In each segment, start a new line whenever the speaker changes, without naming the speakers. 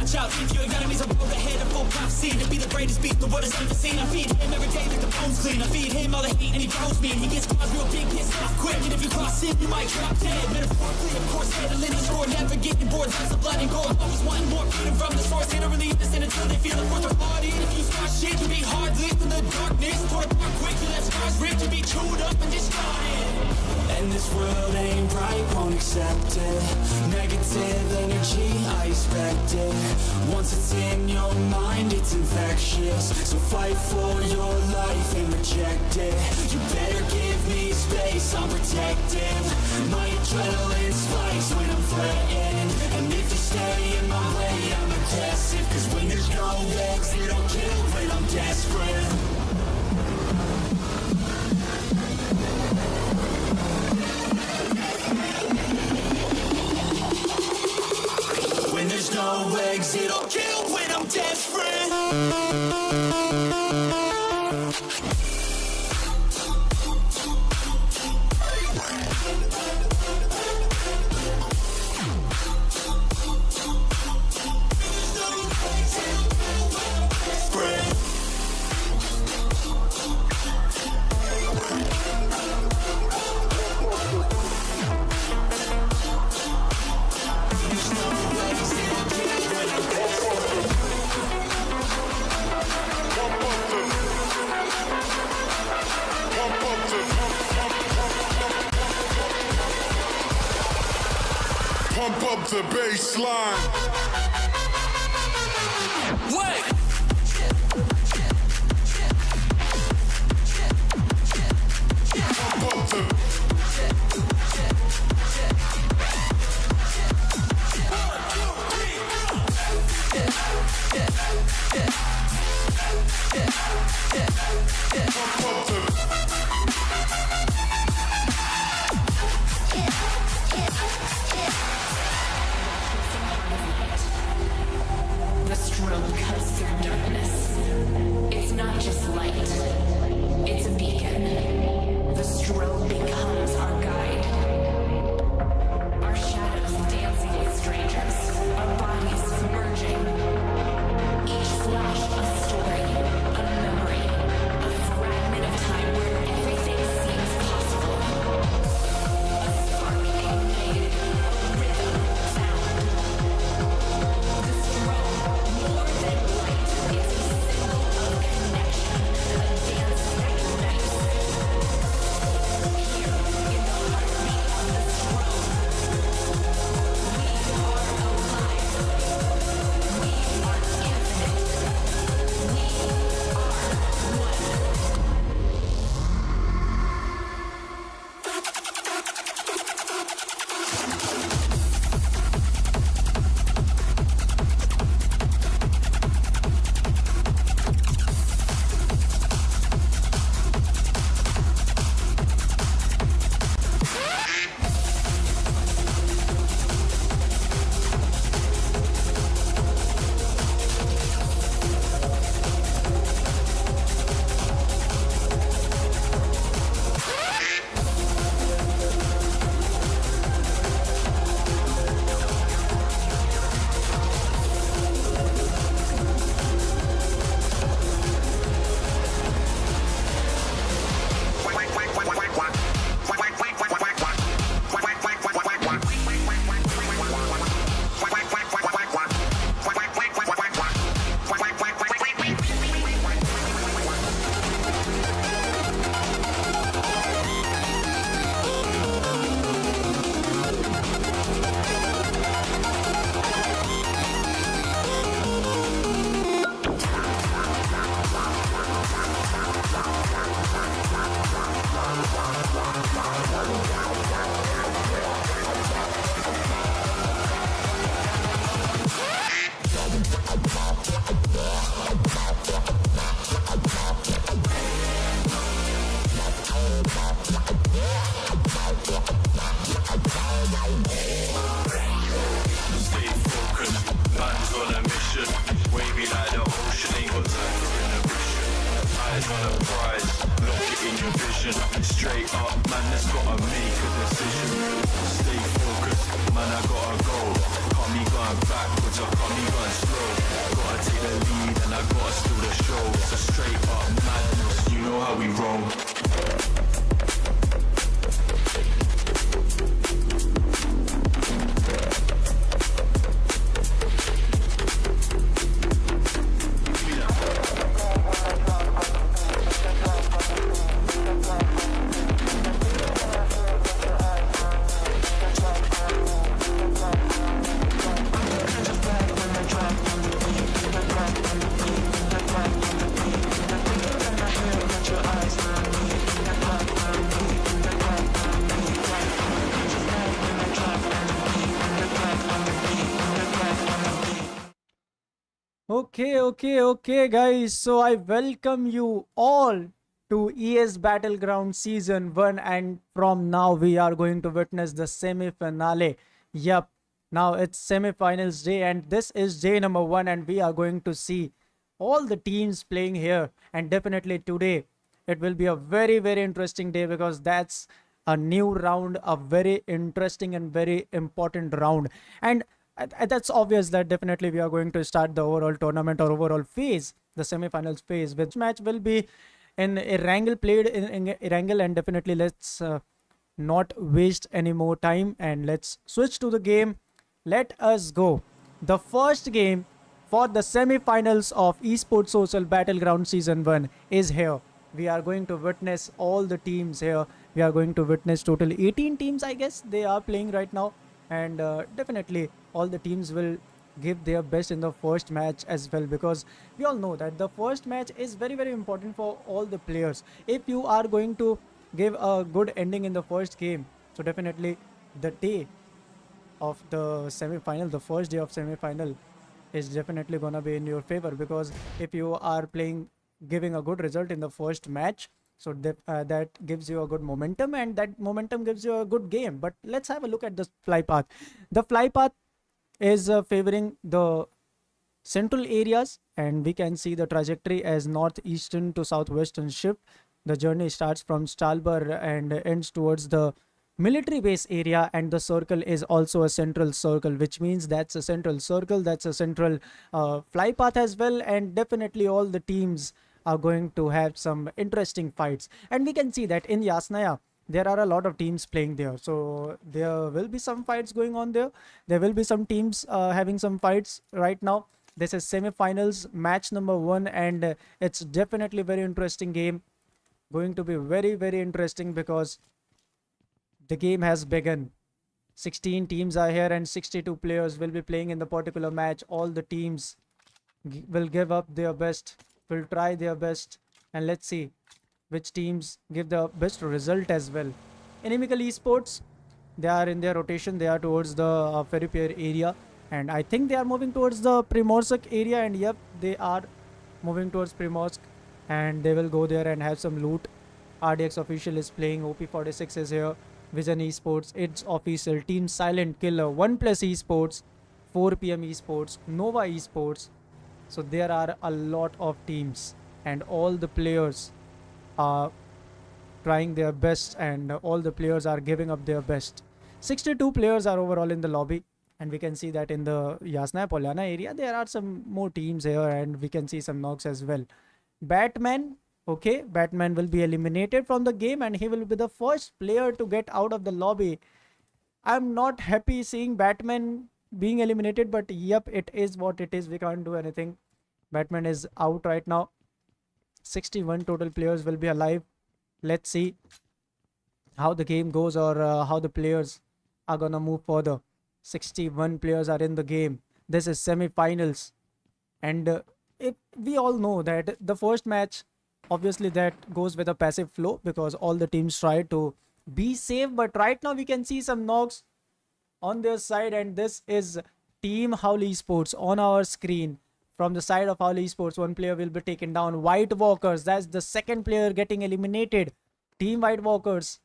watch out. If your enemy's a road ahead, a full prophecy to be the greatest beast the world has ever seen. I feed him every day like the bones clean. I feed him all the hate and he bones me. And he gets claws real big, gets off quick. And if you cross him, you might drop dead. Metaphorically, of course, handling the score. Never getting bored, that's the blood and gore. Always wanting more, freedom from the source. They don't really understand until they feel it for their body. If you start shit, you be hard lit in the darkness. Torn apart quick, you let scars rip. You be chewed up and discarded. And this world ain't right, won't accept it. Negative energy, I expect it. Once it's in your mind, it's infectious. So fight for your life and reject it. You better give me space, I'm protective. My adrenaline spikes when I'm threatened. And if you stay in my way, I'm aggressive. Cause when there's no exit, I'll kill when I'm desperate. When there's no exit, I'll kill when I'm desperate.
Pump up the bass line.
Wait!
Pump up the
in your vision. Straight up, man, that's gotta make a decision. Stay focused, man, I gotta go. Can't be going backwards, I can't be going slow. Gotta take the lead and I gotta steal the show. It's a straight up madness, you know how we roll.
Okay, guys. So I welcome you all to ES Battleground Season 1, and from now we are going to witness the semi-finale. Yep, now it's semi-finals day, and this is day number 1, and we are going to see all the teams playing here. And definitely today it will be a very interesting day, because that's a new round, a very interesting and very important round. And that's obvious that definitely we are going to start the overall tournament or overall phase, the semi-finals phase, which match will be in Erangel, played in Erangel. And definitely let's not waste any more time, and let's switch to the game. Let us go. The first game for the semi-finals of Esport.Social Battleground Season 1 is here. We are going to witness all the teams here. We are going to witness total 18 teams, I guess they are playing right now. And definitely all the teams will give their best in the first match as well, because we all know that the first match is very important for all the players. If you are going to give a good ending in the first game, so definitely the day of the semi-final, the first day of semi-final, is definitely gonna be in your favor, because if you are giving a good result in the first match, so that gives you a good momentum, and that momentum gives you a good game. But let's have a look at the fly path. The fly path is favoring the central areas, and we can see the trajectory as northeastern to southwestern shift. The journey starts from Stalber and ends towards the military base area, and the circle is also a central circle, which means that's a central circle, that's a central fly path as well. And definitely all the teams are going to have some interesting fights, and we can see that in Yasnaya there are a lot of teams playing there, so there will be some fights going on there. There will be some teams having some fights right now. This is semi-finals match number 1, and it's definitely very interesting game, going to be very interesting, because the game has begun. 16 teams are here and 62 players will be playing in the particular match. All the teams will give up their best, will try their best, and let's see which teams give the best result as well. Inimical Esports, they are in their rotation, they are towards the Ferripier area, and I think they are moving towards the Primorsk area, and yep, they are moving towards Primorsk, and they will go there and have some loot. RDX official is playing, OP46 is here, Vision Esports, it's official, Team Silent Killer, 1+ Esports, 4PM Esports, Nova Esports. So there are a lot of teams, and all the players are trying their best, and all the players are giving up their best. 62 players are overall in the lobby, and we can see that in the Yasnaya Polyana area there are some more teams here, and we can see some knocks as well. Batman, okay, Batman will be eliminated from the game, and he will be the first player to get out of the lobby. I'm not happy seeing Batman being eliminated, but yep, it is what it is, we can't do anything. Batman is out right now. 61 total players will be alive. Let's see how the game goes, or how the players are gonna move further. 61 players are in the game. This is semi-finals, and we all know that the first match, obviously that goes with a passive flow, because all the teams try to be safe. But right now we can see some knocks on their side, and this is Team Howl Esports on our screen. From the side of Howl Esports, one player will be taken down. White Walkers, that's the second player getting eliminated. Team White Walkers,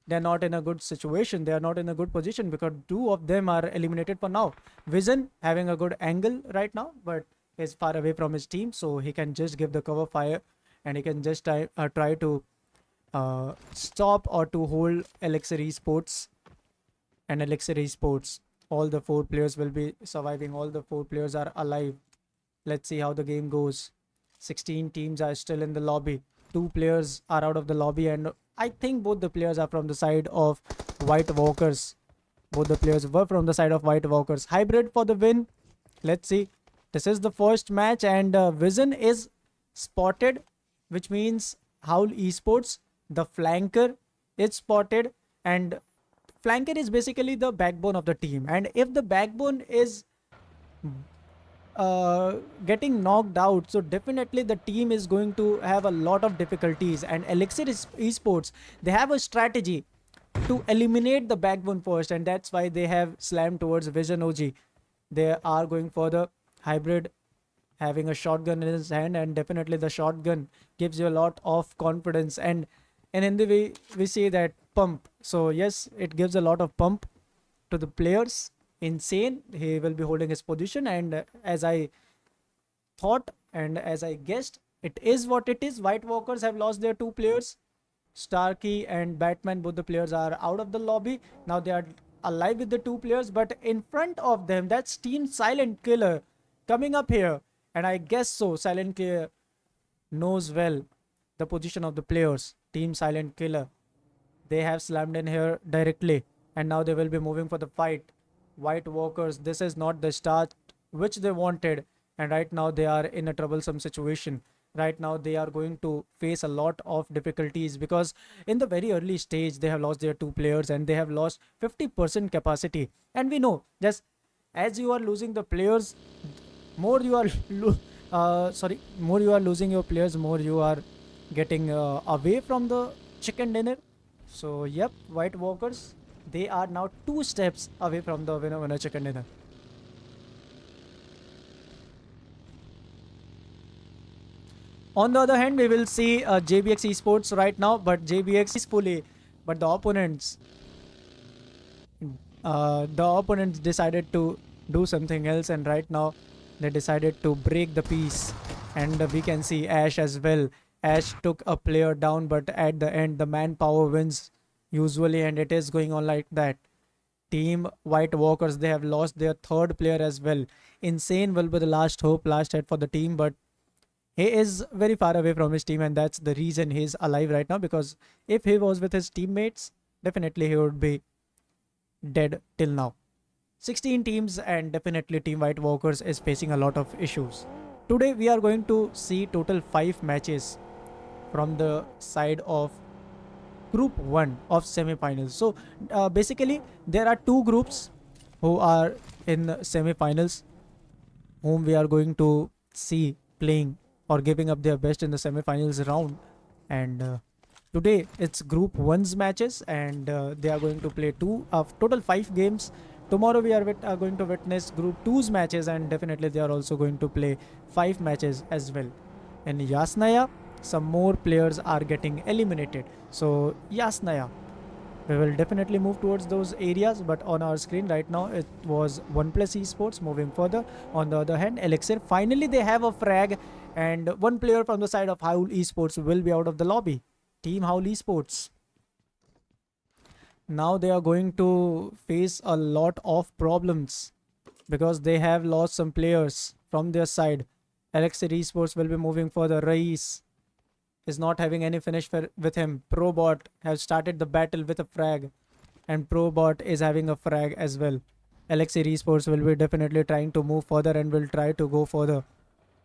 they're not in a good situation, they are not in a good position, because 2 of them are eliminated for now. Vision having a good angle right now, but is far away from his team, so he can just give the cover fire, and he can just try to stop or to hold Elixir Esports and Elixir Esports. All the 4 players will be surviving. All the 4 players are alive. Let's see how the game goes. 16 teams are still in the lobby. 2 players are out of the lobby, and I think both the players are from the side of White Walkers. Both the players were from the side of White Walkers. Hybrid for the win. Let's see. This is the first match, and Vision is spotted, which means Howl Esports, the flanker, is spotted, and flanker is basically the backbone of the team. And if the backbone is getting knocked out, so definitely the team is going to have a lot of difficulties. And Elixir Esports, they have a strategy to eliminate the backbone first, and that's why they have slammed towards Vision OG. They are going for the Hybrid, having a shotgun in his hand, and definitely the shotgun gives you a lot of confidence. And in Hindi we say that pump. So yes, it gives a lot of pump to the players. Insane, he will be holding his position, and as I thought and as I guessed, it is what it is. White Walkers have lost their 2 players. Starkey and Batman, both the players are out of the lobby. Now they are alive with the 2 players, but in front of them, that's Team Silent Killer coming up here. And I guess so, Silent Killer knows well the position of the players. Team Silent Killer, they have slammed in here directly, and now they will be moving for the fight. White Walkers, this is not the start which they wanted, and right now they are in a troublesome situation. Right now they are going to face a lot of difficulties, because in the very early stage they have lost their 2 players, and they have lost 50% capacity. And we know, just as you are losing the players, more you are more you are losing your players, more you are getting away from the chicken dinner. So yep, White Walkers, they are now 2 steps away from the winner chicken dinner. On the other hand, we will see JBX Esports right now, but JBX is fully, but the opponents decided to do something else, and right now they decided to break the peace. And we can see Ash as well. Ash took a player down, but at the end the manpower wins usually, and it is going on like that. Team White Walkers, they have lost their 3rd player as well. Insane will be the last hope, last head for the team, but he is very far away from his team, and that's the reason he's alive right now, because if he was with his teammates, definitely he would be dead till now. 16 teams, and definitely Team White Walkers is facing a lot of issues. Today we are going to see total 5 matches from the side of Group 1 of semi-finals. So basically there are 2 groups who are in semi-finals, whom we are going to see playing or giving up their best in the semi-finals round. And today it's Group 1's matches, and they are going to play total 5 games. Tomorrow we are going to witness Group 2's matches, and definitely they are also going to play 5 matches as well. In Yasnaya, some more players are getting eliminated. So Yasnaya, we will definitely move towards those areas, but on our screen right now it was OnePlus Esports moving further. On the other hand, Elixir, finally they have a frag, and 1 player from the side of Howl Esports will be out of the lobby. Team Howl Esports, now they are going to face a lot of problems, because they have lost some players from their side. Elixir Esports will be moving further. Raiz is not having any finish with him. Probot has started the battle with a frag, and Probot is having a frag as well. Elixir Esports will be definitely trying to move further and will try to go further.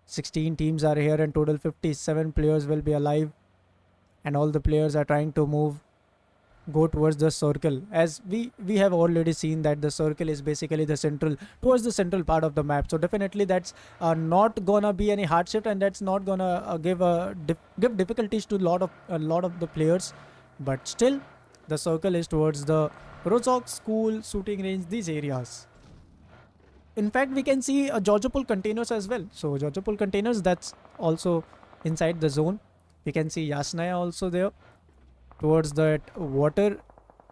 16 teams are here, and total 57 players will be alive, and all the players are trying to go towards the circle. As we have already seen that the circle is basically the central part of the map, so definitely that's not gonna be any hardship, and that's not gonna give difficulties to a lot of the players. But still, the circle is towards the Rozok school, shooting range, these areas. In fact, we can see Georgopol containers as well. So Georgopol containers, that's also inside the zone. We can see Yasnaya also there. Towards that water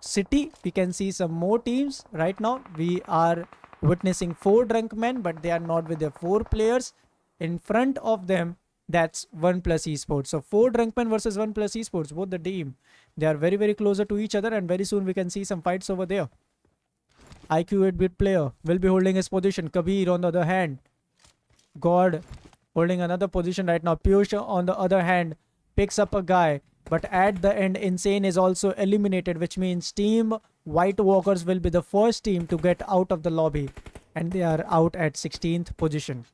city, we can see some more teams. Right now we are witnessing 4 drunk men, but they are not with their 4 players. In front of them That's 1 plus esports. So 4 drunkmen versus 1 plus esports, both the team. They are very, very closer to each other, and very soon we can see some fights over there. IQ 8-bit player will be holding his position. Kabir on the other hand. God holding another position right now. Piyush on the other hand picks up a guy. But at the end, Insane is also eliminated, which means Team White Walkers will be the first team to get out of the lobby. And they are out at 16th position.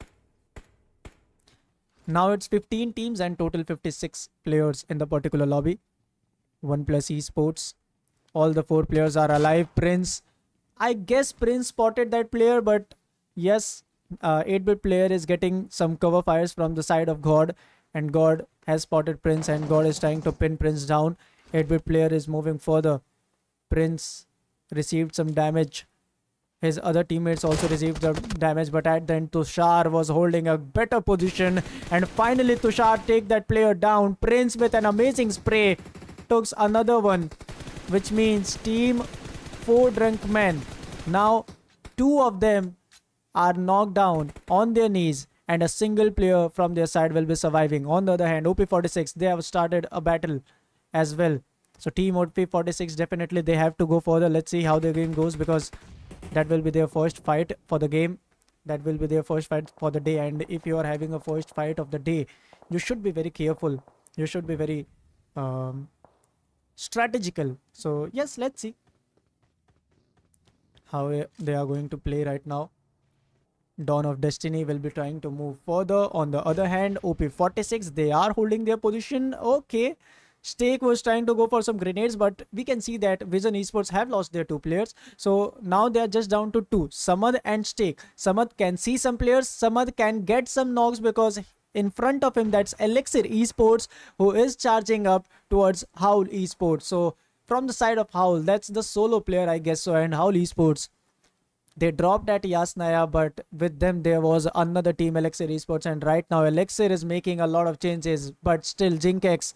Now it's 15 teams and total 56 players in the particular lobby. 1 plus esports. All the 4 players are alive. Prince. I guess Prince spotted that player, but yes, 8-bit player is getting some cover fires from the side of God. And God has spotted Prince, and God is trying to pin Prince down. 8-bit player is moving further. Prince received some damage. His other teammates also received the damage, but at the end Tushar was holding a better position, and finally Tushar take that player down. Prince with an amazing spray took another one, which means team 4 drunk men. Now 2 of them are knocked down on their knees, and a single player from their side will be surviving. On the other hand, OP46, they have started a battle as well. So team OP46, definitely they have to go further. Let's see how the game goes, because that will be their first fight for the game. That will be their first fight for the day. And if you are having a first fight of the day, you should be very careful. You should be very strategical. So yes, let's see how they are going to play right now. Dawn of Destiny will be trying to move further. On the other hand, OP46, they are holding their position. Okay. Stake was trying to go for some grenades, but we can see that Vision Esports have lost their 2 players. So now they are just down to 2. Samad and Stake. Samad can see some players. Samad can get some knocks, because in front of him, that's Elixir Esports, who is charging up towards Howl Esports. So from the side of Howl, that's the solo player, I guess so, and Howl Esports. They dropped at Yasnaya, but with them there was another team, Elixir Esports, and right now Elixir is making a lot of changes, but still Jinkex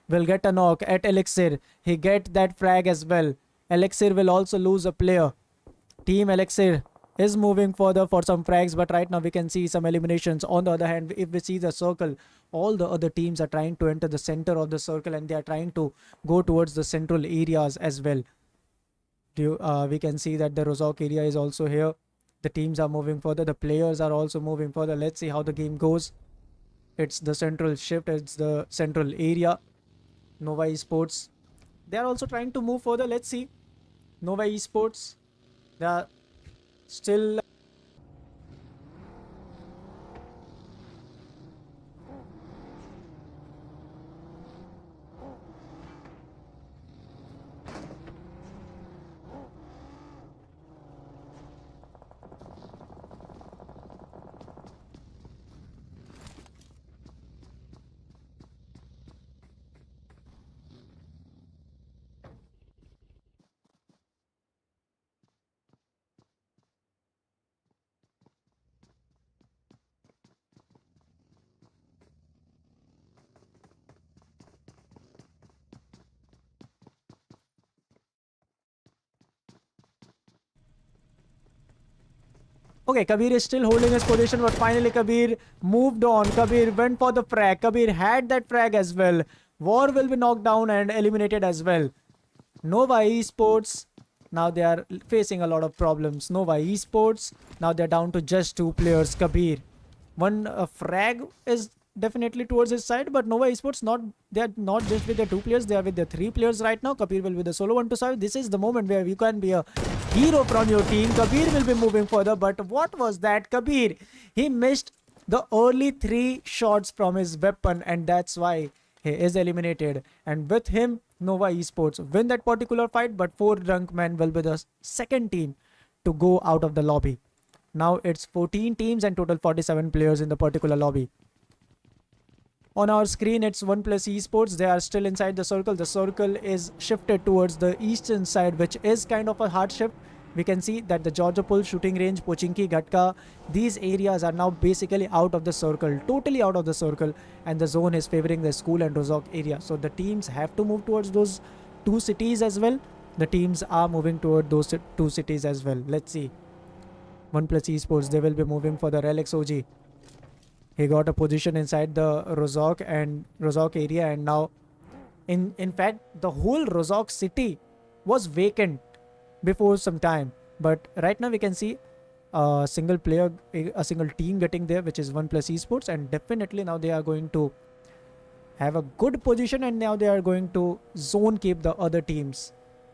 will get a knock at Elixir. He get that frag as well. Elixir will also lose a player. Team Elixir is moving further for some frags, but right now we can see some eliminations. On the other hand, if we see the circle, all the other teams are trying to enter the center of the circle, and they are trying to go towards the central areas as well. We can see that the Rozok area is also here. The teams are moving further. The players are also moving further. Let's see how the game goes. It's the central shift. It's the central area. Nova Esports, they are also trying to move further. Let's see. Nova Esports, they are still... Okay, Kabir is still holding his position, but finally Kabir moved on. Kabir went for the frag. Kabir had that frag as well. War will be knocked down and eliminated as well. Nova Esports, now they are facing a lot of problems. Nova Esports, now they're down to just 2 players. Kabir, one frag is definitely towards his side, but Nova Esports, they're not just with their 2 players, they are with their 3 players right now. Kabir will be the solo one to survive. This is the moment where you can be a hero from your team. Kabir will be moving further, but what was that? Kabir, he missed the early 3 shots from his weapon, and that's why he is eliminated. And with him, Nova Esports win that particular fight, but 4 drunk men will be the second team to go out of the lobby. Now it's 14 teams and total 47 players in the particular lobby. On our screen, it's 1 plus esports. They are still inside the circle. The circle is shifted towards the eastern side, which is kind of a hard shift. We can see that the Georgiapol shooting range, Pochinki, Ghatka, these areas are now basically out of the circle, totally out of the circle, and the zone is favoring the school and Rozok area. So the teams have to move towards those 2 cities as well. The teams are moving toward those 2 cities as well. Let's see. 1 plus esports, they will be moving for the Relics OG. He got a position inside the Rozhok area, and now in fact the whole Rozhok city was vacant before some time, but right now we can see a single player, a single team getting there, which is OnePlus Esports, and definitely now they are going to have a good position, and now they are going to zone keep the other teams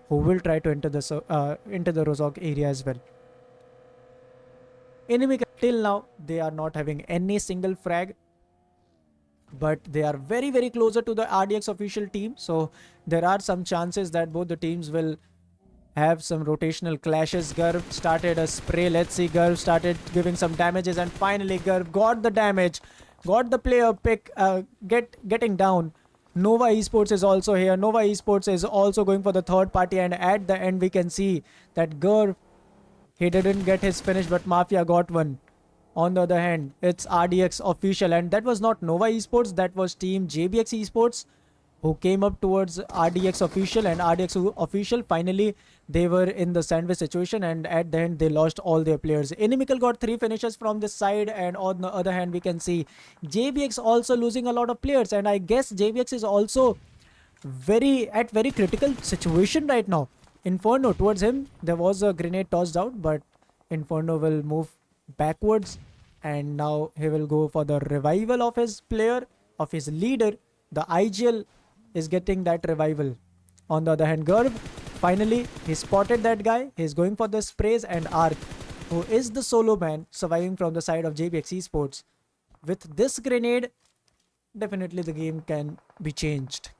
who will try to enter the Rozhok area as well. Enemy till now they are not having any single frag, but they are very very closer to the RDX official team, so there are some chances that both the teams will have some rotational clashes. Garv started a spray. Let's see, Garv started giving some damages, and finally Garv got the damage, got the player pick, getting down. Nova Esports is also here. Nova Esports is also going for the third party, and at the end we can see that Garv, he didn't get his finish, but Mafia got one. On the other hand, it's RDX official, and that was not Nova Esports, that was team JBX Esports who came up towards RDX official, and RDX official finally they were in the sandwich situation, and at the end they lost all their players. Inimical got 3 finishes from this side, and on the other hand we can see JBX also losing a lot of players, and I guess JBX is also very critical situation right now. Inferno, towards him there was a grenade tossed out, but Inferno will move backwards, and now he will go for the revival of his player, of his leader. The IGL is getting that revival. On the other hand, Garv, finally he spotted that guy. He's going for the sprays, and Ark, who is the solo man surviving from the side of JBX Esports. With this grenade, definitely the game can be changed.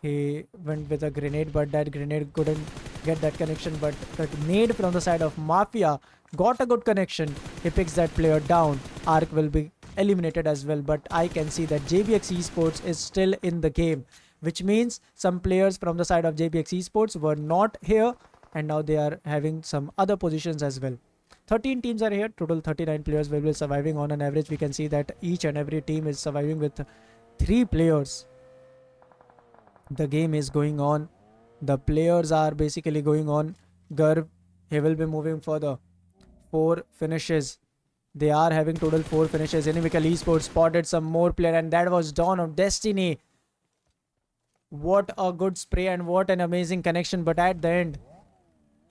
He went with a grenade, but that grenade couldn't get that connection, but the nade from the side of Mafia got a good connection. He picks that player down. Ark will be eliminated as well, but I can see that JBX Esports is still in the game, which means some players from the side of JBX Esports were not here, and now they are having some other positions as well. 13 teams are here. Total 39 players will be surviving. On an average we can see that each and every team is surviving with 3 players. The game is going on. The players are basically going on. Garv, he will be moving further. 4 finishes. They are having total 4 finishes. Inimical Esports spotted some more player, and that was Dawn of Destiny. What a good spray and what an amazing connection, but at the end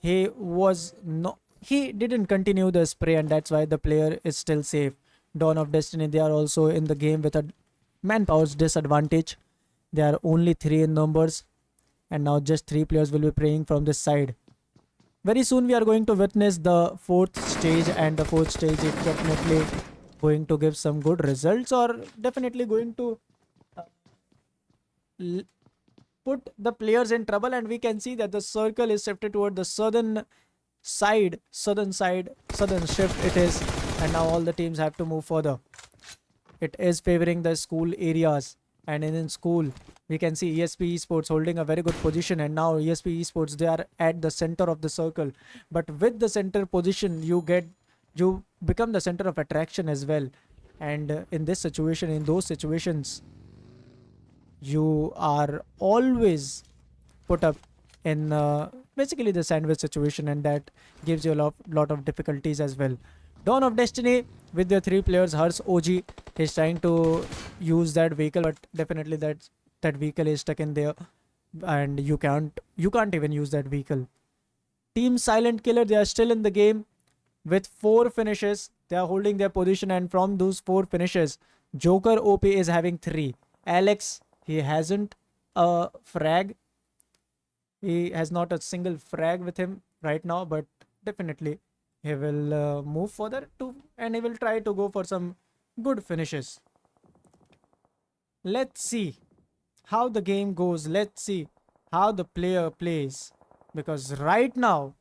he didn't continue the spray, and that's why the player is still safe. Dawn of Destiny, they are also in the game with a manpower's disadvantage. They are only 3 in numbers, and now just 3 players will be playing from this side. Very soon we are going to witness the 4th stage, and the 4th stage is definitely going to give some good results, or definitely going to put the players in trouble. And we can see that the circle is shifted toward the southern shift it is, and now all the teams have to move further. It is favoring the school areas, and in school we can see ESP Esports holding a very good position, and now ESP Esports, they are at the center of the circle. But with the center position, you become the center of attraction as well, and in those situations you are always put up in basically the sandwich situation, and that gives you a lot of difficulties as well. Dawn of Destiny with their 3 players. Hers OG, he's trying to use that vehicle, but definitely that vehicle is stuck in there, and you can't even use that vehicle. Team Silent Killer, they are still in the game with 4 finishes. They are holding their position, and from those 4 finishes, Joker OP is having 3. Alex, he hasn't a frag. He has not a single frag with him right now, but definitely he will move further and he will try to go for some good finishes. Let's see how the game goes. Let's see how the player plays, because right now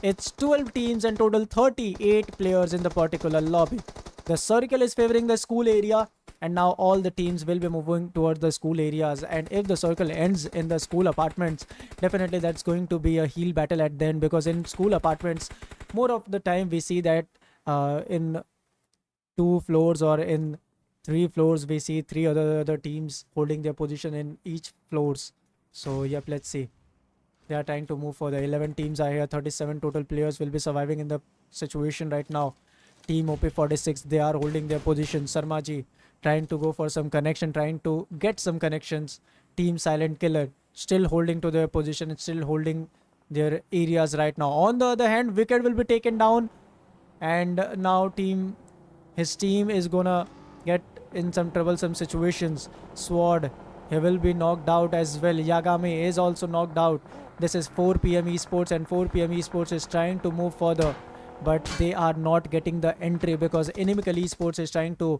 it's 12 teams and total 38 players in the particular lobby. The circle is favoring the school area, and now all the teams will be moving towards the school areas. And if the circle ends in the school apartments, definitely that's going to be a heal battle at the end, because in school apartments more of the time we see that in 2 floors or in 3 floors we see 3 other teams holding their position in each floors. So yep, let's see. They are trying to move further. 11 teams are here. 37 total players will be surviving in the situation right now. Team OP46, they are holding their position. Sarmaji trying to go for some connection, trying to get some connections. Team Silent Killer still holding to their position, still holding their areas right now. On the other hand, Wicked will be taken down, and now his team is gonna get in some troublesome situations. Sword, he will be knocked out as well. Yagami is also knocked out. This is 4 p.m. Esports, and 4 p.m. Esports is trying to move further, but they are not getting the entry because Inimical Esports is trying to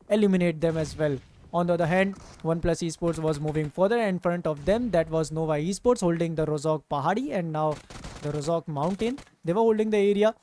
eliminate them as well. On the other hand, OnePlus Esports was moving further. In front of them, that was Nova Esports holding the Rozok Pahadi and now the Rozok Mountain. They were holding the area.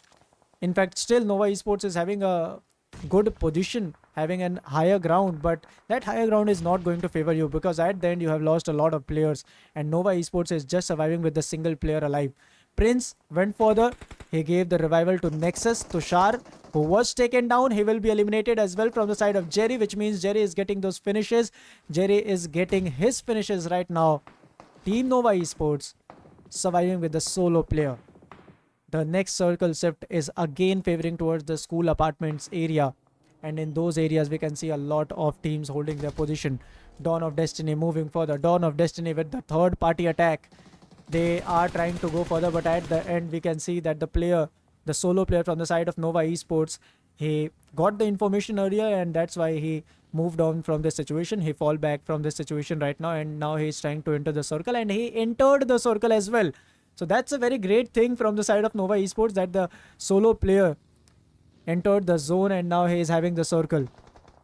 In fact, still Nova Esports is having a good position, having an higher ground, but that higher ground is not going to favor you because at the end you have lost a lot of players, and Nova Esports is just surviving with the single player alive. Prince went further. He gave the revival to Nexus, Tushar, who was taken down. He will be eliminated as well from the side of Jerry, which means Jerry is getting those finishes. Jerry is getting his finishes right now. Team Nova Esports surviving with the solo player. The next circle shift is again favoring towards the school apartments area. And in those areas, we can see a lot of teams holding their position. Dawn of Destiny moving further. Dawn of Destiny with the third party attack. They are trying to go further, but at the end, we can see that the solo player from the side of Nova Esports, he got the information earlier, and that's why he moved on from this situation. He fall back from this situation right now, and now he's trying to enter the circle, and he entered the circle as well. So that's a very great thing from the side of Nova Esports, that the solo player entered the zone and now he is having the circle.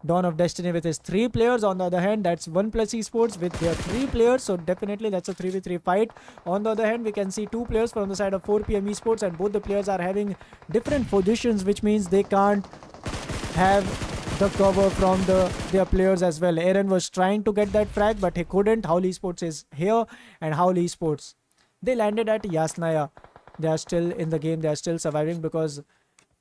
Dawn of Destiny with his 3 players. On the other hand, that's OnePlus Esports with their 3 players. So definitely that's a 3v3 fight. On the other hand, we can see 2 players from the side of 4 p.m. Esports, and both the players are having different positions, which means they can't have the cover from their players as well. Aaron was trying to get that frag, but he couldn't. Howl Esports is here, and Howl Esports, they landed at Yasnaya. They are still in the game. They are still surviving because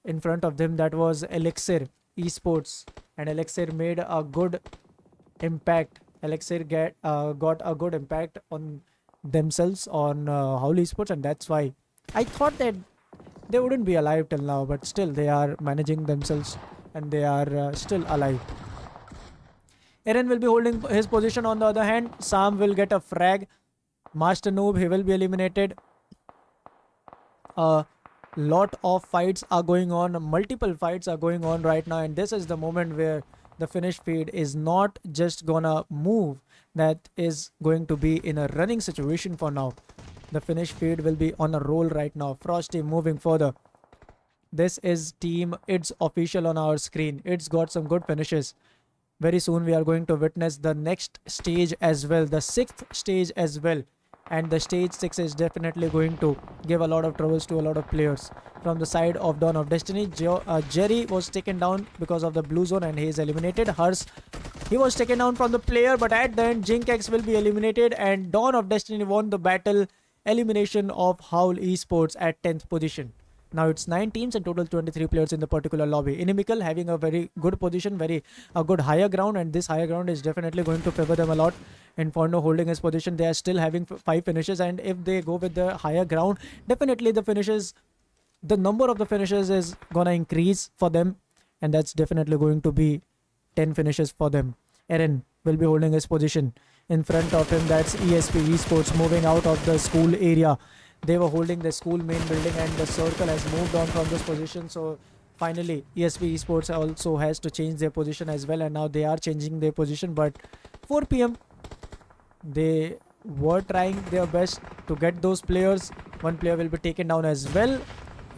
in front of them that was Elixir Esports, and Elixir made a good impact. Elixir got a good impact on themselves on Howl Esports, and that's why I thought that they wouldn't be alive till now, but still they are managing themselves and they are still alive. Eren will be holding his position. On the other hand, Sam will get a frag. Master Noob, he will be eliminated. Lot of fights are going on, multiple fights are going on right now, and this is the moment where the finish feed is not just gonna move, that is going to be in a running situation for now. The finish feed will be on a roll right now. Frosty moving further. This is team It's official on our screen. It's got some good finishes. Very soon we are going to witness the next stage as well, the 6th stage as well. And the stage 6 is definitely going to give a lot of troubles to a lot of players. From the side of Dawn of Destiny, Jerry was taken down because of the blue zone and he is eliminated. Hers, he was taken down from the player, but at the end Jinkex will be eliminated, and Dawn of Destiny won the battle. Elimination of Howl Esports at 10th position. Now it's 9 teams and total 23 players in the particular lobby. Inimical having a very good position, a good higher ground, and this higher ground is definitely going to favor them a lot. Inferno holding his position. They are still having 5 finishes, and if they go with the higher ground, definitely the number of the finishes is gonna increase for them, and that's definitely going to be 10 finishes for them. Eren will be holding his position. In front of him, that's ESP Esports moving out of the school area. They were holding the school main building, and the circle has moved on from this position. So finally ESP Esports also has to change their position as well, and now they are changing their position. But 4 p.m. they were trying their best to get those players. One player will be taken down as well.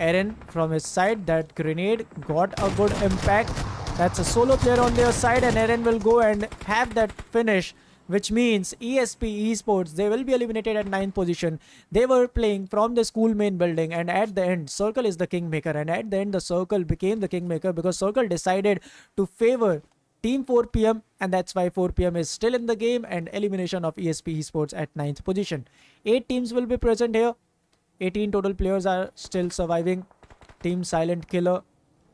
Eren from his side, that grenade got a good impact. That's a solo player on their side, and Eren will go and have that finish, which means ESP Esports, they will be eliminated at 9th position. They were playing from the school main building, and at the end Circle is the kingmaker, and at the end the Circle became the kingmaker because Circle decided to favor Team 4 p.m. and that's why 4 p.m. is still in the game, and elimination of ESP Esports at 9th position. 8 teams will be present here. 18 total players are still surviving. Team Silent Killer,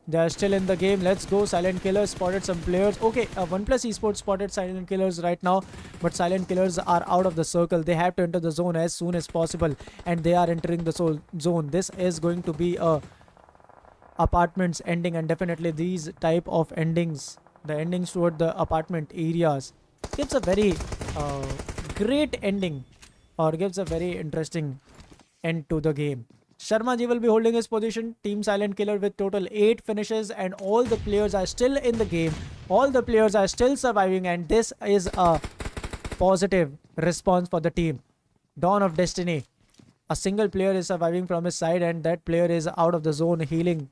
they are still in the game. Let's go. Silent Killer spotted some players. Okay, OnePlus Esports spotted Silent Killers right now, but Silent Killers are out of the circle. They have to enter the zone as soon as possible, and they are entering the zone. This is going to be a apartments ending, and definitely these type of endings, the endings toward the apartment areas, gives a very great ending, or gives a very interesting end to the game. Sharma ji will be holding his position. Team Silent Killer with total 8 finishes, and all the players are still in the game. All the players are still surviving, and this is a positive response for the team. Dawn of Destiny. A single player is surviving from his side, and that player is out of the zone healing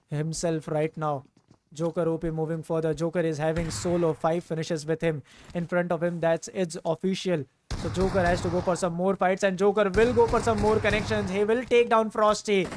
himself right now. Joker OP moving further. Joker is having solo 5 finishes with him in front of him. That's it's official. So Joker has to go for some more fights, and Joker will go for some more connections. He will take down Frosty.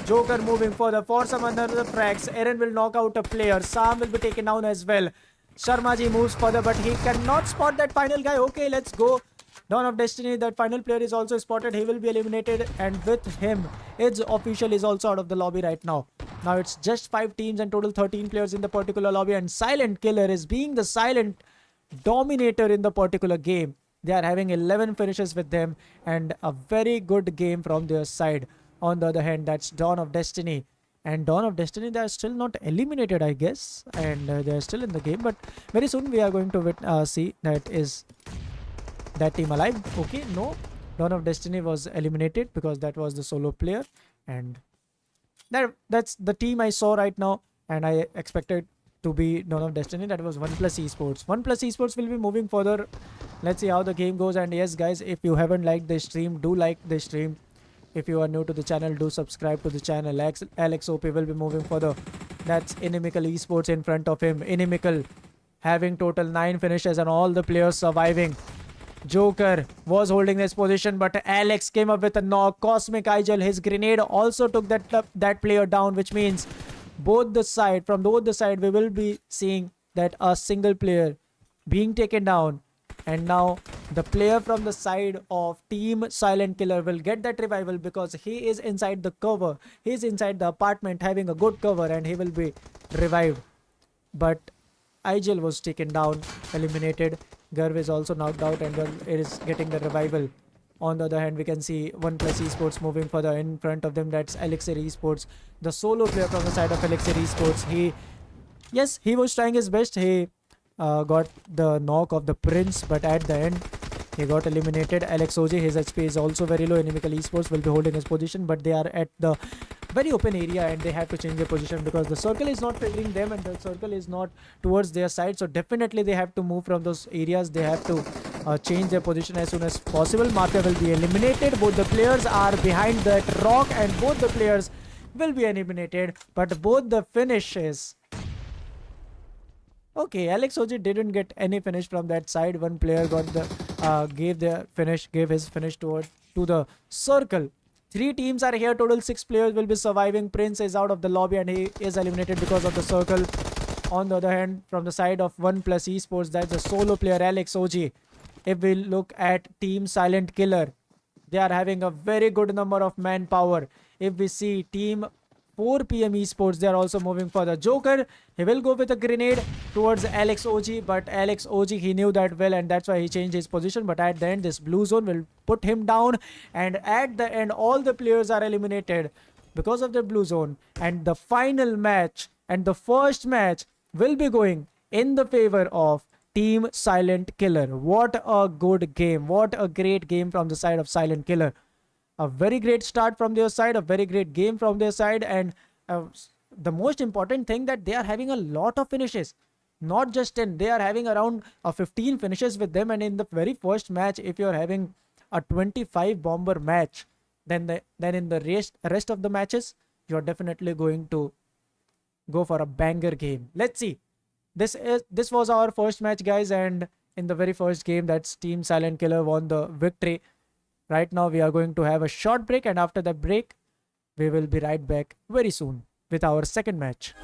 Joker moving further for some another frags. Eren will knock out a player. Sam will be taken down as well. Sharmaji moves further, but he cannot spot that final guy. Okay, let's go. Dawn of Destiny, that final player is also spotted. He will be eliminated, and with him, It's official is also out of the lobby right now. Now it's just 5 teams and total 13 players in the particular lobby, and Silent Killer is being the silent dominator in the particular game. They are having 11 finishes with them, and a very good game from their side. On the other hand, that's Dawn of Destiny. And Dawn of Destiny, they are still not eliminated, I guess. And they are still in the game. But very soon we are going to see that is that team alive. Okay, no. Dawn of Destiny was eliminated because that was the solo player. And that's the team I saw right now. And I expected to be Dawn of Destiny. That was 1+ Esports. 1+ Esports will be moving further. Let's see how the game goes. And yes, guys, if you haven't liked the stream, do like the stream. If you are new to the channel, do subscribe to the channel. Alex OP will be moving further. That's Inimical Esports in front of him. Inimical having total 9 finishes and all the players surviving. Joker was holding this position, but Alex came up with a knock. Cosmic Igel, his grenade also took that player down, which means from both the side, we will be seeing that a single player being taken down. And now the player from the side of Team Silent Killer will get that revival because he is inside the cover. He is inside the apartment having a good cover, and he will be revived. But Igel was taken down, eliminated. Garv is also knocked out, and Garv is getting the revival. On the other hand, we can see 1+ Esports moving further in front of them. That's Elixir Esports, the solo player from the side of Elixir Esports. He was trying his best. He got the knock of the Prince, but at the end he got eliminated. Alex OG, his HP is also very low. Inimical Esports will be holding his position, but they are at the very open area and they have to change their position because the circle is not favoring them and the circle is not towards their side. So definitely they have to move from those areas. They have to change their position as soon as possible. Mafia will be eliminated. Both the players are behind that rock and both the players will be eliminated, but both the finishes. Okay, Alex OG didn't get any finish from that side. One player got gave his finish to the circle. 3 teams are here. Total 6 players will be surviving. Prince is out of the lobby and he is eliminated because of the circle. On the other hand, from the side of 1+ Esports, that's a solo player, Alex OG. If we look at Team Silent Killer, they are having a very good number of manpower. If we see Team 4 PM Esports, they are also moving further. Joker, he will go with a grenade towards Alex OG, but Alex OG, he knew that well and that's why he changed his position. But at the end, this blue zone will put him down, and at the end, all the players are eliminated because of the blue zone. And the final match and the first match will be going in the favor of Team Silent Killer. What a good game. What a great game from the side of Silent Killer. A very great start from their side, a very great game from their side, and the most important thing that they are having a lot of finishes. Not just 10, they are having around 15 finishes with them. And in the very first match, if you are having a 25 bomber match, then in the rest of the matches, you are definitely going to go for a banger game. Let's see. This was our first match, guys, and in the very first game, that's Team Silent Killer won the victory. Right now, we are going to have a short break, and after that break, we will be right back very soon with our second match.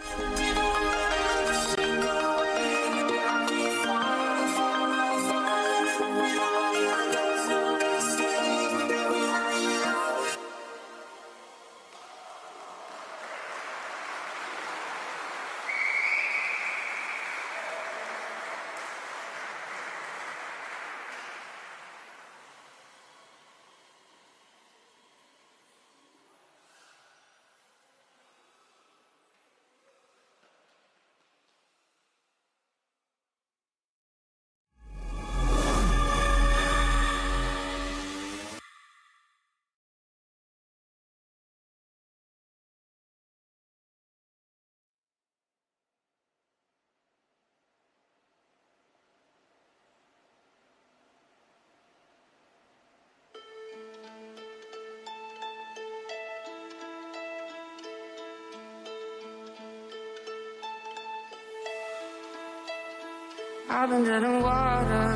I've been dead in water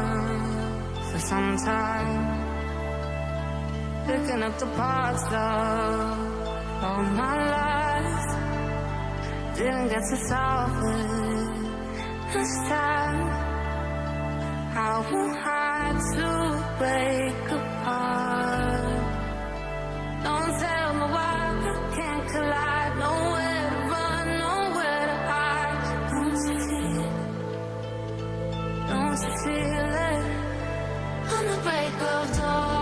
for some time, picking up the parts of all my life. Didn't get to solve it this time. I won't hide to break apart. Don't tell me why I can't collide. Nowhere to run, nowhere to hide. Don't you feel it? Don't you feel it? On the break of dawn,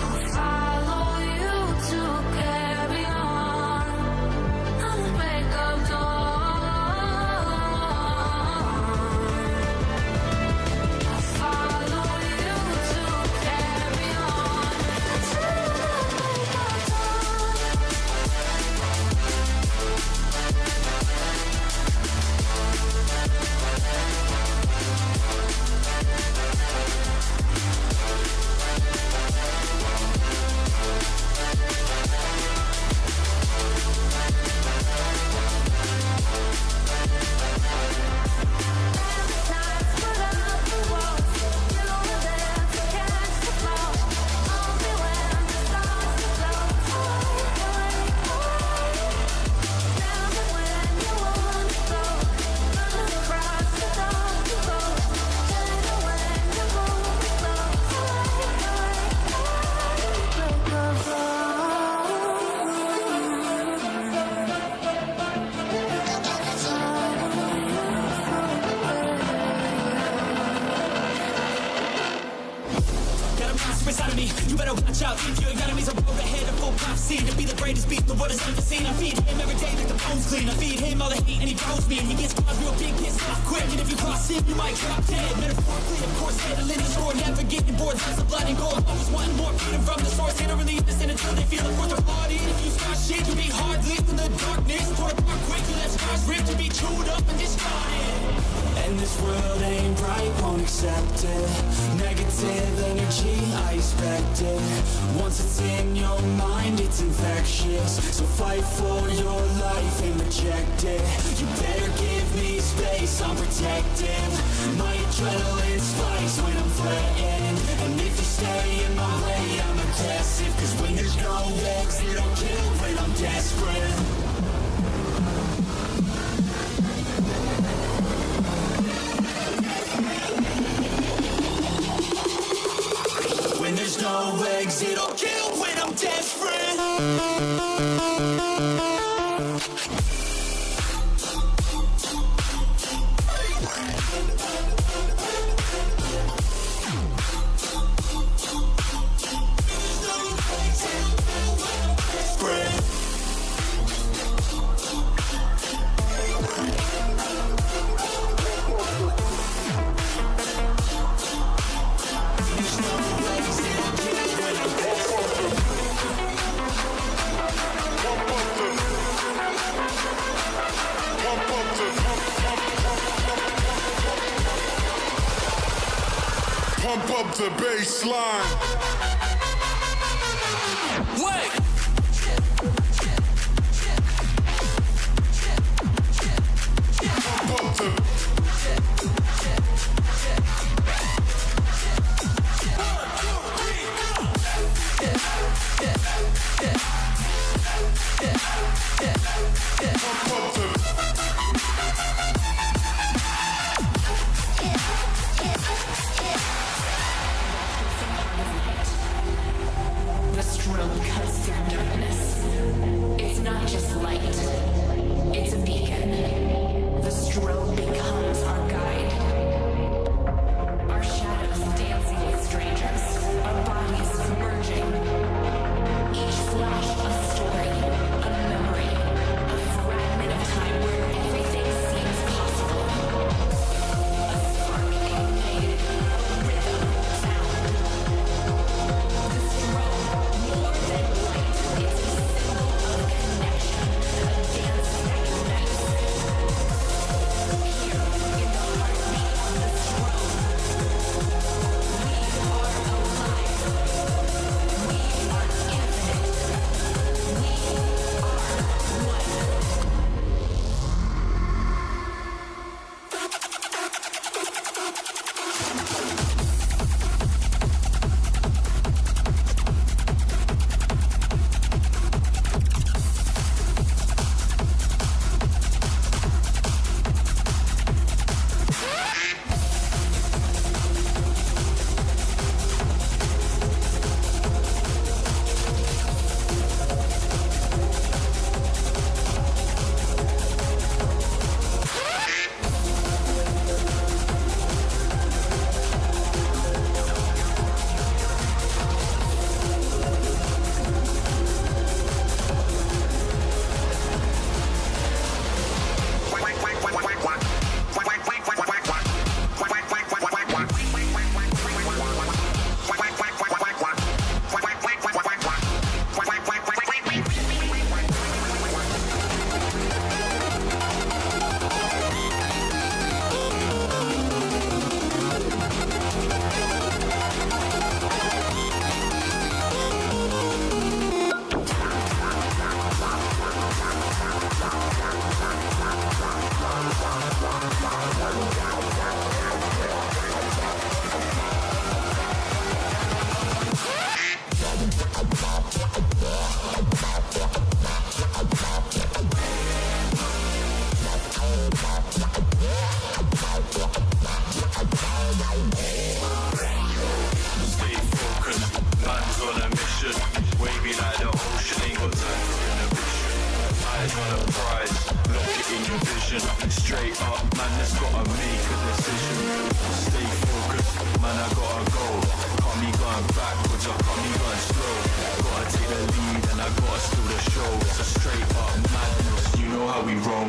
I'll follow you to carry on. On the break of dawn, I'll follow you to carry on. Till the break of dawn.
Got a monster inside of me, you better watch out. If your enemy's a road ahead of full prophecy to be the greatest beast the world has ever seen. I feed him every day like the bones clean. I feed him all the hate and he grows me. And he gets caught real big, gets off quick. And if you cross him, you might drop dead. Metaphorically, of course, handling the score. Never getting bored, lots of blood and gore. Always wanting more, freedom from the source. They don't release this until they feel it for their body. And if you start shit, you be hard lived in the darkness. Torn apart quick, you let scars rip to be chewed up and discarded.
And this world ain't right, won't accept it. Negative energy, I expect it. Once it's in your mind, it's infectious. So fight for your life and reject it. You better give me space, I'm protective. My adrenaline spikes when I'm threatened. And if you stay in my way, I'm aggressive. Cause when there's no exit, I'll kill when I'm desperate. When there's no exit, I'll kill when I'm desperate.
Pump up the bass line.
Wait!
Pump up the pump up the
The stroke cuts through
straight up, man, just gotta make a decision. Stay focused, man, I gotta go. Can't be going backwards, I can't be going slow. Gotta take the lead and I gotta steal the show. It's a straight up madness, you know how we roll.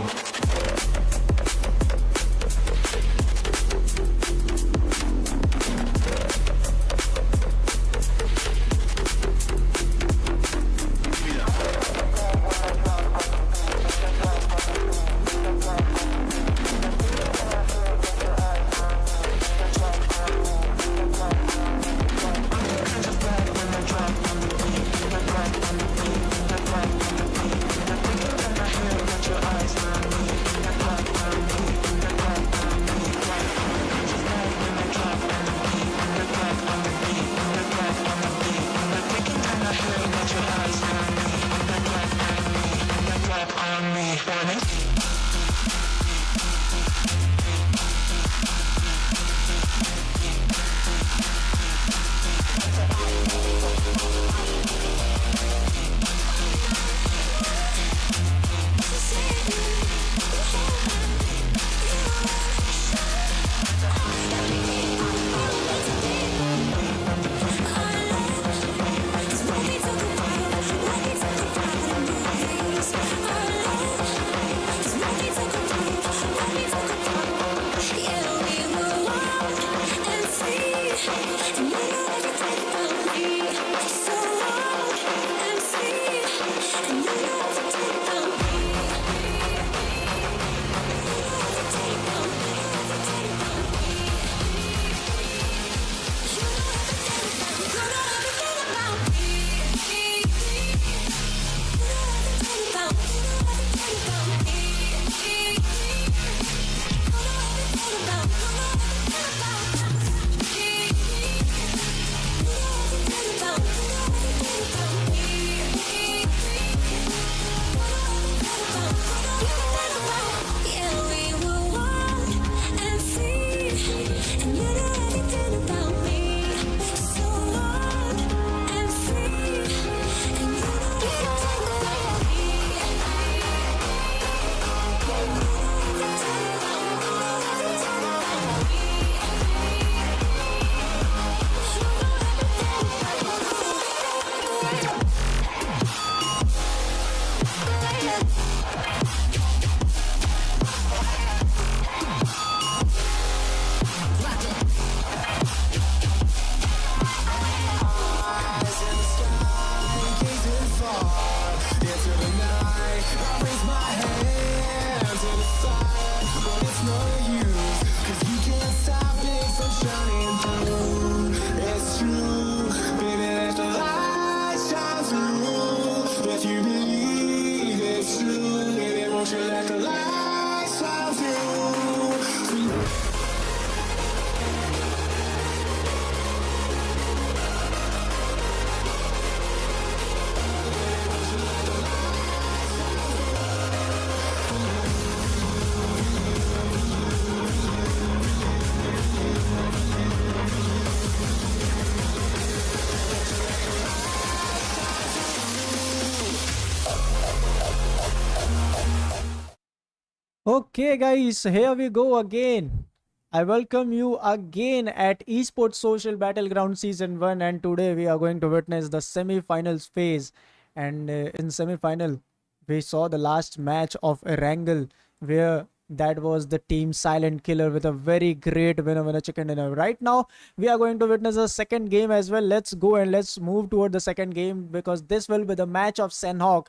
Okay, guys, here we go again. I welcome you again at Esport.Social Battleground Season 1, and today we are going to witness the semi-finals phase. And in semi-final, we saw the last match of Erangel, where that was the team Silent Killer with a very great winner chicken dinner. Right now, we are going to witness a second game as well. Let's go and let's move toward the second game, because this will be the match of Senhawk.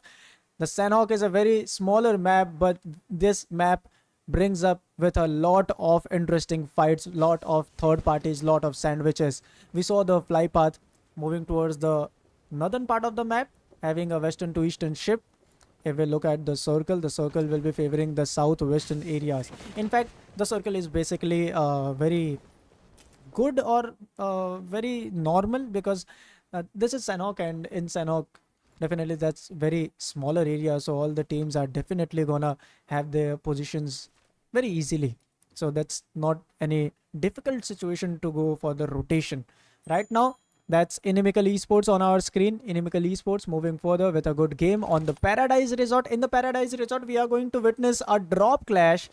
The Senhawk is a very smaller map, but this map brings up with a lot of interesting fights, lot of third parties, lot of sandwiches. We saw the fly path moving towards the northern part of the map, having a western to eastern ship. If we look at the circle will be favoring the southwestern areas. In fact, the circle is basically very good or very normal, because this is Senhawk, and in Senhawk definitely that's very smaller area, so all the teams are definitely gonna have their positions very easily. So that's not any difficult situation to go for the rotation. Right now, that's Inimical Esports on our screen. Inimical Esports moving further with a good game on the Paradise Resort. In the Paradise Resort, we are going to witness a drop clash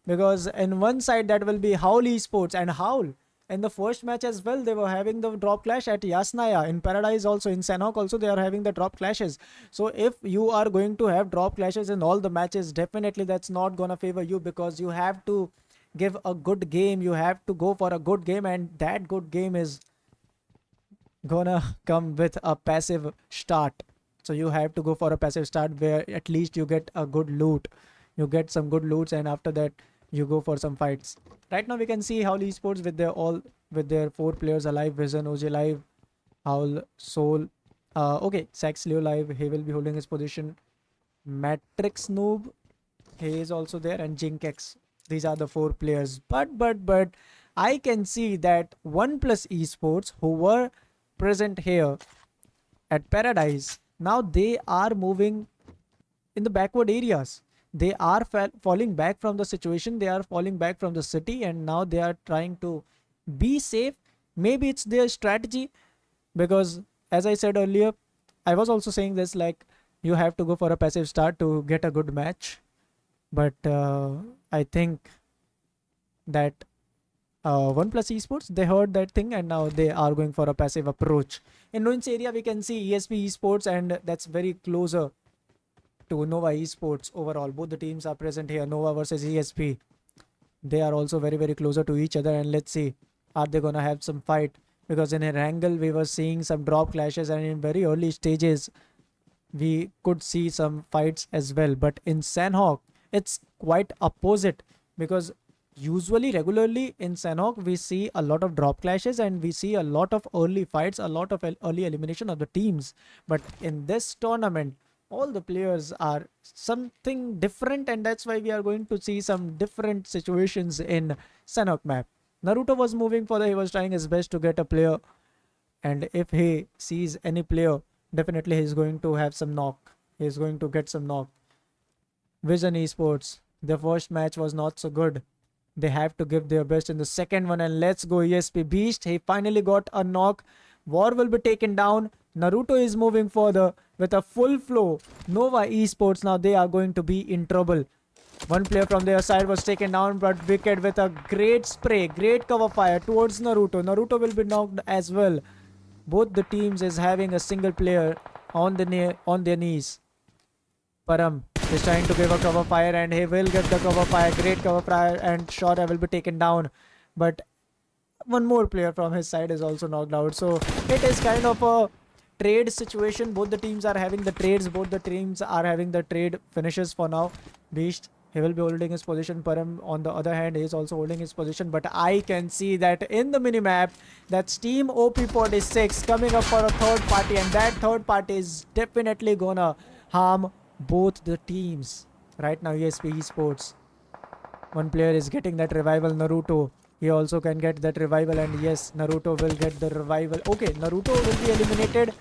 because in one side that will be Howl Esports, and Howl in the first match as well, they were having the drop clash at Yasnaya. In Paradise also, in Sanhok also, they are having the drop clashes. So if you are going to have drop clashes in all the matches, definitely that's not gonna favor you, because you have to give a good game. You have to go for a good game, and that good game is gonna come with a passive start. So you have to go for a passive start where at least you get a good loot. You get some good loots, and after that you go for some fights. Right now we can see Howl Esports with their 4 players alive: Vision, OJ live, Howl, Soul. Okay, Sax Leo live. He will be holding his position. Matrix Noob, he is also there, and Jinkex. These are the 4 players. But I can see that OnePlus Esports, who were present here at Paradise, now they are moving in the backward areas. They are falling back from the situation. They are falling back from the city, and now they are trying to be safe. Maybe it's their strategy, because as I said earlier, I was also saying this, like, you have to go for a passive start to get a good match. But I think that OnePlus Esports, they heard that thing, and now they are going for a passive approach. In Ruins area we can see ESP Esports, and that's very closer to Nova Esports overall. Both the teams are present here, Nova versus ESP. They are also very closer to each other, and let's see, are they gonna have some fight? Because in Erangel we were seeing some drop clashes, and in very early stages we could see some fights as well. But in Sanhok it's quite opposite, because usually regularly in Sanhok we see a lot of drop clashes, and we see a lot of early fights, a lot of early elimination of the teams. But in this tournament all the players are something different, and that's why we are going to see some different situations in Sanhok map. Naruto was moving for he was trying his best to get a player, and if he sees any player, definitely he's going to have some knock. He's going to get some knock. Vision Esports, the first match was not so good. They have to give their best in the second one, and let's go ESP Beast. He finally got a knock. War will be taken down. Naruto is moving further with a full flow. Nova Esports, now they are going to be in trouble. One player from their side was taken down, but Wicked with a great spray, great cover fire towards Naruto. Naruto will be knocked as well. Both the teams is having a single player on their knees. Param is trying to give a cover fire, and he will get the cover fire. Great cover fire, and Shora will be taken down. But one more player from his side is also knocked out. So it is kind of a trade situation. Both the teams are having the trades. Both the teams are having the trade finishes for now. Beast, he will be holding his position. Param, on the other hand, he is also holding his position. But I can see that in the minimap, that's Team OP46 coming up for a third party. And that third party is definitely gonna harm both the teams. Right now, ESP Esports. One player is getting that revival, Naruto. He also can get that revival, and yes, Naruto will get the revival. Okay, Naruto will be eliminated.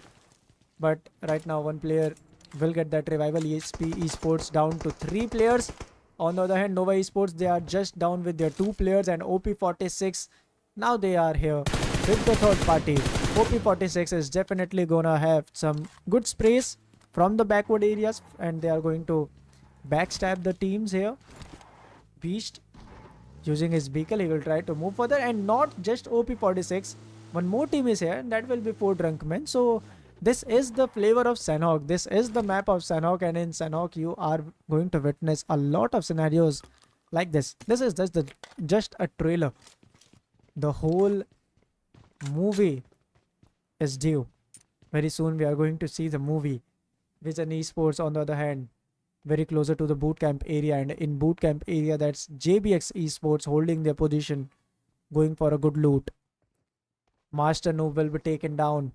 But right now, one player will get that revival. ESP Esports down to 3 players. On the other hand, Nova Esports, they are just down with their 2 players, and OP46, now they are here with the third party. OP46 is definitely gonna have some good sprays from the backward areas, and they are going to backstab the teams here. Beast, using his beacon, he will try to move further, and not just OP46. One more team is here, and that will be 4 drunk men. So this is the flavor of Sanhok. This is the map of Sanhok, and in Sanhok you are going to witness a lot of scenarios like this. This is just a trailer. The whole movie is due. Very soon we are going to see the movie. Vision Esports, on the other hand, very closer to the bootcamp area, and in bootcamp area that's JBX Esports holding their position, going for a good loot. Master Noob will be taken down.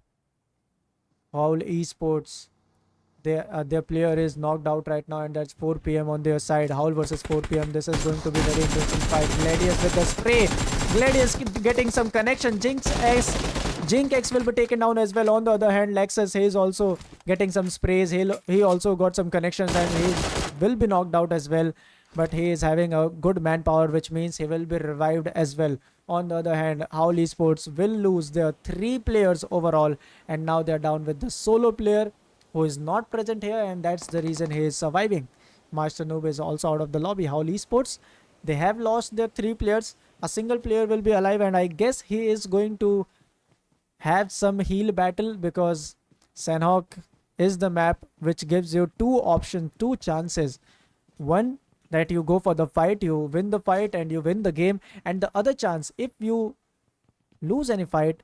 Howl Esports, their player is knocked out right now, and that's 4 PM on their side. Howl versus 4 PM. This is going to be very interesting fight. Gladius with the spray. Gladius getting some connection. Jinx will be taken down as well. On the other hand, Lexus, he is also getting some sprays. He also got some connections, and he will be knocked out as well. But he is having a good manpower, which means he will be revived as well. On the other hand, Howl Esports will lose their 3 players overall, and now they are down with the solo player who is not present here, and that's the reason he is surviving. Master Noob is also out of the lobby. Howl Esports, They have lost their 3 players. A single player will be alive, and I guess he is going to have some heal battle, because Sanhok is the map which gives you 2 options, 2 chances. One, that you go for the fight, you win the fight and you win the game, and the other chance, if you lose any fight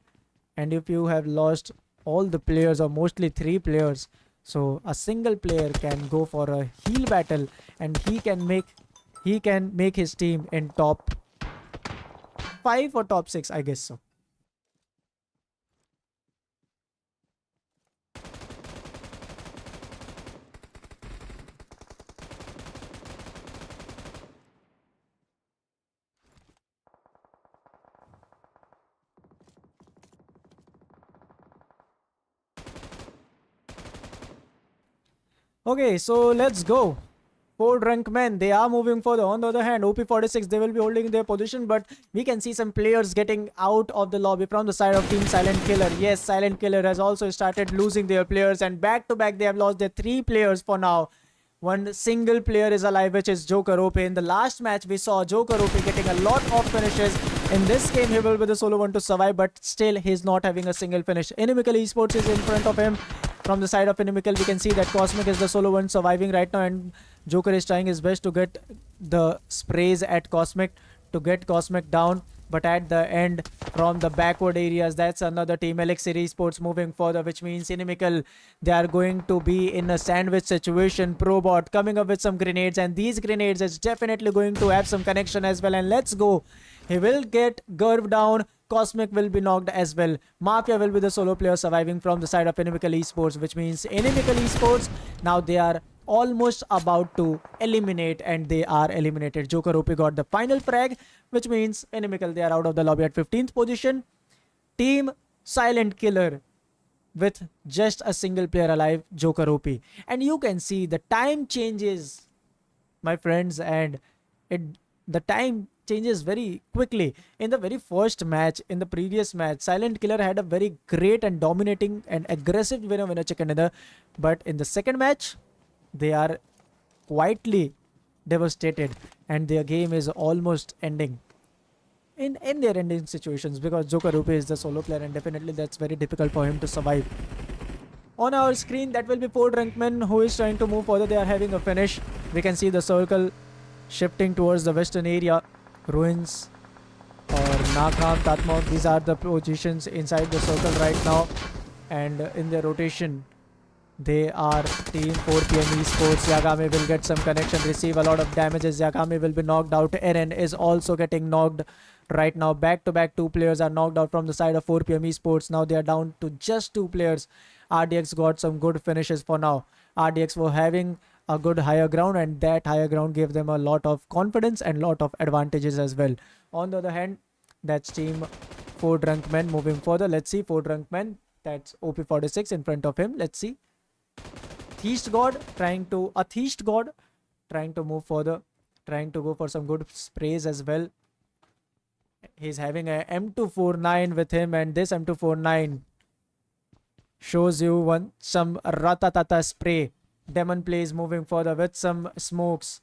and if you have lost all the players or mostly 3 players, so a single player can go for a heal battle, and he can make his team in top 5 or top 6, I guess so. Okay, so let's go. 4 drunk men, they are moving further. On the other hand, OP46, they will be holding their position, but we can see some players getting out of the lobby from the side of Team Silent Killer. Yes, Silent Killer has also started losing their players, and back to back they have lost their 3 players for now. One single player is alive, which is Joker OP. In the last match, we saw Joker OP getting a lot of finishes. In this game, he will be the solo one to survive, but still he's not having a single finish. Inimical Esports is in front of him. From the side of Inimical, we can see that Cosmic is the solo one surviving right now, and Joker is trying his best to get the sprays at Cosmic, to get Cosmic down. But at the end, from the backward areas, that's another team, Elixir Esports, moving further, which means Inimical, they are going to be in a sandwich situation. Probot coming up with some grenades, and these grenades is definitely going to have some connection as well. And let's go. He will get Gurv down. Cosmic will be knocked as well. Mafia will be the solo player surviving from the side of Inimical Esports, which means Inimical Esports, now they are almost about to eliminate, and they are eliminated. Joker OP got the final frag, which means Inimical, they are out of the lobby at 15th position. Team Silent Killer with just a single player alive, Joker OP. And you can see the time changes, my friends, and the time changes very quickly. In the very first match, in the previous match, Silent Killer had a very great and dominating and aggressive winner chicken dinner, but in the second match, they are quietly devastated, and their game is almost ending in their ending situations, because Joker OP is the solo player, and definitely that's very difficult for him to survive. On our screen, that will be 4 drunk men who is trying to move further. They are having a finish. We can see the circle shifting towards the western area. Ruins or Nakam, Tatmok, these are the positions inside the circle right now, and in their rotation they are Team 4PM Esports. Yagami will get some connection, receive a lot of damages. Yagami will be knocked out. Eren is also getting knocked right now. Back to back 2 players are knocked out from the side of 4PM Esports. Now they are down to just 2 players. RDX got some good finishes for now. RDX were having a good higher ground, and that higher ground gave them a lot of confidence and lot of advantages as well. On the other hand, that's Team 4 drunk men moving further. Let's see, 4 drunk men, that's OP46 in front of him. Let's see, Theist God trying to move further, trying to go for some good sprays as well. He's having a M249 with him, and this M249 shows you some ratatata spray. Demon plays moving further with some smokes.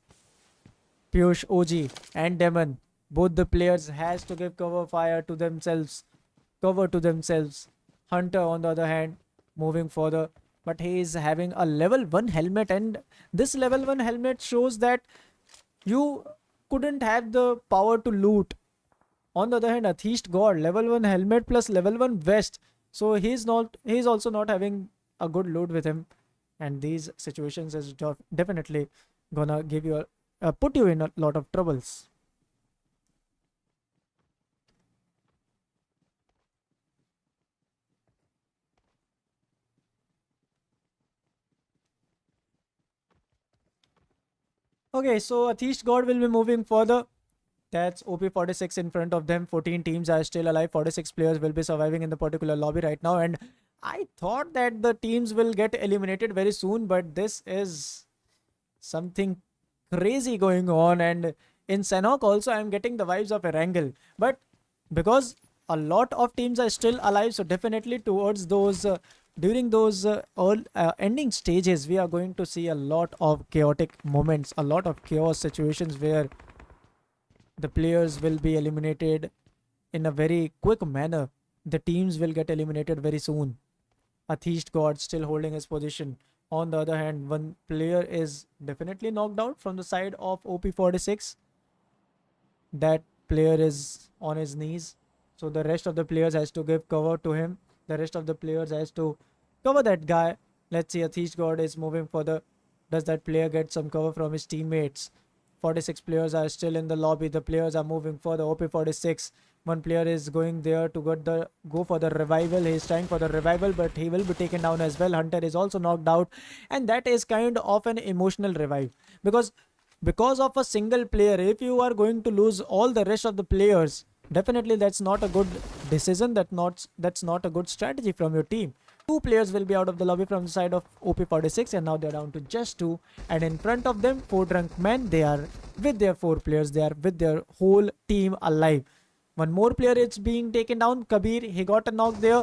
Piyush, OG and Demon, both the players has to give cover to themselves. Hunter on the other hand moving further, but he is having a level 1 helmet, and this level 1 helmet shows that you couldn't have the power to loot. On the other hand, a Theist God, level 1 helmet plus level 1 vest, so he's also not having a good loot with him. And these situations is definitely gonna give you put you in a lot of troubles. Okay, so a Theist God will be moving further. That's OP46 in front of them. 14 teams are still alive. 46 players will be surviving in the particular lobby right now. And I thought that the teams will get eliminated very soon, but this is something crazy going on. And in Sanhok also, I'm getting the vibes of a wrangle. But because a lot of teams are still alive, so definitely towards those during those ending stages, we are going to see a lot of chaotic moments, a lot of chaos situations where the players will be eliminated in a very quick manner. The teams will get eliminated very soon. Athish God still holding his position. On the other hand, one player is definitely knocked out from the side of OP46. That player is on his knees. So the rest of the players has to give cover to him. The rest of the players has to cover that guy. Let's see, Athish God is moving further. Does that player get some cover from his teammates? 46 players are still in the lobby. The players are moving further. OP46. One player is going there to go for the revival. He's trying for the revival, but he will be taken down as well. Hunter is also knocked out, and that is kind of an emotional revive because of a single player. If you are going to lose all the rest of the players, definitely that's not a good decision. That's not a good strategy from your team. Two players will be out of the lobby from the side of OP46, and now they're down to just two. And in front of them, four drunk men. They are with their four players. They are with their whole team alive. One more player is being taken down. Kabir, he got a knock there.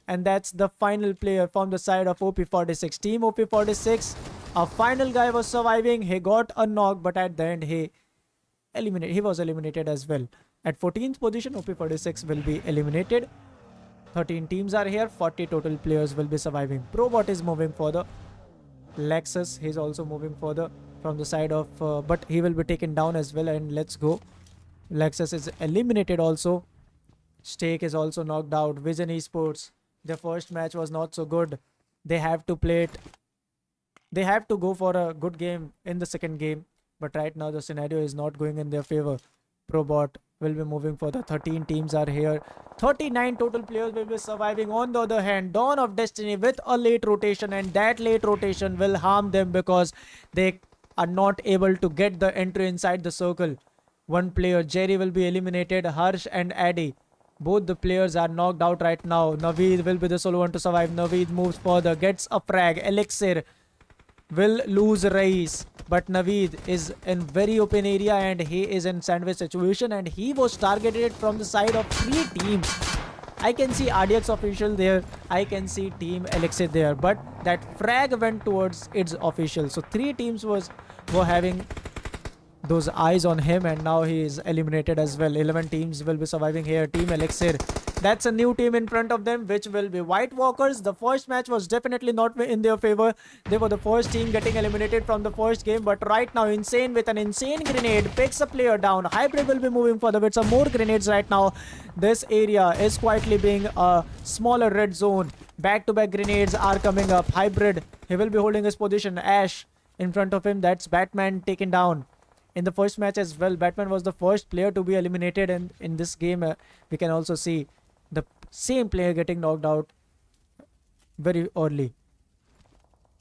And that's the final player from the side of OP46. Team OP46, a final guy was surviving. He got a knock, but at the end, he was eliminated as well. At 14th position, OP46 will be eliminated. 13 teams are here. 40 total players will be surviving. Probot is moving further. Lexus, he's also moving further from the side of... but he will be taken down as well. And let's go. Lexus is eliminated also. Stake is also knocked out. Vision Esports, their first match was not so good. They have to play it. They have to go for a good game in the second game. But right now the scenario is not going in their favor. Probot will be moving further. 13 teams are here. 39 total players will be surviving. On the other hand, Dawn of Destiny with a late rotation, and that late rotation will harm them because they are not able to get the entry inside the circle. One player, Jerry, will be eliminated. Harsh and Addy, both the players are knocked out right now. Naveed will be the solo one to survive. Naveed moves further, gets a frag. Elixir will lose Rais, but Naveed is in very open area and he is in sandwich situation, and he was targeted from the side of three teams. I can see RDX.Social there. I can see Team Elixir there, but that frag went towards its official. So three teams were having those eyes on him, and now he is eliminated as well. 11 teams will be surviving here. Team Elixir, that's a new team in front of them, which will be White Walkers. The first match was definitely not in their favor. They were the first team getting eliminated from the first game, but right now Insane with an insane grenade picks a player down. Hybrid will be moving further with some more grenades right now. This area is quietly being a smaller red zone. Back-to-back grenades are coming up. Hybrid, he will be holding his position. Ash in front of him, that's Batman taken down. In the first match as well, Batman was the first player to be eliminated, and in this game we can also see the same player getting knocked out very early.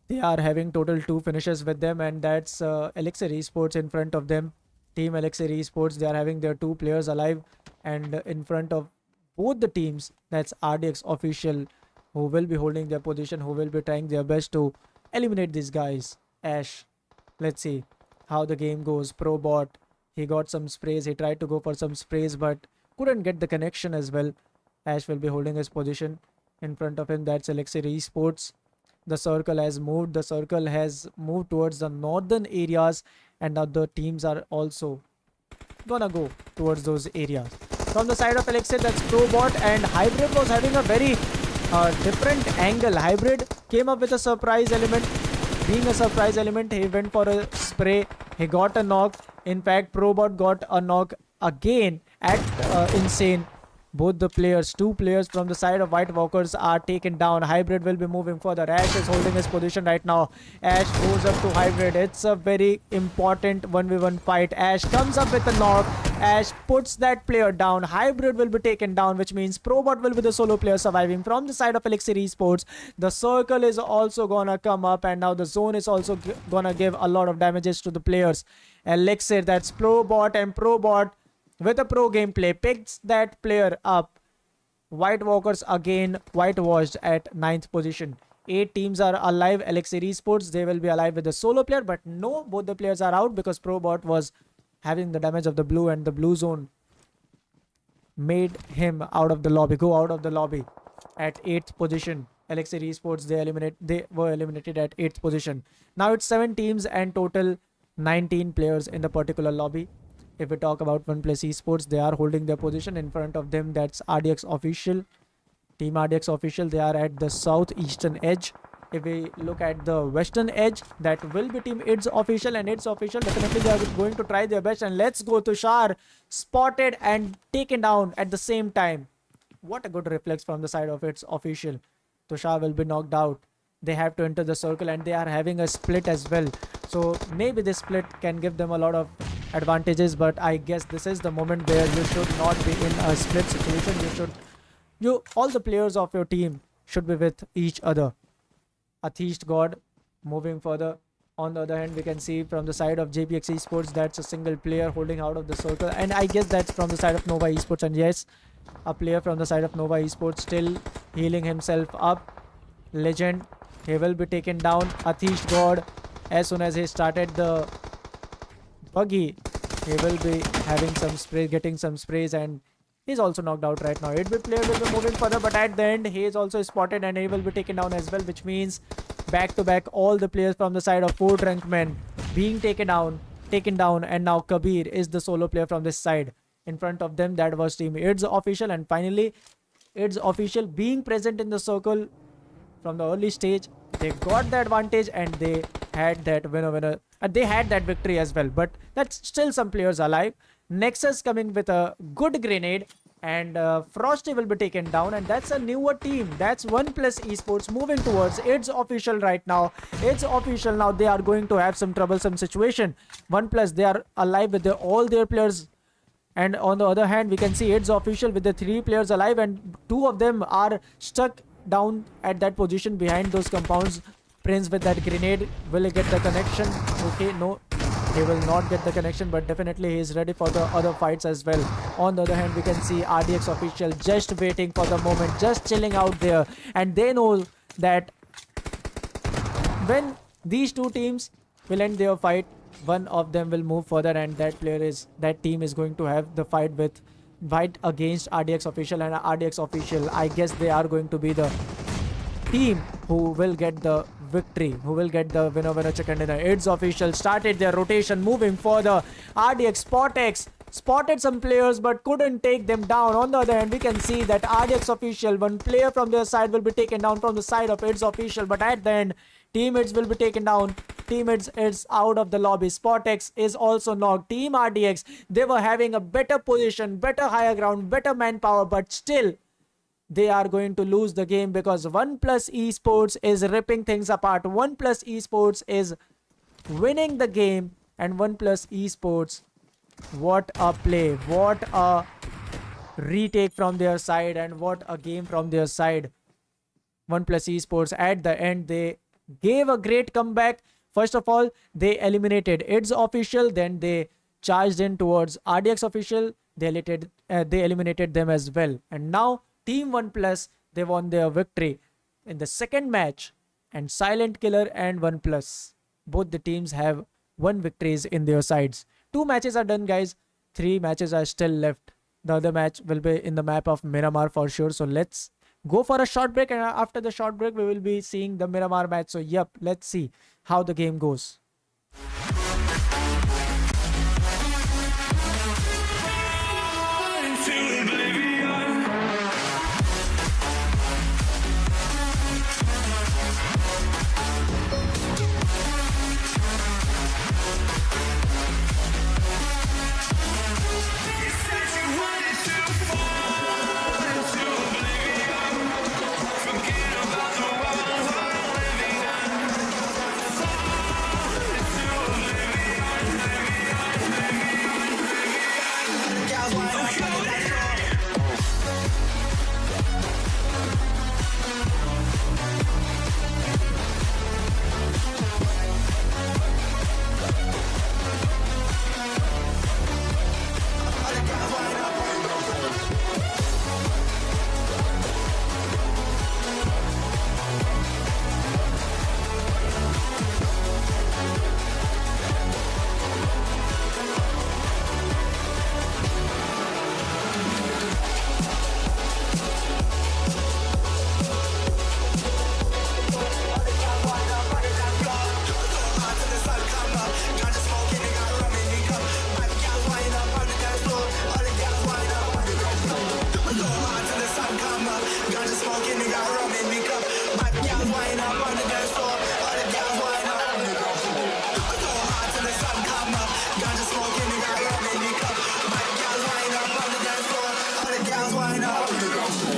They are having total 2 finishes with them, and that's Elixir Esports in front of them. Team Elixir Esports, they are having their 2 players alive, and in front of both the teams, that's RDX.Official, who will be holding their position, who will be trying their best to eliminate these guys. Ash, let's see how the game goes. Probot, he got some sprays. He tried to go for some sprays, but couldn't get the connection as well. Ash will be holding his position. In front of him, that's Elixir Esports. The circle has moved. The circle has moved towards the northern areas, and now the teams are also gonna go towards those areas. From the side of Elixir, that's Probot, and Hybrid was having a very different angle. Hybrid came up with a surprise element. Being a surprise element, he went for a spray. He got a knock. In fact, Probot got a knock again at Insane. Both the players, 2 players from the side of White Walkers, are taken down. Hybrid will be moving further. Ash is holding his position right now. Ash goes up to Hybrid. It's a very important 1v1 fight. Ash comes up with a knock. Ash puts that player down. Hybrid will be taken down, which means Probot will be the solo player surviving. From the side of Elixir Esports, the circle is also gonna come up, and now the zone is also gonna give a lot of damages to the players. Elixir, that's Probot, and Probot with a pro gameplay picks that player up. White Walkers again whitewashed at 9th position. 8 teams are alive. Elixir Esports, they will be alive with the solo player, but no, both the players are out because Probot was having the damage of the blue, and the blue zone made him out of the lobby, go out of the lobby at 8th position. Elixir Esports, they were eliminated at 8th position. Now it's 7 teams and total 19 players in the particular lobby. If we talk about OnePlus Esports, they are holding their position. In front of them, that's RDX Official. Team RDX Official, they are at the southeastern edge. If we look at the western edge, that will be Team Official, and Official definitely they are going to try their best. And let's go, Tushar spotted and taken down at the same time. What a good reflex from the side of Official. Tushar will be knocked out. They have to enter the circle, and they are having a split as well. So maybe this split can give them a lot of advantages, but I guess this is the moment where you should not be in a split situation. All the players of your team should be with each other. Atheist God moving further. On the other hand, we can see from the side of JPX Esports, that's a single player holding out of the circle, and I guess that's from the side of Nova Esports. And yes, a player from the side of Nova Esports still healing himself up. Legend, he will be taken down. Atheist God, as soon as he started the buggy, he will be having some spray, getting some sprays, and he's also knocked out right now. 8-bit player will be moving further, but at the end, he is also spotted and he will be taken down as well, which means back to back all the players from the side of 4th rank men being taken down, and now Kabir is the solo player from this side. In front of them, that was Team Official, and finally, Official being present in the circle from the early stage, they got the advantage and they had that winner. They had that victory as well, but that's still some players alive. Nexus coming with a good grenade, and Frosty will be taken down, and that's a newer team. That's OnePlus Esports moving towards Official right now. Official now, they are going to have some troublesome situation. OnePlus, they are alive with all their players, and on the other hand, we can see Official with the 3 players alive, and 2 of them are stuck down at that position behind those compounds. Prince with that grenade, will he get the connection? Okay, no, he will not get the connection, but definitely he is ready for the other fights as well. On the other hand, we can see RDX Official just waiting for the moment, just chilling out there, and they know that when these 2 teams will end their fight, one of them will move further, and that team is going to have the fight against RDX Official. And RDX Official, I guess they are going to be the team who will get the victory, who will get the winner chicken dinner. Official started their rotation, moving further. RDX Sportex spotted some players but couldn't take them down. On the other hand, we can see that RDX Official, one player from their side will be taken down from the side of Official, but at the end, teammates will be taken down. Teammates is out of the lobby. Sportex is also knocked. Team RDX, they were having a better position, better higher ground, better manpower, but still they are going to lose the game because OnePlus Esports is ripping things apart. OnePlus Esports is winning the game, and OnePlus Esports, what a play, what a retake from their side, and what a game from their side. OnePlus Esports at the end, they gave a great comeback. First of all, they eliminated Official, then they charged in towards RDX Official. They eliminated them as well, and now Team OnePlus, they won their victory in the second match, and Silent Killer and OnePlus, both the teams have 1 victories in their sides. 2 matches are done, guys. 3 matches are still left. The other match will be in the map of Miramar for sure. So let's go for a short break, and after the short break, we will be seeing the Miramar match. So yep, let's see how the game goes.
got rum in me cup. My gals wind up on the dance floor. All the gals wind up on the dance floor. I go hard till the sun come up. Ganja smoking, me got rum in me cup. My gals wind up on the dance floor. All the gals wind up on the dance floor.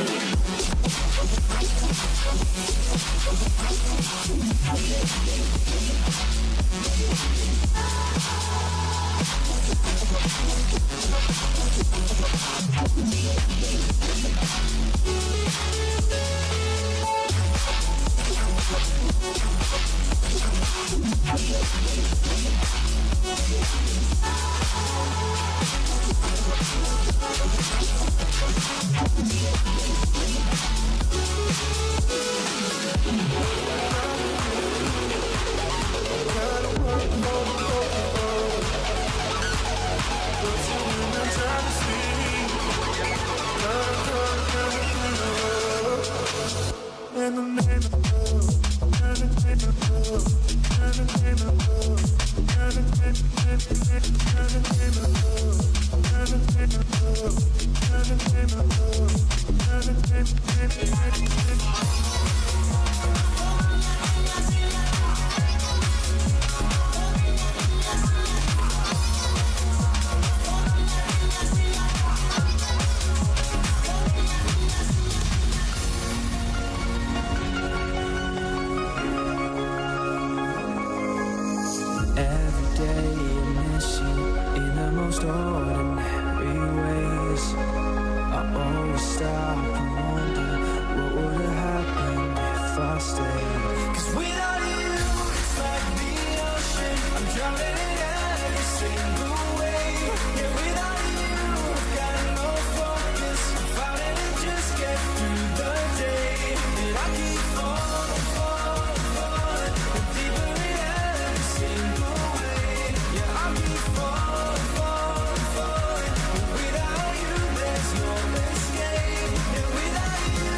Every day I miss you in the most ordinary ways. I always stop and wonder what would have happened if I stayed. 'Cause without you, it's like the ocean. I'm drowning in every single wave. Yeah, without you, I've got no focus. I'm fighting to just get through the day. And I keep falling, falling, falling, and deeper in every single way. Yeah, I keep falling, falling, falling. And without you, there's no escape. And without you.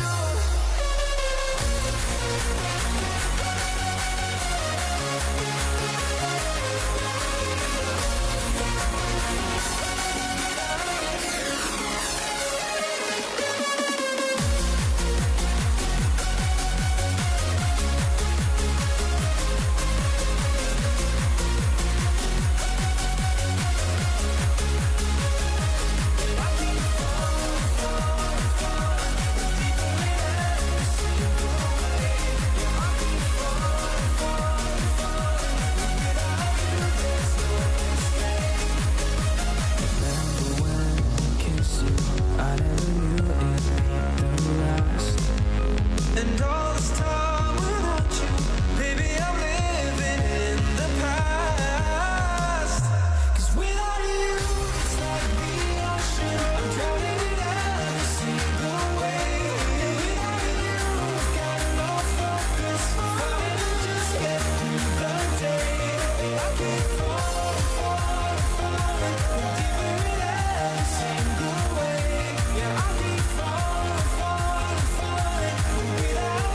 Remember when I kissed you? I never knew it'd be the last. And all this time without you, baby, I'm living in the past. 'Cause without you, it's like the ocean. I'm drowning in every single wave. And without you, I've got no focus. Fighting to just get through the day. And I keep falling, falling, falling, and deeper in every single way. Yeah, I keep falling, falling, falling, and without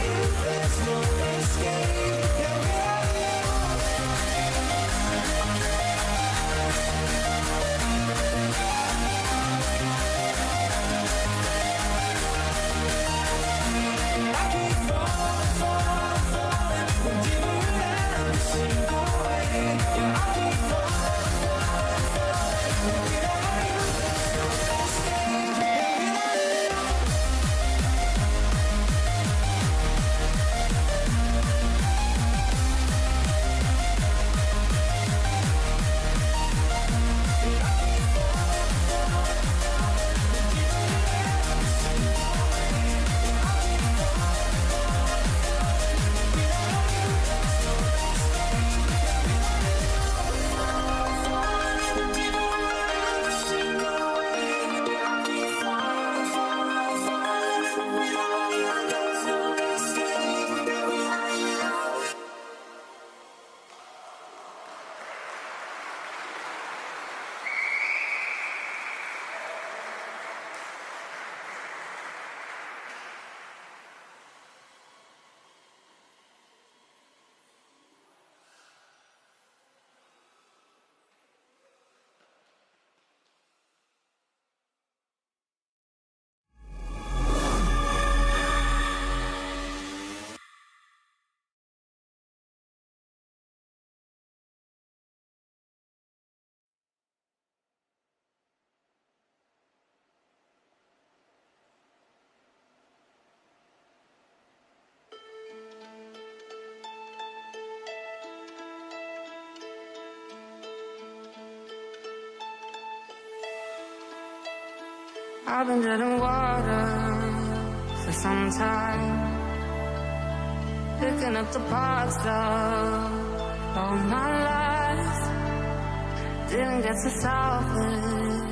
I've been treading water for some time, picking up the parts of all my life. Didn't get to solve it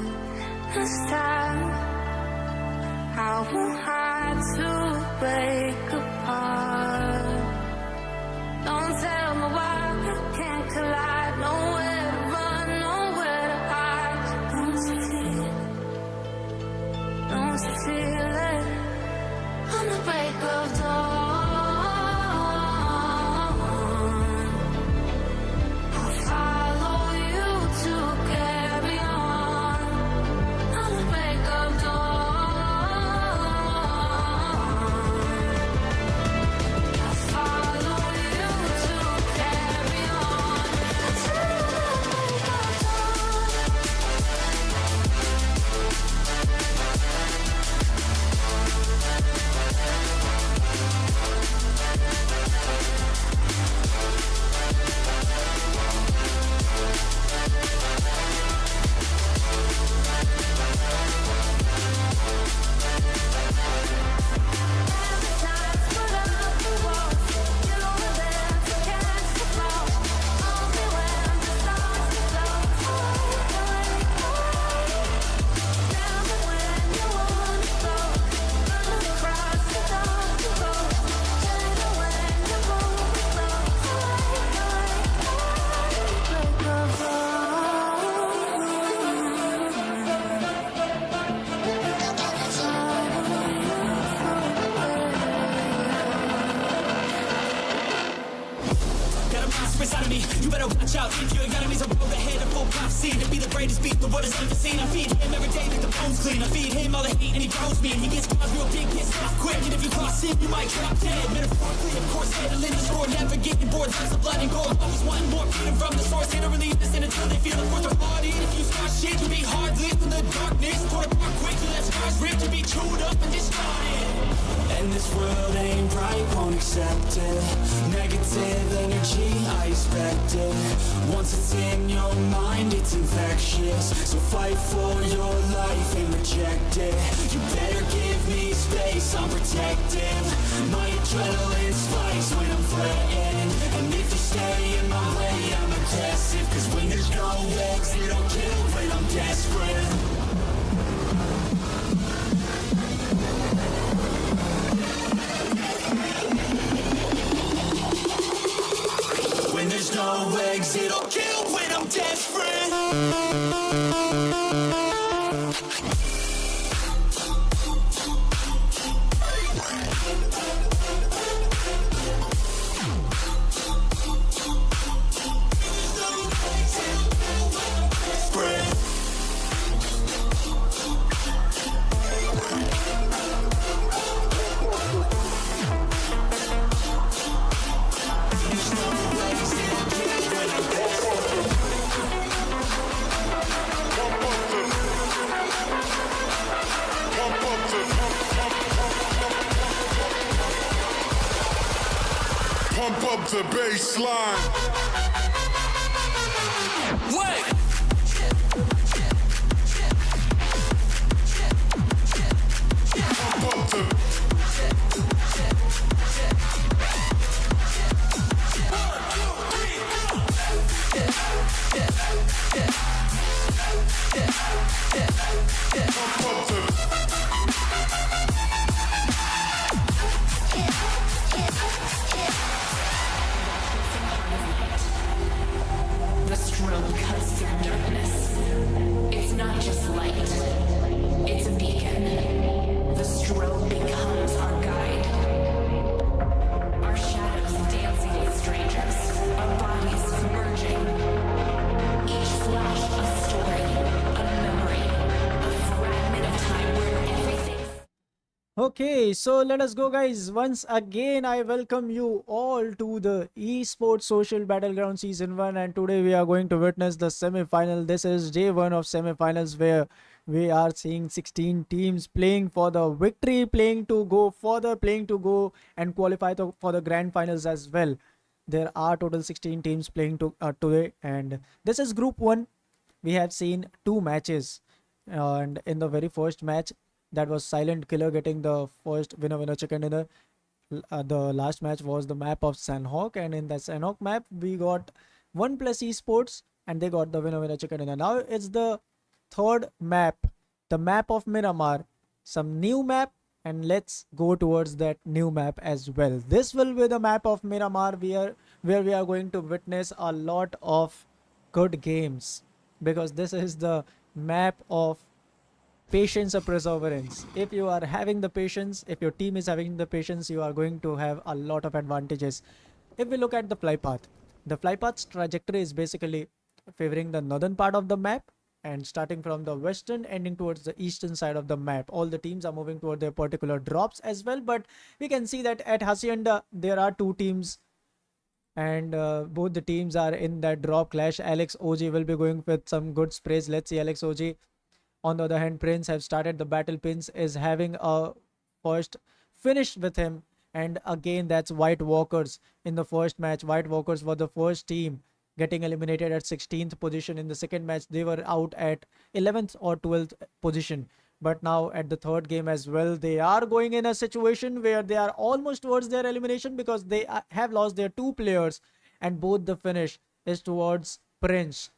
this time. How will I to break apart? Don't tell me why I can't collide. Nowhere to run, nowhere to hide. Don't you feel it? Don't you feel it? On the break of dawn, I'll follow you to carry on. On the break of dawn, I'll follow you to carry on. Till the break of
Got a monster inside of me, you better watch out. If you ain't got enemies, a road ahead, a full prophecy to be the greatest beast the world has ever seen. I feed him every day like the bones clean. I feed him all the hate and he grows me. And he gets caught real big, gets off quick. And if you cross him, you might drop dead. Metaphorically, of course, handling the score. Never getting bored, there's the blood and gore. Always wanting more, feeding from the source. Can't release this until they feel the force of party. And if you start shit, you be hard lived in the darkness. Torn apart quick, you let scars rip. You be chewed up and discarded.
And this world ain't right, won't accept it. Negative energy, I expect it. Once it's in your mind, it's infectious. So fight for your life and reject it. You better give me space, I'm protective. My adrenaline spikes when I'm threatened. And if you stay in my way, I'm aggressive. Cause when there's no exit, I'll kill when I'm desperate. When there's no exit, I'll kill when I'm desperate.
Pump up the bass line.
Wait!
Pump up the pump up the
The strobe cuts through darkness. It's not just light, it's a beacon. The strobe becomes our guide. Our shadows dancing with strangers, our bodies merging. Each flash a story, a memory, a fragment of time where everything.
Okay, so let us go, guys. Once again, I welcome you all to the Esport.Social Battleground Season 1, and today we are going to witness the semi-final. This is day 1 of semi-finals, where we are seeing 16 teams playing for the victory, playing to go further, playing to go and qualify for the grand finals as well. There are total 16 teams playing today, and this is Group 1. We have seen 2 matches, and in the very first match, That was Silent Killer getting the first winner chicken dinner. The last match was the map of Sanhok, and in that Sanhok map we got One Plus Esports, and they got the winner chicken dinner. Now it's the third map, the map of Miramar, some new map, and let's go towards that new map as well. This will be the map of Miramar, where we are going to witness a lot of good games, because this is the map of patience or perseverance. If you are having the patience, if your team is having the patience, you are going to have a lot of advantages. If we look at the fly path's trajectory is basically favoring the northern part of the map, and starting from the western ending towards the eastern side of the map. All the teams are moving toward their particular drops as well, but we can see that at Hacienda there are two teams, and both the teams are in that drop clash. Alex OG will be going with some good sprays. Let's see Alex OG. On the other hand, Prince have started the battle. Prince is having a first finish with him, and again that's White Walkers in the first match. White Walkers were the first team getting eliminated at 16th position. In the second match they were out at 11th or 12th position, but now at the third game as well they are going in a situation where they are almost towards their elimination, because they have lost their two players, and both the finish is towards Prince.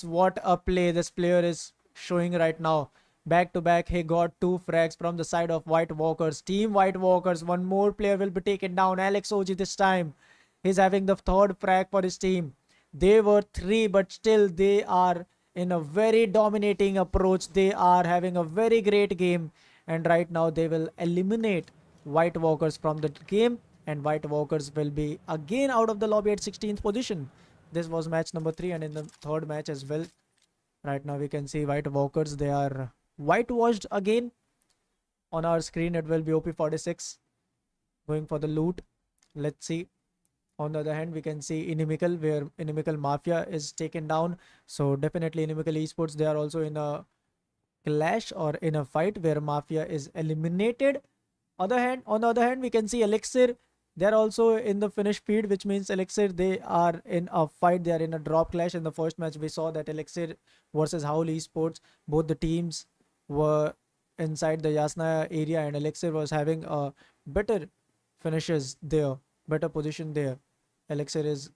What a play this player is showing right now. Back to back, he got two frags from the side of White Walkers. Team White Walkers, one more player will be taken down. Alex OG this time. He's having the third frag for his team. They were three, but still they are in a very dominating approach. They are having a very great game, and right now they will eliminate White Walkers from the game, and White Walkers will be again out of the lobby at 16th position. This was match number 3, and in the third match as well, right now we can see White Walkers, they are whitewashed again. On our screen it will be OP46 going for the loot. Let's see. On the other hand, we can see Inimical, where Inimical Mafia is taken down. So definitely Inimical Esports, they are also in a clash or in a fight where Mafia is eliminated. On the other hand, we can see Elixir. They are also in the finish feed, which means Elixir, they are in a fight. They are in a drop clash. In the first match, we saw that Elixir versus Howl Esports, both the teams were inside the Yasna area, and Elixir was having a better finishes there, better position there. Elixir is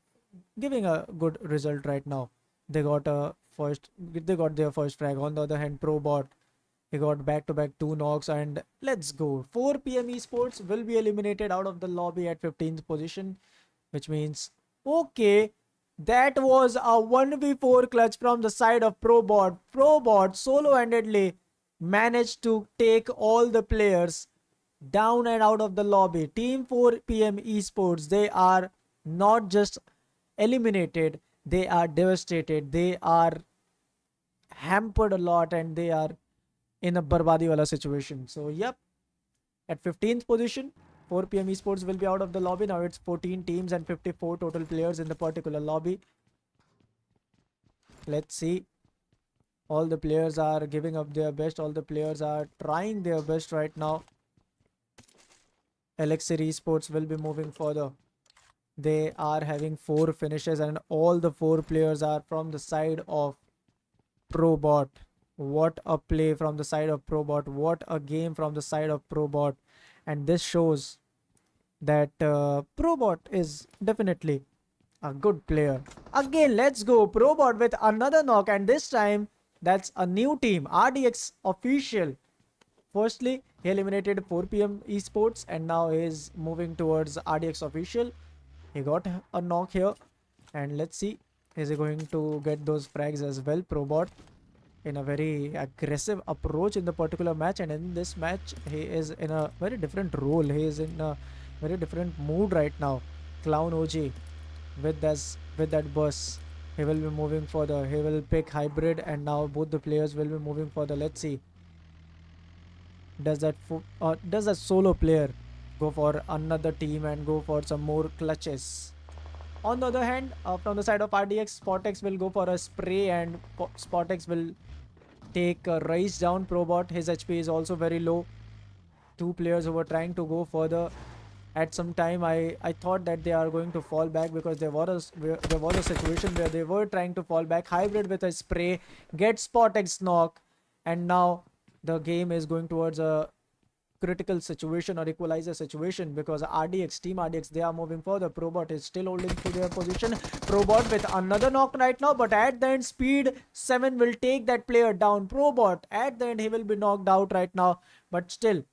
giving a good result right now. They got their first frag. On the other hand, Probot, he got back-to-back 2 knocks, and let's go. 4 PM Esports will be eliminated out of the lobby at 15th position, which means, okay, that was a 1v4 clutch from the side of Probot. Probot solo-handedly managed to take all the players down and out of the lobby. Team 4 PM Esports, they are not just eliminated, they are devastated, they are hampered a lot, and they are in a barbadi wala situation. So yep, at 15th position, 4 PM Esports will be out of the lobby. Now it's 14 teams and 54 total players in the particular lobby. Let's see. All the players are giving up their best. All the players are trying their best right now. Elixir Esports will be moving further. They are having 4 finishes, and all the 4 players are from the side of Probot. What a play from the side of Probot. What a game from the side of Probot. And this shows that Probot is definitely a good player. Again, let's go. Probot with another knock, and this time that's a new team, RDX.Official. Firstly, he eliminated 4 PM Esports, and now he is moving towards RDX.Official. He got a knock here, and let's see, is he going to get those frags as well? Probot in a very aggressive approach in the particular match, and in this match he is in a very different role. He is in a very different mood right now. Clown OG with that bus, he will be moving further. He will pick Hybrid, and now both the players will be moving further. Let's see, does that solo player go for another team and go for some more clutches? On the other hand, from the side of RDX, Sportex will go for a spray, and Sportex will take a rise down Probot. His HP is also very low. 2 players who were trying to go further. At some time, I thought that they are going to fall back, because there was a situation where they were trying to fall back. Hybrid with a spray gets Sportex knock, and now the game is going towards a critical situation or equalizer situation, because team RDX, they are moving further. Probot is still holding to their position. Probot with another knock right now, but at the end Speed 7 will take that player down. Probot at the end, he will be knocked out right now, but still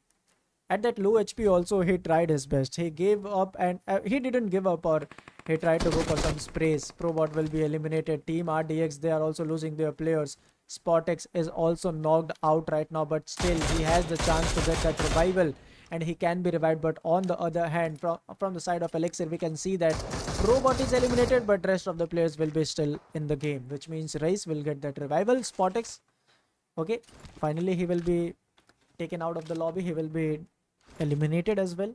at that low HP also he tried his best. He gave up, and he didn't give up, or he tried to go for some sprays. Probot will be eliminated. Team RDX, they are also losing their players. Sportex is also knocked out right now, but still he has the chance to get that revival and he can be revived. But on the other hand, from the side of Elixir, we can see that Probot is eliminated, but rest of the players will be still in the game, which means Race will get that revival. Sportex, okay, finally he will be taken out of the lobby. He will be eliminated as well.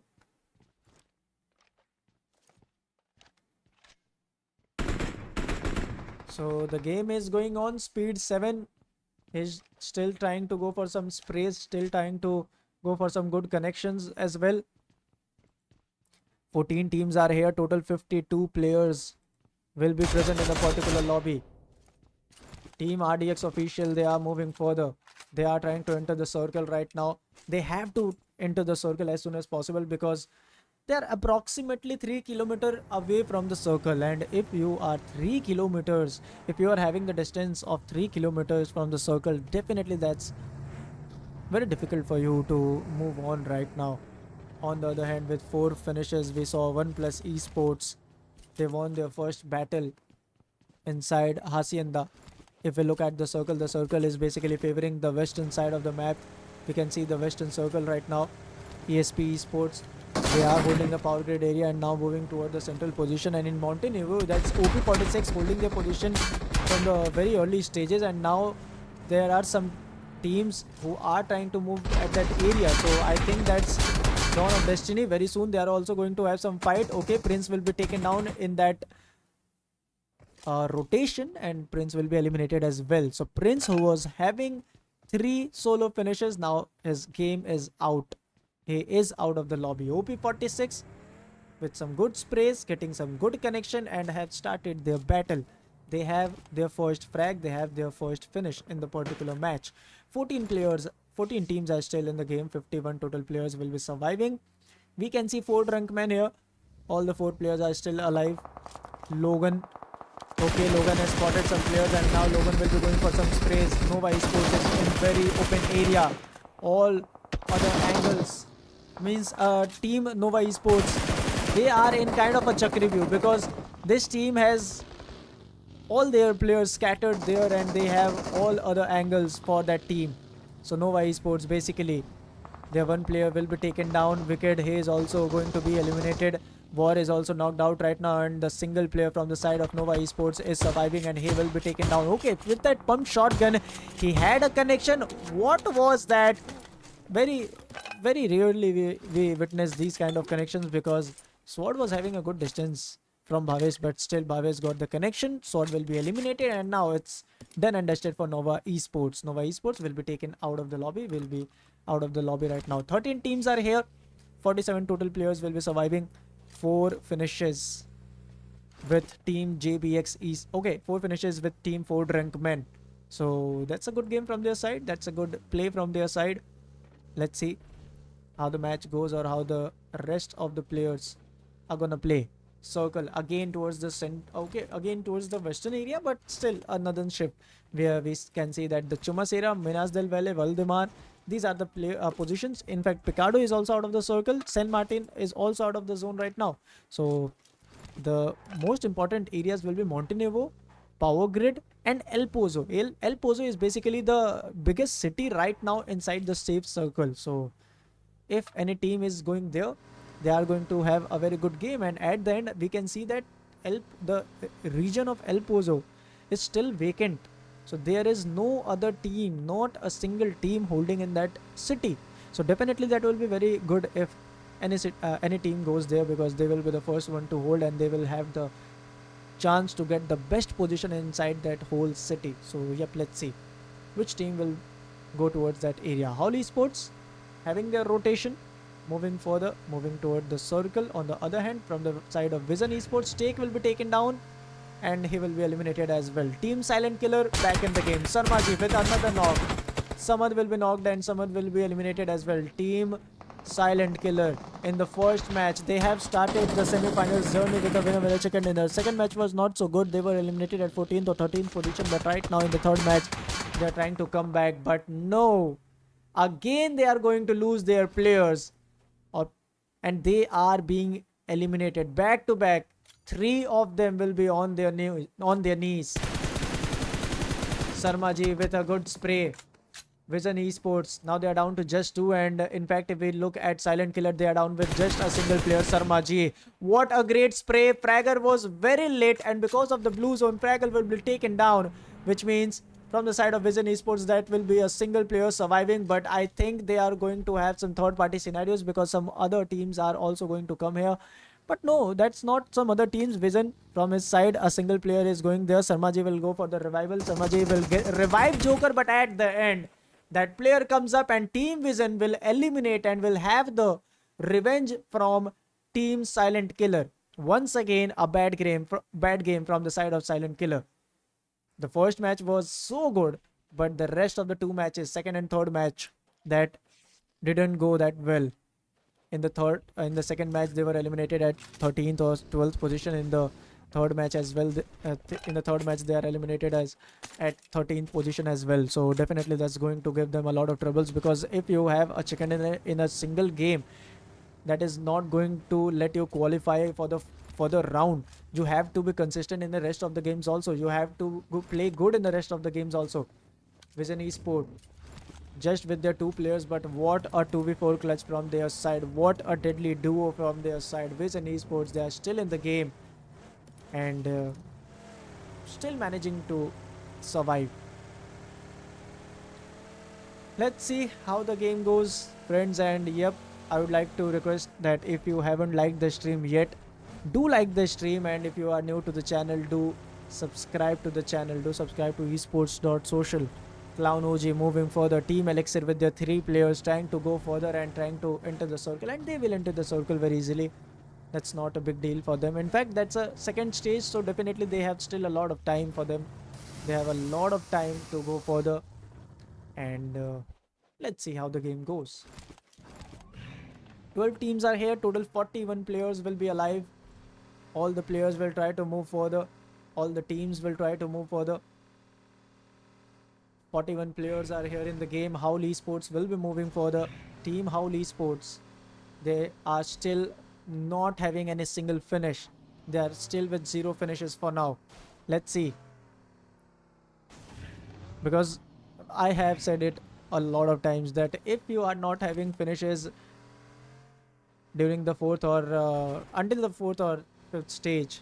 So the game is going on. Speed 7 is still trying to go for some sprays, still trying to go for some good connections as well. 14 teams are here. Total 52 players will be present in the particular lobby. Team RDX official, they are moving further. They are trying to enter the circle right now. They have to enter the circle as soon as possible, because they are approximately 3 kilometers away from the circle, and if you are 3 kilometers, if you are having the distance of 3 kilometers from the circle, definitely that's very difficult for you to move on right now. On the other hand, with 4 finishes, we saw 1+ esports. They won their first battle inside Hacienda. If we look at the circle is basically favoring the western side of the map. We can see the western circle right now. ESP Esports, they are holding the power grid area and now moving toward the central position. And in Montenegro, that's OP46 holding their position from the very early stages. And now there are some teams who are trying to move at that area. So I think that's Dawn of Destiny. Very soon they are also going to have some fight. Okay, Prince will be taken down in that rotation, and Prince will be eliminated as well. So Prince, who was having 3 solo finishes, now his game is out. He is out of the lobby. OP46 with some good sprays, getting some good connection, and have started their battle. They have their first frag, they have their first finish in the particular match. 14 teams are still in the game. 51 total players will be surviving. We can see 4 drunk men here. All the 4 players are still alive. Logan, okay, Logan has spotted some players, and now Logan will be going for some sprays. Nova Esports is in very open area. All other angles means team Nova Esports, they are in kind of a chakri view, because this team has all their players scattered there and they have all other angles for that team. So Nova Esports, basically their one player will be taken down. Wicked, he is also going to be eliminated. War is also knocked out right now, and the single player from the side of Nova Esports is surviving and he will be taken down. Okay, with that pump shotgun, he had a connection. What was that? Very rarely we witness these kind of connections, because Sword was having a good distance from Bhavesh, but still Bhavesh got the connection. Sword will be eliminated, and now it's done and dusted for Nova Esports. Nova Esports will be taken out of the lobby, will be out of the lobby right now. 13 teams are here. 47 total players will be surviving. 4 finishes with Team JBX East. Okay, 4 finishes with Team 4 Drunk Men. So that's a good game from their side. That's a good play from their side. Let's see how the match goes, or how the rest of the players are gonna play. Circle again towards the center. Okay, again towards the western area, but still another shift where we can see that the Chumasera, Minas del Valle, Valdemar, these are the positions. In fact, Picardo is also out of the circle. San Martin is also out of the zone right now. So the most important areas will be Montenegro, Power Grid, and El Pozo. El Pozo is basically the biggest city right now inside the safe circle. So if any team is going there, they are going to have a very good game. And at the end, we can see that the region of El Pozo is still vacant. So there is no other team, not a single team holding in that city. So definitely that will be very good if any team goes there, because they will be the first one to hold, and they will have the chance to get the best position inside that whole city. So yep, let's see which team will go towards that area. Holy Sports having their rotation, moving further, moving toward the circle. On the other hand, from the side of Vision Esports, Stake will be taken down and he will be eliminated as well. Team Silent Killer back in the game. Sarmaji with another knock. Samad will be knocked and Samad will be eliminated as well. Team Silent Killer in the first match, they have started the semi-finals journey with a winner with a chicken dinner. Second match was not so good. They were eliminated at 14th or 13th position, but right now in the third match they are trying to come back, but no, again they are going to lose their players, and they are being eliminated back to back. Three of them will be on their knees. Sarmaji with a good spray. Vision Esports, now they are down to just two, and in fact if we look at Silent Killer, they are down with just a single player, Sarmaji. What a great spray. Fragger was very late, and because of the blue zone, Fragger will be taken down, which means from the side of Vision Esports that will be a single player surviving. But I think they are going to have some third party scenarios because some other teams are also going to come here. But no, that's not some other teams. Vision from his side, a single player is going there. Sarmaji will go for the revival. Sarmaji will revive Joker, but at the end that player comes up and Team Vision will eliminate and will have the revenge from Team Silent Killer. Once again, a bad game from the side of Silent Killer. The first match was so good, but the rest of the two matches, second and third match, that didn't go that well. In the second match, they were eliminated at 13th or 12th position. In the third match as well, in the third match they are eliminated as at 13th position as well. So definitely that's going to give them a lot of troubles, because if you have a chicken in a single game, that is not going to let you qualify for the round. You have to be consistent in the rest of the games also. You have to play good in the rest of the games also. Vision Esport just with their two players, but what a 2v4 clutch from their side. What a deadly duo from their side. Vision Esports, they are still in the game and still managing to survive. Let's see how the game goes, friends. And yep, I would like to request that if you haven't liked the stream yet, do like the stream, and if you are new to the channel, do subscribe to the channel. Do subscribe to Esport.Social. Clown OG moving further. Team Elixir with their three players trying to go further and trying to enter the circle, and they will enter the circle very easily. That's not a big deal for them. In fact, that's a second stage, so definitely they have still a lot of time for them. They have a lot of time to go further, and let's see how the game goes. 12 teams are here. Total 41 players will be alive. All the players will try to move further. All the teams will try to move further. 41 players are here in the game. Howl Esports will be moving further. Team Howl Esports, they are still not having any single finish. They are still with 0 finishes for now. Let's see, because I have said it a lot of times that if you are not having finishes during the fourth or until the fourth or fifth stage,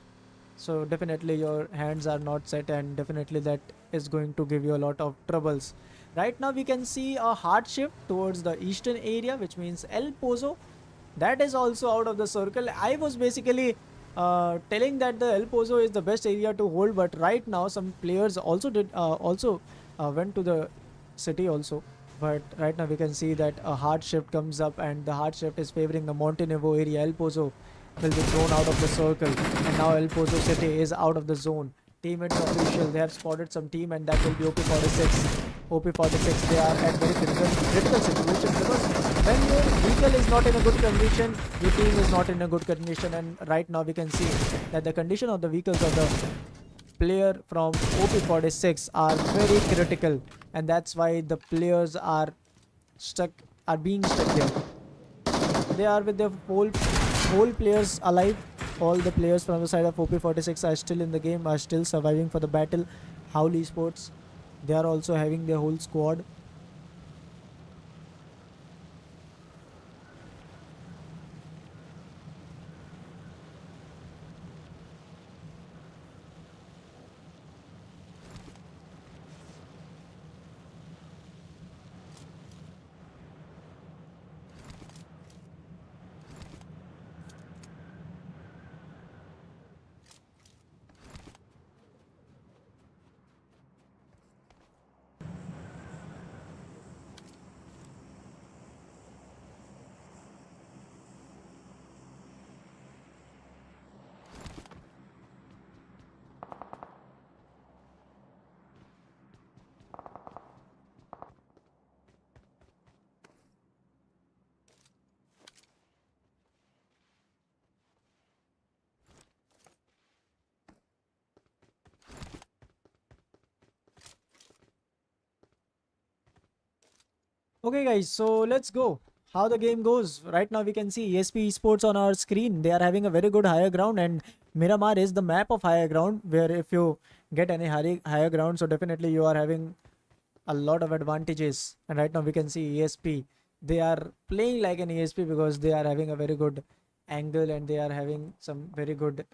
so definitely your hands are not set, and definitely that is going to give you a lot of troubles. Right now we can see a hard shift towards the eastern area, which means El Pozo, that is also out of the circle. I was basically telling that the El Pozo is the best area to hold, but right now some players also went to the city also. But right now we can see that a hard shift comes up, and the hard shift is favoring the Montenevo area. El Pozo will be thrown out of the circle, and now El Pozo city is out of the zone. Teammates official, they have spotted some team, and that will be OP46. OP46, they are at very critical situation, because when your vehicle is not in a good condition, your team is not in a good condition. And right now we can see that the condition of the vehicles of the player from OP46 are very critical, and that's why the players are being stuck here. They are with their whole players alive. All the players from the side of OP46 are still in the game, are still surviving for the battle. Howl Esports, they are also having their whole squad. Okay, guys, so let's go. How the game goes. Right now, we can see ESP Esports on our screen. They are having a very good higher ground, and Miramar is the map of higher ground. Where if you get any higher ground, so definitely you are having a lot of advantages. And right now, we can see ESP. They are playing like an ESP because they are having a very good angle and they are having some very good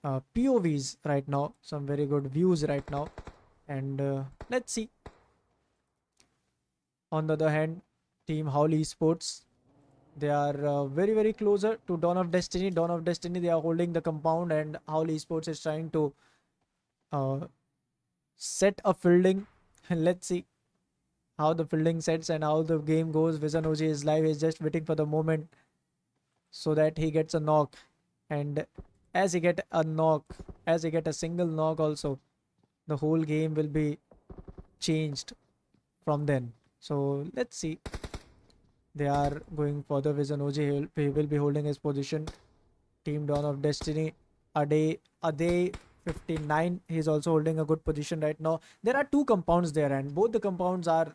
POVs right now, some very good views right now. And let's see. On the other hand, Team Howl Esports, they are very closer to Dawn of Destiny. Dawn of Destiny, they are holding the compound, and Howl Esports is trying to uh, set a fielding. Let's see how the fielding sets and how the game goes. Vision OG is live. He's just waiting for the moment so that he gets a knock. And as he get a knock, as he get a single knock also, the whole game will be changed from then. So let's see. They are going further. Vision OG, he will be holding his position. Team Dawn of Destiny, a day 59. He's also holding a good position right now. There are two compounds there, and both the compounds are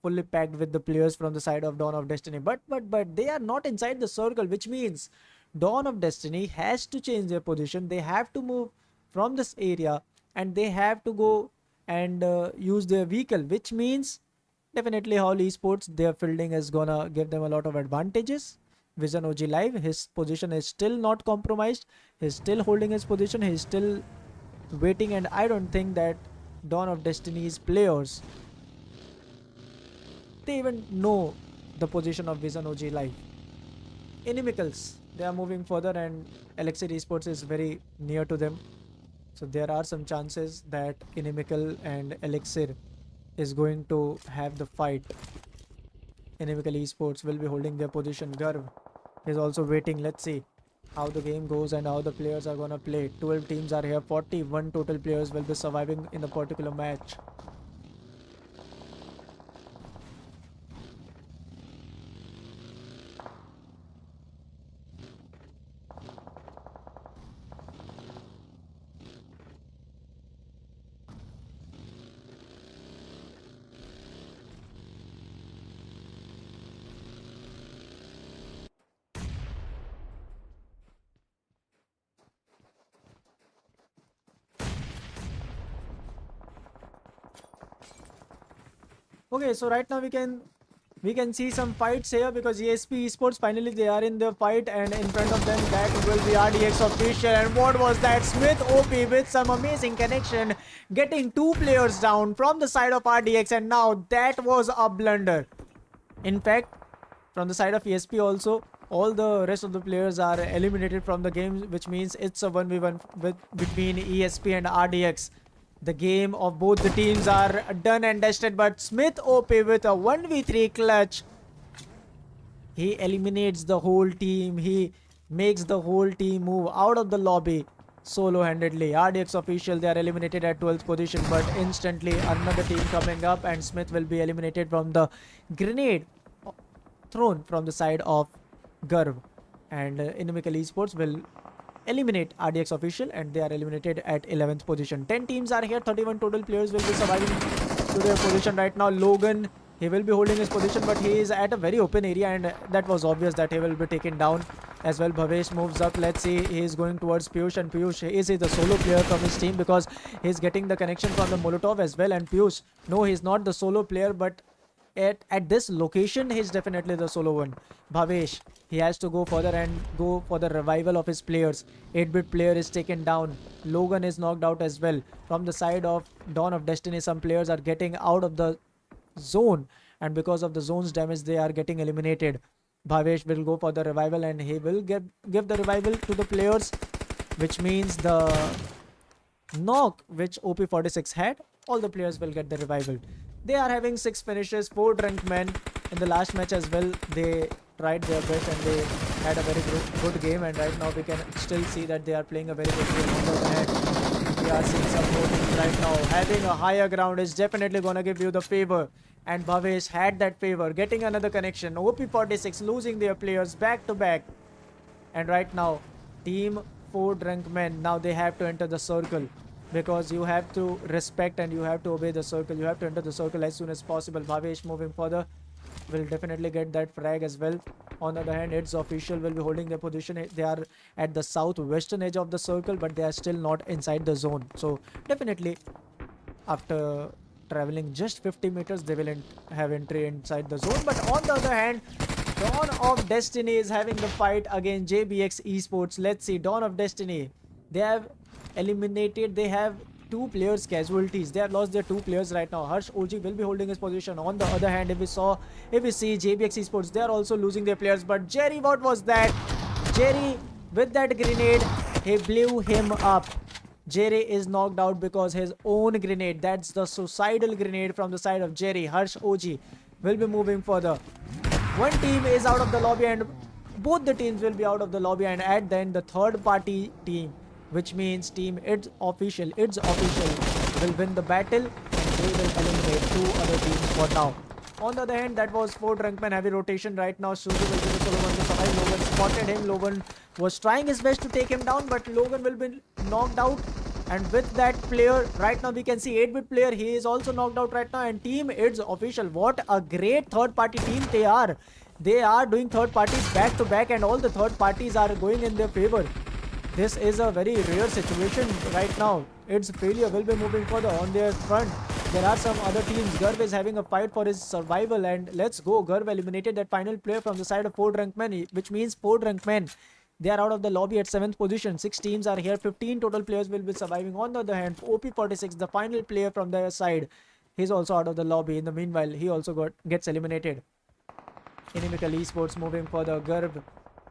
fully packed with the players from the side of Dawn of Destiny. But they are not inside the circle, which means Dawn of Destiny has to change their position. They have to move from this area, and they have to go and use their vehicle, which means definitely Howl Esports, their fielding is gonna give them a lot of advantages. Vision OG live, his position is still not compromised. He's still holding his position. He's still waiting, and I don't think that Dawn of Destiny's players, they even know the position of Vision OG live. Inimicals, they are moving further, and Elixir Esports is very near to them. So there are some chances that Inimical and Elixir is going to have the fight. Inimical Esports will be holding their position. Garv is also waiting. Let's see how the game goes and how the players are gonna play. 12 teams are here. 41 total players will be surviving in the particular match. Okay, so right now we can see some fights here because ESP Esports finally they are in the fight, and in front of them that will be RDX.Official. And what was that? Smith OP with some amazing connection, getting two players down from the side of RDX, and now that was a blunder. In fact, from the side of ESP also, all the rest of the players are eliminated from the game, which means it's a 1v1 between ESP and RDX. The game of both the teams are done and dusted, but Smith OP with a 1v3 clutch. He eliminates the whole team. He makes the whole team move out of the lobby solo-handedly. RDX.Official, they are eliminated at 12th position, but instantly another team coming up, and Smith will be eliminated from the grenade thrown from the side of Garv. And Inimical Esports will eliminate RDX.Official, and they are eliminated at 11th position. 10 teams are here. 31 total players will be surviving to their position right now. Logan, he will be holding his position, but he is at a very open area, and that was obvious that he will be taken down as well. Bhavesh moves up. Let's see, he is going towards Piyush, and Piyush is the solo player from his team because he's getting the connection from the Molotov as well. And Piyush, no, he's not the solo player, but at this location he's definitely the solo one. Bhavesh, he has to go further and go for the revival of his players. 8-bit player is taken down. Logan is knocked out as well. From the side of Dawn of Destiny, some players are getting out of the zone, and because of the zone's damage they are getting eliminated. Bhavesh will go for the revival, and he will give the revival to the players, which means the knock which OP46 had, all the players will get the revival. They are having 6 finishes, 4 drunk men in the last match as well. They tried their best and they had a very good game, and right now we can still see that they are playing a very good game. On the other hand, we are seeing some more things right now. Having a higher ground is definitely gonna give you the favor, and Bhavesh had that favor, getting another connection. OP46 losing their players back to back, and right now team 4 drunk men, now they have to enter the circle, because you have to respect and you have to obey the circle. You have to enter the circle as soon as possible. Bhavesh moving further. will definitely get that frag as well. On the other hand, Esport.Social will be holding their position. They are at the southwestern edge of the circle, but they are still not inside the zone. So definitely, after traveling just 50 meters, they will have entry inside the zone. But on the other hand, Dawn of Destiny is having the fight against JBX Esports. Let's see, Dawn of Destiny. They have eliminated, they have 2 players casualties. They have lost their 2 players right now. Harsh OG will be holding his position. On the other hand, if we see JBX Esports, they are also losing their players. But Jerry, what was that? Jerry, with that grenade, he blew him up. Jerry is knocked out because his own grenade, that's the suicidal grenade from the side of Jerry. Harsh OG will be moving further. One team is out of the lobby and both the teams will be out of the lobby, and at the end the third party team, which means team Esport.Social will win the battle and they will eliminate 2 other teams for now. On the other hand, that was 4 Drunkman heavy rotation right now. Suzu will be the solo one to survive. Logan spotted him. Logan was trying his best to take him down, but Logan will be knocked out. And with that player, right now we can see 8-bit player, he is also knocked out right now. And team Esport.Social, what a great third party team they are. They are doing third parties back to back and all the third parties are going in their favor. This is a very rare situation right now. It's failure will be moving further on their front. There are some other teams. Garv is having a fight for his survival, and let's go. Garv eliminated that final player from the side of 4 Drunkmen, which means 4 Drunkmen. They are out of the lobby at 7th position. 6 teams are here. 15 total players will be surviving. On the other hand, OP46, the final player from their side, he's also out of the lobby. In the meanwhile, he also gets eliminated. Inimical Esports moving further. Garv,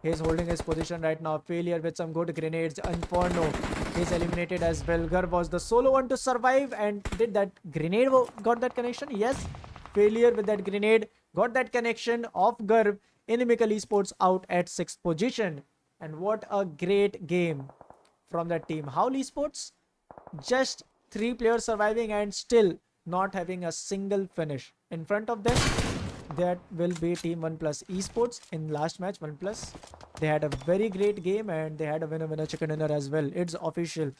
he's holding his position right now. Failure with some good grenades. Inferno, he's eliminated as well. Garv was the solo one to survive, and did that grenade got that connection? Yes. Failure with that grenade got that connection of Garv. Inimical Esports out at 6th position. And what a great game from that team. Howl Esports, just 3 players surviving and still not having a single finish. In front of them, that will be Team 1+ Esports in last match, 1+. They had a very great game and they had a winner chicken dinner as well. Esport.Social,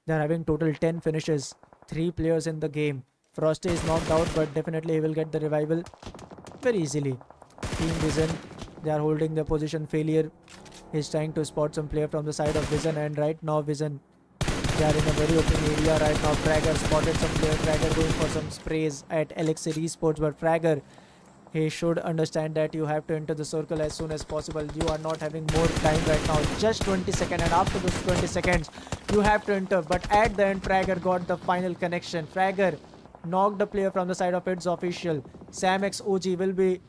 they're having total 10 finishes, 3 players in the game. Frosty is knocked out, but definitely he will get the revival very easily. Team Vision, they are holding their position. Failure, he's trying to spot some player from the side of Vision, and right now Vision, they are in a very open area right now. Fragger spotted some player. Fragger going for some sprays at Elixir Esports, but Fragger, he should understand that you have to enter the circle as soon as possible. You are not having more time right now. Just 20 seconds, and after those 20 seconds, you have to enter. But at the end, Fragger got the final connection. Fragger knocked the player from the side of Esport.Social. SamX OG will be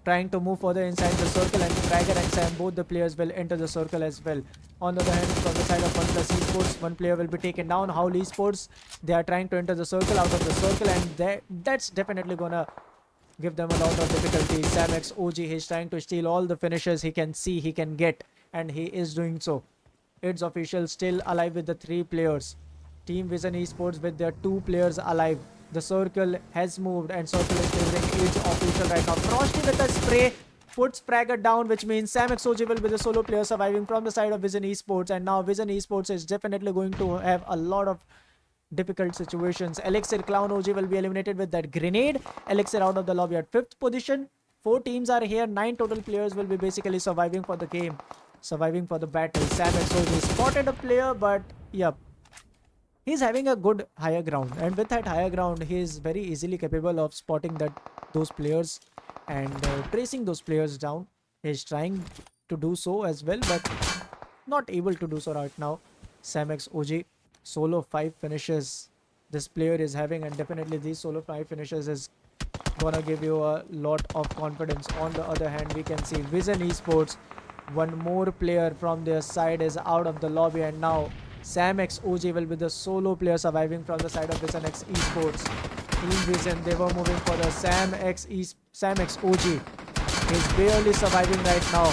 trying to move further inside the circle, and Fragger and Sam, both the players will enter the circle as well. On the other hand, from the side of 1+ Esports, 1 player will be taken down. Howl Esports, they are trying to enter the circle, out of the circle, and that's definitely gonna give them a lot of difficulty. SamX OG, he's trying to steal all the finishes he can see, he can get, and he is doing so. Esport.Social still alive with the 3 players. Team Vision Esports with their 2 players alive. The circle has moved and circle is favoring Esport.Social right now. Frosty with a spray puts Fragger down, which means SamX OG will be the solo player surviving from the side of Vision Esports, and now Vision Esports is definitely going to have a lot of difficult situations. Elixir Clown OG will be eliminated with that grenade. Elixir out of the lobby at 5th position. 4 teams are here. 9 total players will be basically surviving for the game, surviving for the battle. SamX OG spotted a player, but yep, he's having a good higher ground, and with that higher ground, he is very easily capable of spotting those players and tracing those players down. He's trying to do so as well, but not able to do so right now. SamX OG, solo 5 finishes this player is having, and definitely these solo 5 finishes is gonna give you a lot of confidence. On the other hand, we can see Vision Esports, 1 more player from their side is out of the lobby, and now SamX OG will be the solo player surviving from the side of Vision X Esports. Team Vision, they were moving for the SamX OG. He's barely surviving right now.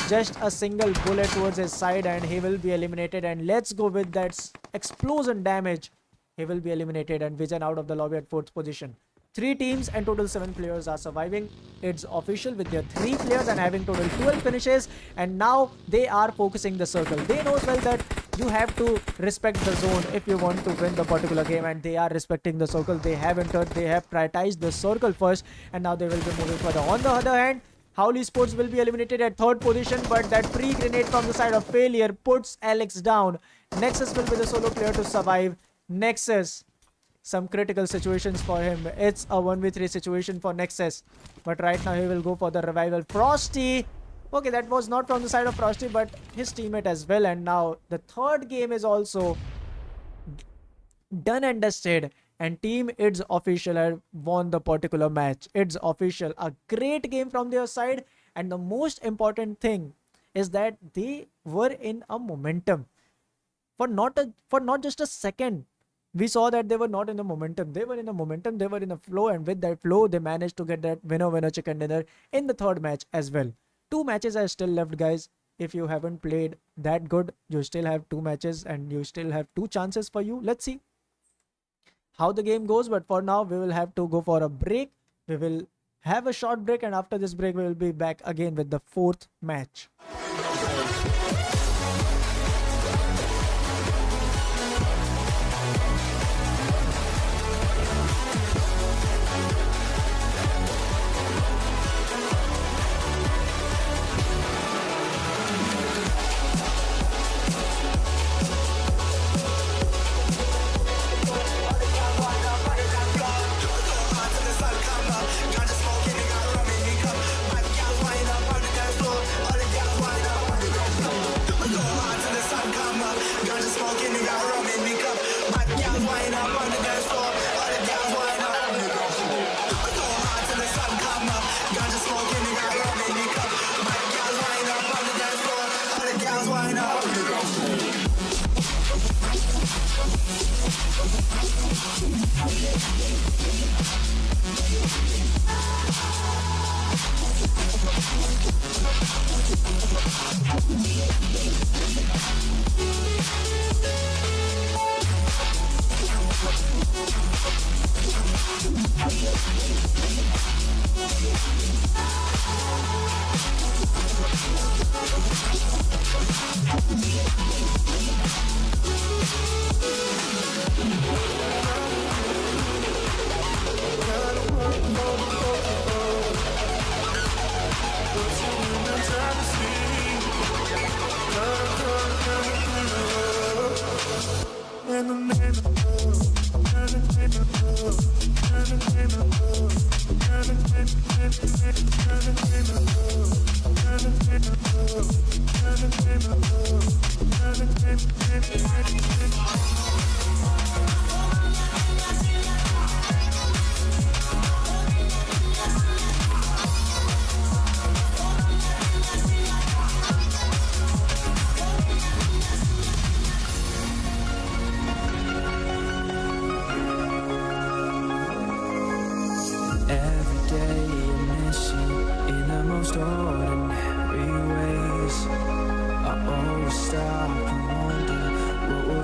Just a single bullet towards his side and he will be eliminated. And let's go with that explosion damage. He will be eliminated, and Vision out of the lobby at 4th position. 3 teams and total 7 players are surviving. Esport.Social with their 3 players and having total 12 finishes, and now they are focusing the circle. They know well that You have to respect the zone if you want to win the particular game, and they are respecting the circle. They have entered, they have prioritized the circle first, and now they will be moving further. On the other hand, Howl Esports will be eliminated at 3rd position, but that free grenade from the side of Failure puts Alex down. Nexus will be the solo player to survive. Nexus, some critical situations for him. It's a 1v3 situation for Nexus, but right now he will go for the revival. Frosty, okay, that was not from the side of Frosty, but his teammate as well. And now the 3rd game is also done and dusted, and Team It's Official have won the particular match. It's Official, a great game from their side, and the most important thing is that they were in a momentum for not just a second. We saw that they were not in a momentum. They were in a momentum, they were in a flow, and with that flow they managed to get that winner chicken dinner in the 3rd match as well. 2 matches are still left, guys. If you haven't played that good, you still have 2 matches and you still have 2 chances for you. Let's see how the game goes, but for now we will have to go for a break. We will have a short break, and after this break we will be back again with the 4th match.
Ordinary ways, I always stop and wonder what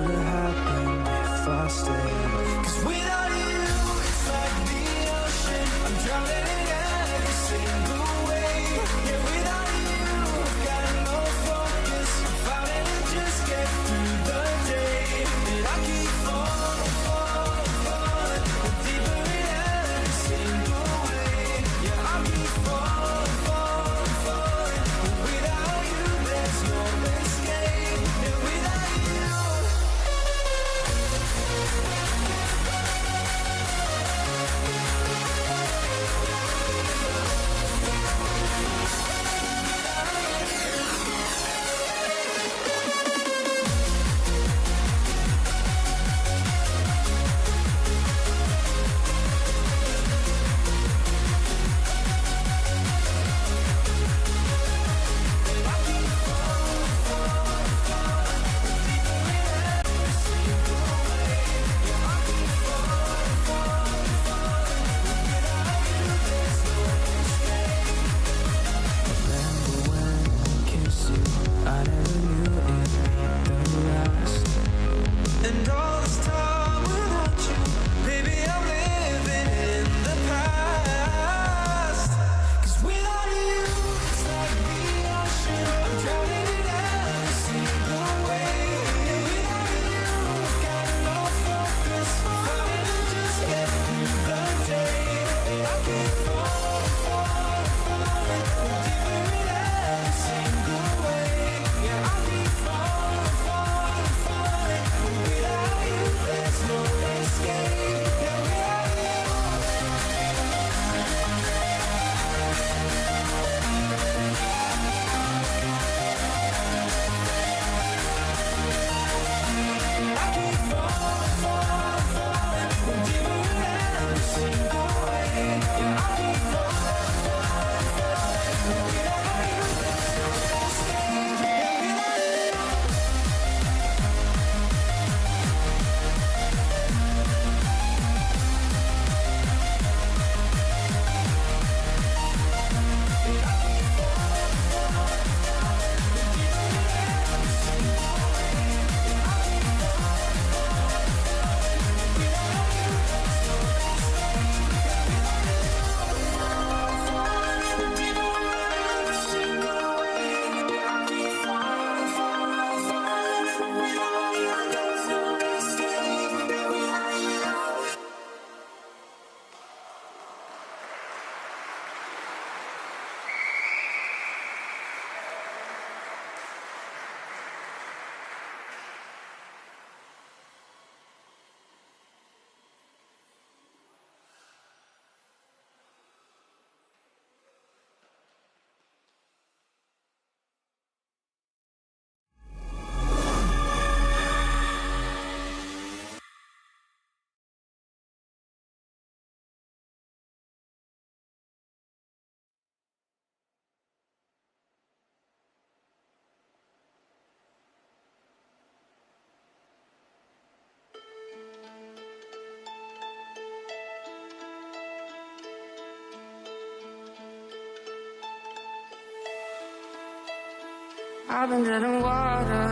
I've been treading water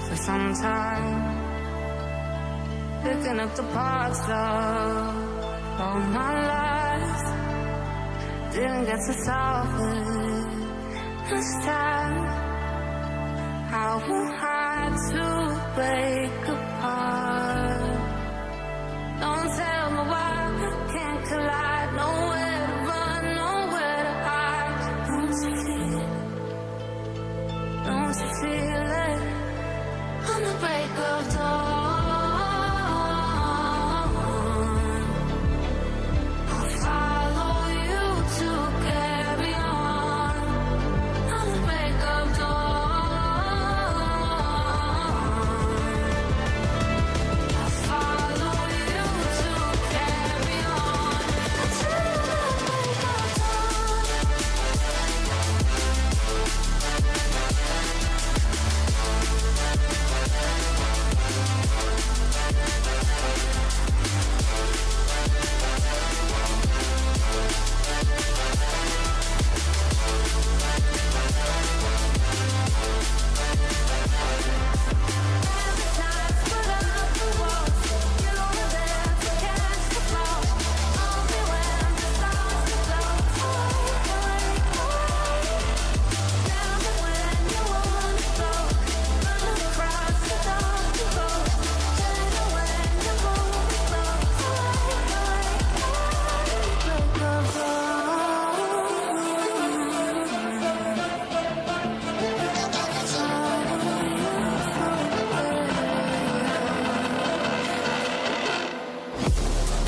for some time, picking up the parts of all my life. Didn't get to solve it this time. I will hide to break apart. Don't tell me why I can't collide. Nowhere to run, nowhere to hide. Don't you feel it? Don't you feel it? On the break of dawn, I'll follow you to carry on. On the break of dawn, I'll follow you to carry on. Till the break of dawn.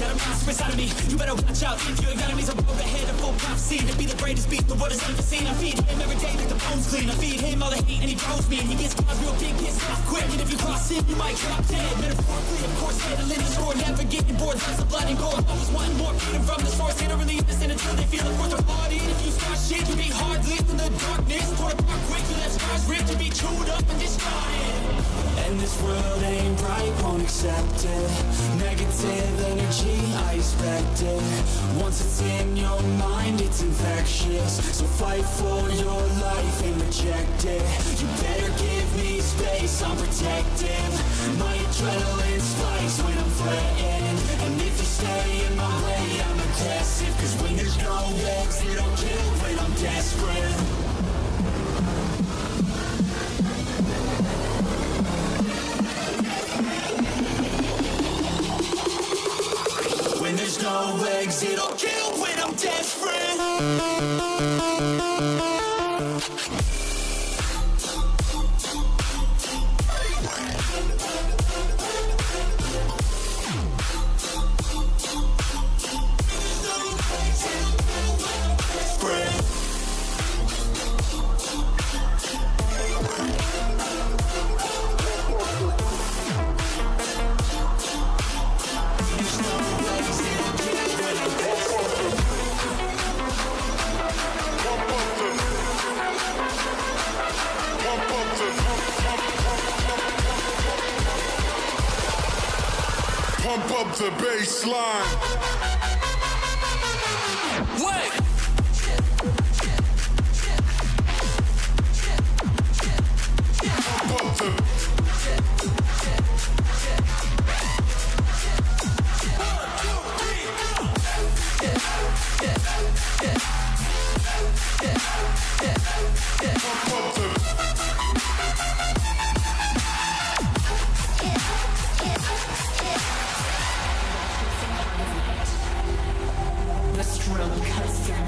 Got a monster inside of me, you better watch out. If your enemy's a road ahead of full prophecy to be the greatest beast the world has ever seen. I feed him every day like the bones clean. I feed him all the hate and he grows me. And he gets caught real big, gets off quick. And if you cross him, you might drop dead. Metaphorically, of course, handling the score. Never getting bored, lots of blood and gore. Always wanting more, freedom from the source. They don't really understand until they feel it for their body. And if you start shit, you be hard lived in the darkness. Torn apart quick, you left scars ripped. You be chewed up and discarded.
And this world ain't right, won't accept it. Negative energy, I expect it. Once it's in your mind, it's infectious. So fight for your life and reject it. You better give me space, I'm protective. My adrenaline spikes when I'm threatened. And if you stay in my way, I'm aggressive. Cause when there's no exit, I'll kill when I'm desperate. When there's no exit, I'll kill when I'm desperate.
Pump up the baseline.
Wait!
Pump up the pump up the
The strobe cuts through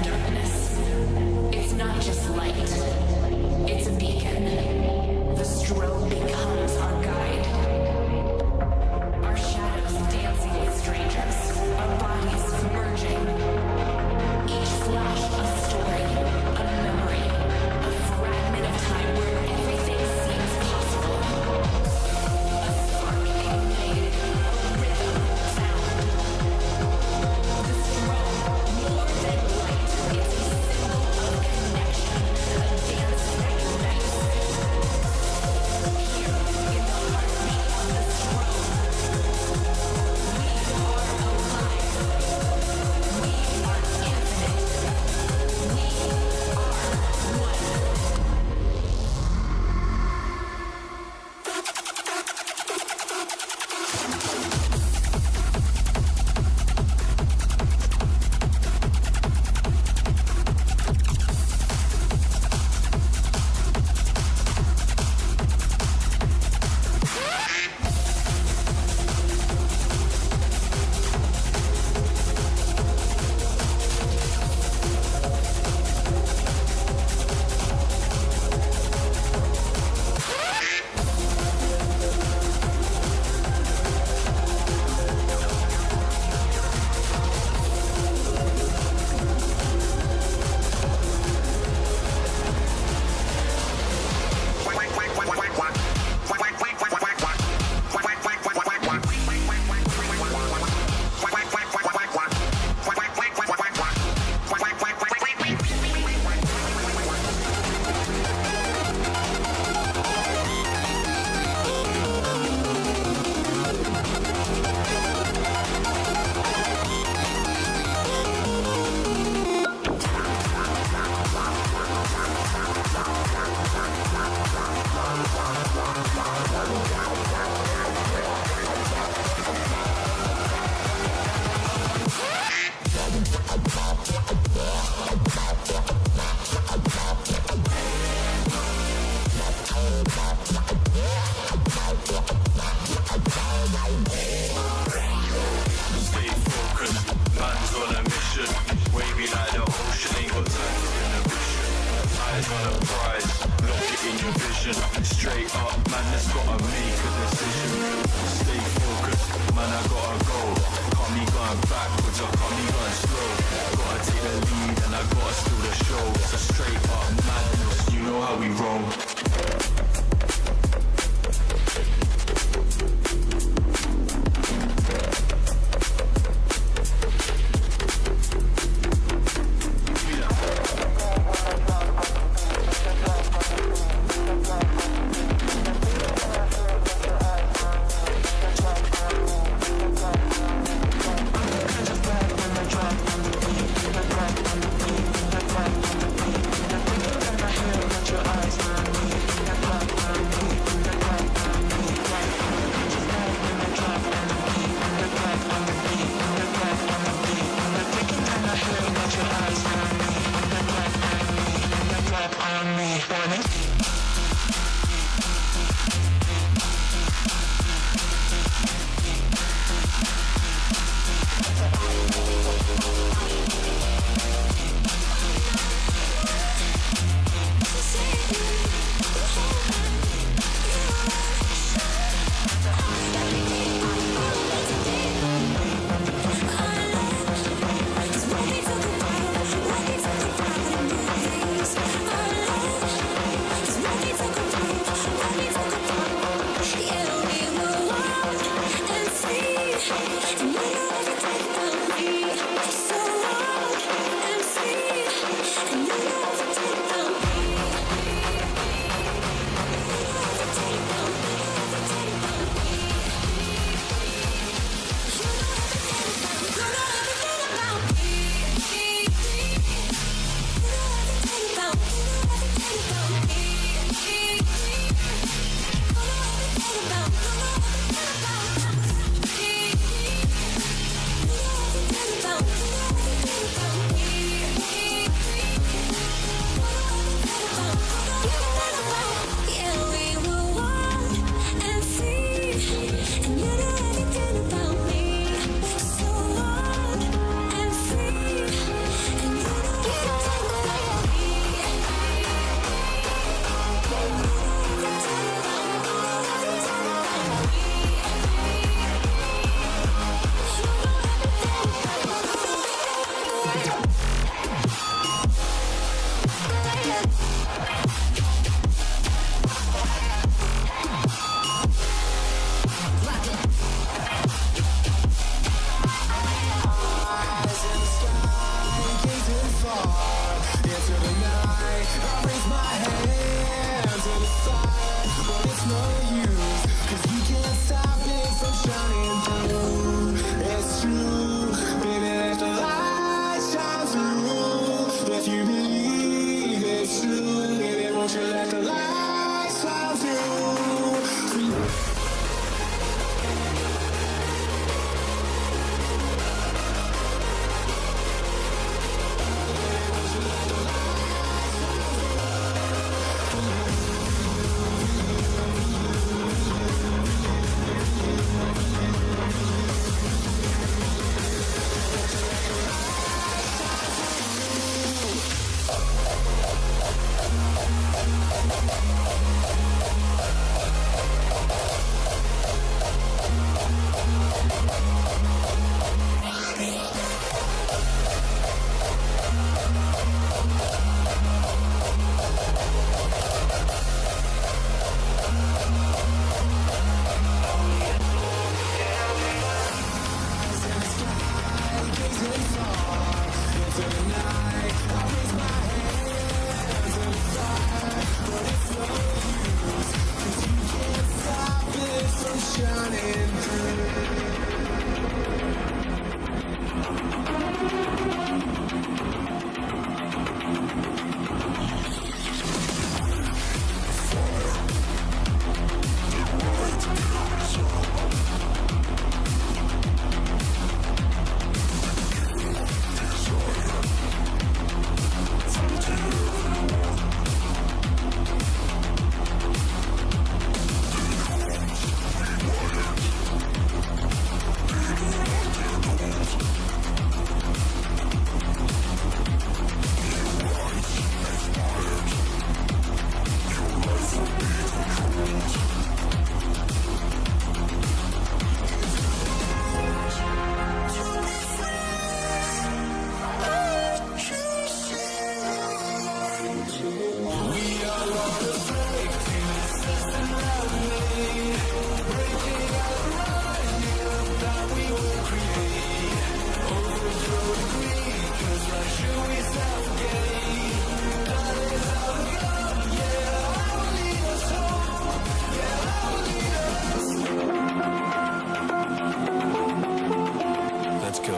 Let's go.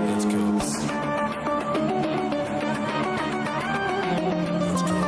Let's go. Let's go.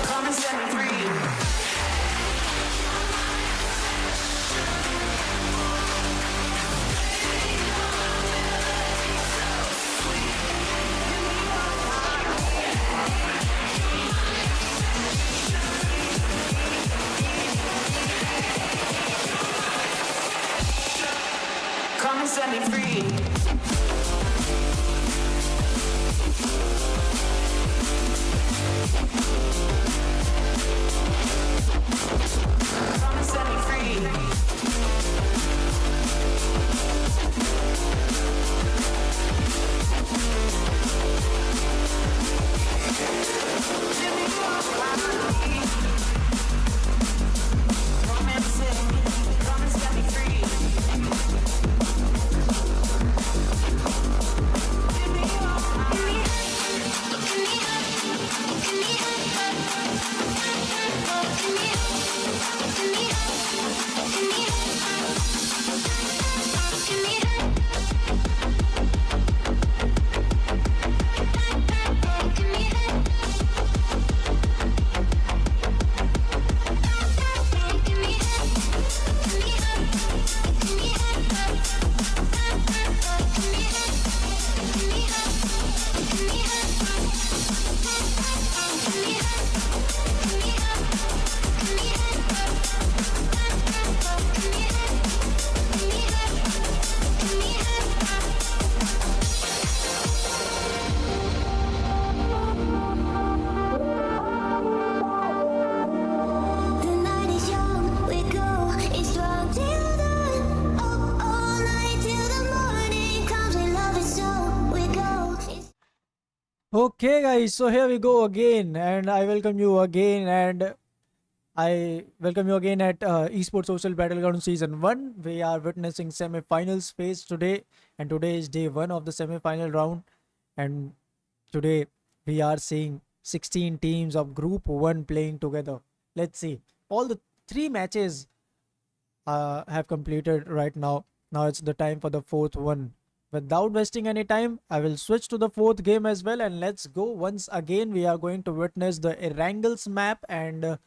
Come and set me free. Come and set me free. Come and set me free.
Okay, guys, so here we go again, and I welcome you again, and I welcome you again at Esport.Social Battleground Season 1. We are witnessing semi-finals phase today, and today is day 1 of the semi-final round, and today we are seeing 16 teams of Group 1 playing together. Let's see. All the 3 matches have completed right now. Now it's the time for the 4th one. Without wasting any time, I will switch to the 4th game as well, and let's go. Once again, we are going to witness the Erangels map, and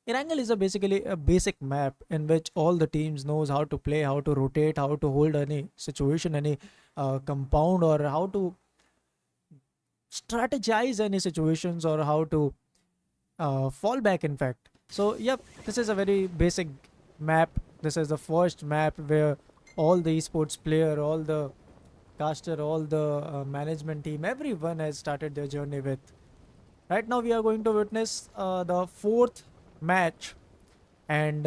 Erangel is basically a basic map in which all the teams knows how to play, how to rotate, how to hold any situation, any compound, or how to strategize any situations, or how to fall back, in fact. So yep, this is a very basic map. This is the first map where all the esports player, all the caster, all the management team, everyone has started their journey with. Right now we are going to witness the 4th match, and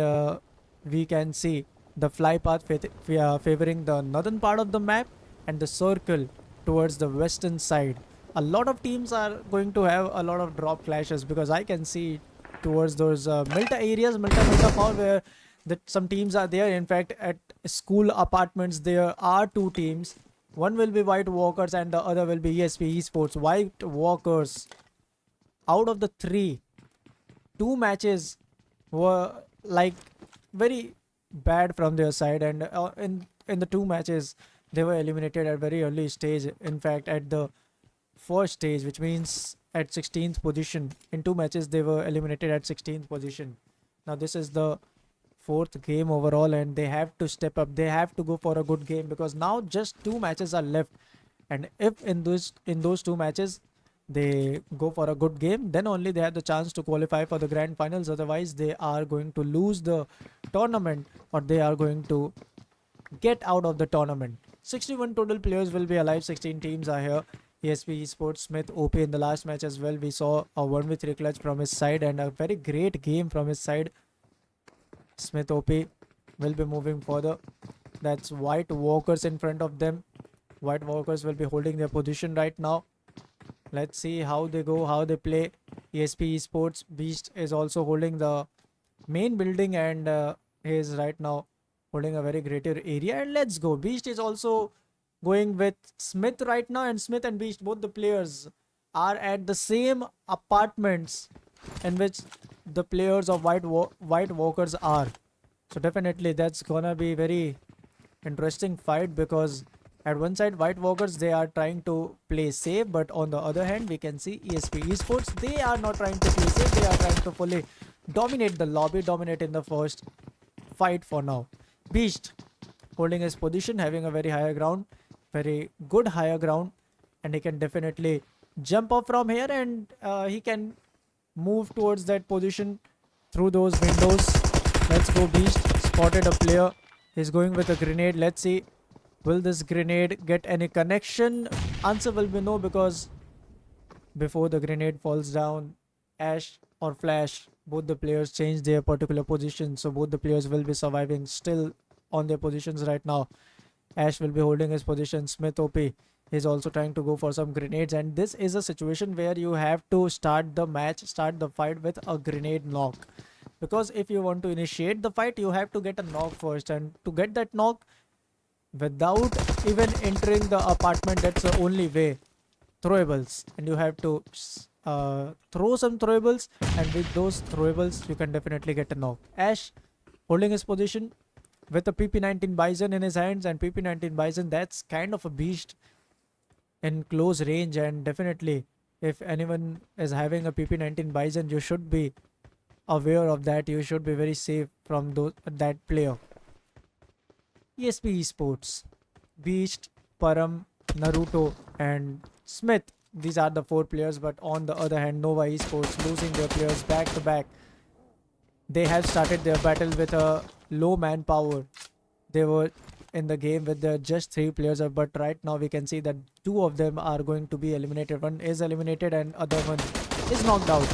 we can see the fly path favoring the northern part of the map and the circle towards the western side. A lot of teams are going to have a lot of drop clashes, because I can see towards those Milta areas, Milta Mall, where some teams are there. In fact, at school apartments there are 2 teams. One will be White Walkers and the other will be ESP Esports. White Walkers, out of the 3, 2 matches were like very bad from their side, and in the 2 matches they were eliminated at very early stage. In fact, at the first stage, which means at 16th position, in 2 matches they were eliminated at 16th position. Now this is the 4th game overall, and they have to step up. They have to go for a good game, because now just 2 matches are left, and if in those 2 matches they go for a good game, then only they have the chance to qualify for the grand finals. Otherwise they are going to lose the tournament, or they are going to get out of the tournament. 61 total players will be alive. 16 teams are here. ESP Esports, Smith OP in the last match as well. We saw a 1v3 clutch from his side and a very great game from his side. Smith OP will be moving further. That's White Walkers in front of them. White Walkers will be holding their position right now. Let's see how they go, how they play. ESP Esports, Beast is also holding the main building, and he is right now holding a very greater area. And let's go. Beast is also going with Smith right now, and Smith and Beast, both the players, are at the same apartments in which the players of White Walkers are. So definitely that's gonna be very interesting fight, because at one side White Walkers, they are trying to play safe, but on the other hand we can see ESP Esports, they are not trying to play safe. They are trying to fully dominate the lobby, dominate in the first fight for now. Beast holding his position, having a very higher ground, very good higher ground, and he can definitely jump up from here, and he can move towards that position through those windows. Let's go. Beast spotted a player. He's going with a grenade. Let's see, will this grenade get any connection? Answer will be no, because before the grenade falls down, Ash or Flash, both the players change their particular position, so both the players will be surviving still on their positions right now. Ash will be holding his position. Smith OP is also trying to go for some grenades, and this is a situation where you have to start the match, start the fight with a grenade knock, because if you want to initiate the fight, you have to get a knock first, and to get that knock without even entering the apartment, that's the only way. Throwables, and you have to throw some throwables, and with those throwables you can definitely get a knock. Ash holding his position with a PP19 Bison in his hands, and PP19 Bison, that's kind of a beast in close range, and definitely if anyone is having a PP19 Bison, you should be aware of that. You should be very safe from that player. ESP Esports, Beast, Param, Naruto and Smith, these are the 4 players, but on the other hand, Nova Esports losing their players back to back. They have started their battle with a low manpower. They were in the game with just 3 players, but right now we can see that 2 of them are going to be eliminated. One is eliminated and other one is knocked out.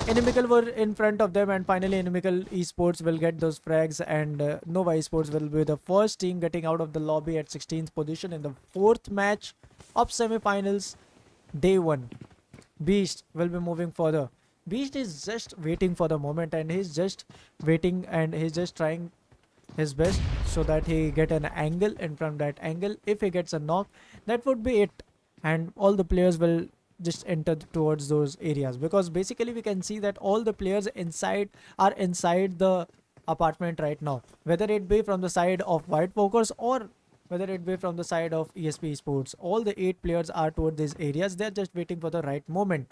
Inimical were in front of them, and finally Inimical Esports will get those frags, and Nova Esports will be the first team getting out of the lobby at 16th position in the 4th match of semifinals, day 1. Beast will be moving further. Beast is just waiting for the moment, and he's just waiting, and he's just trying his best so that he get an angle, and from that angle, if he gets a knock, that would be it, and all the players will just enter towards those areas, because basically we can see that all the players inside are inside the apartment right now, whether it be from the side of White Walkers or whether it be from the side of ESP Sports. All the 8 players are toward these areas. They're just waiting for the right moment.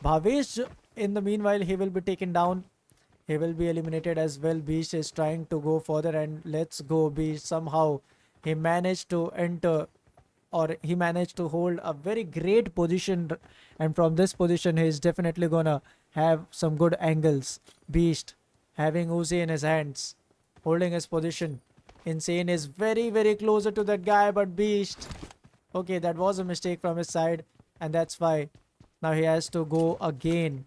Bhavesh, in the meanwhile, he will be taken down. He will be eliminated as well. Beast is trying to go further, and let's go Beast. Somehow he managed to enter, or he managed to hold a very great position, and from this position he is definitely gonna have some good angles. Beast having Uzi in his hands, holding his position. Insane is very closer to that guy, but Beast, okay, that was a mistake from his side, and that's why now he has to go again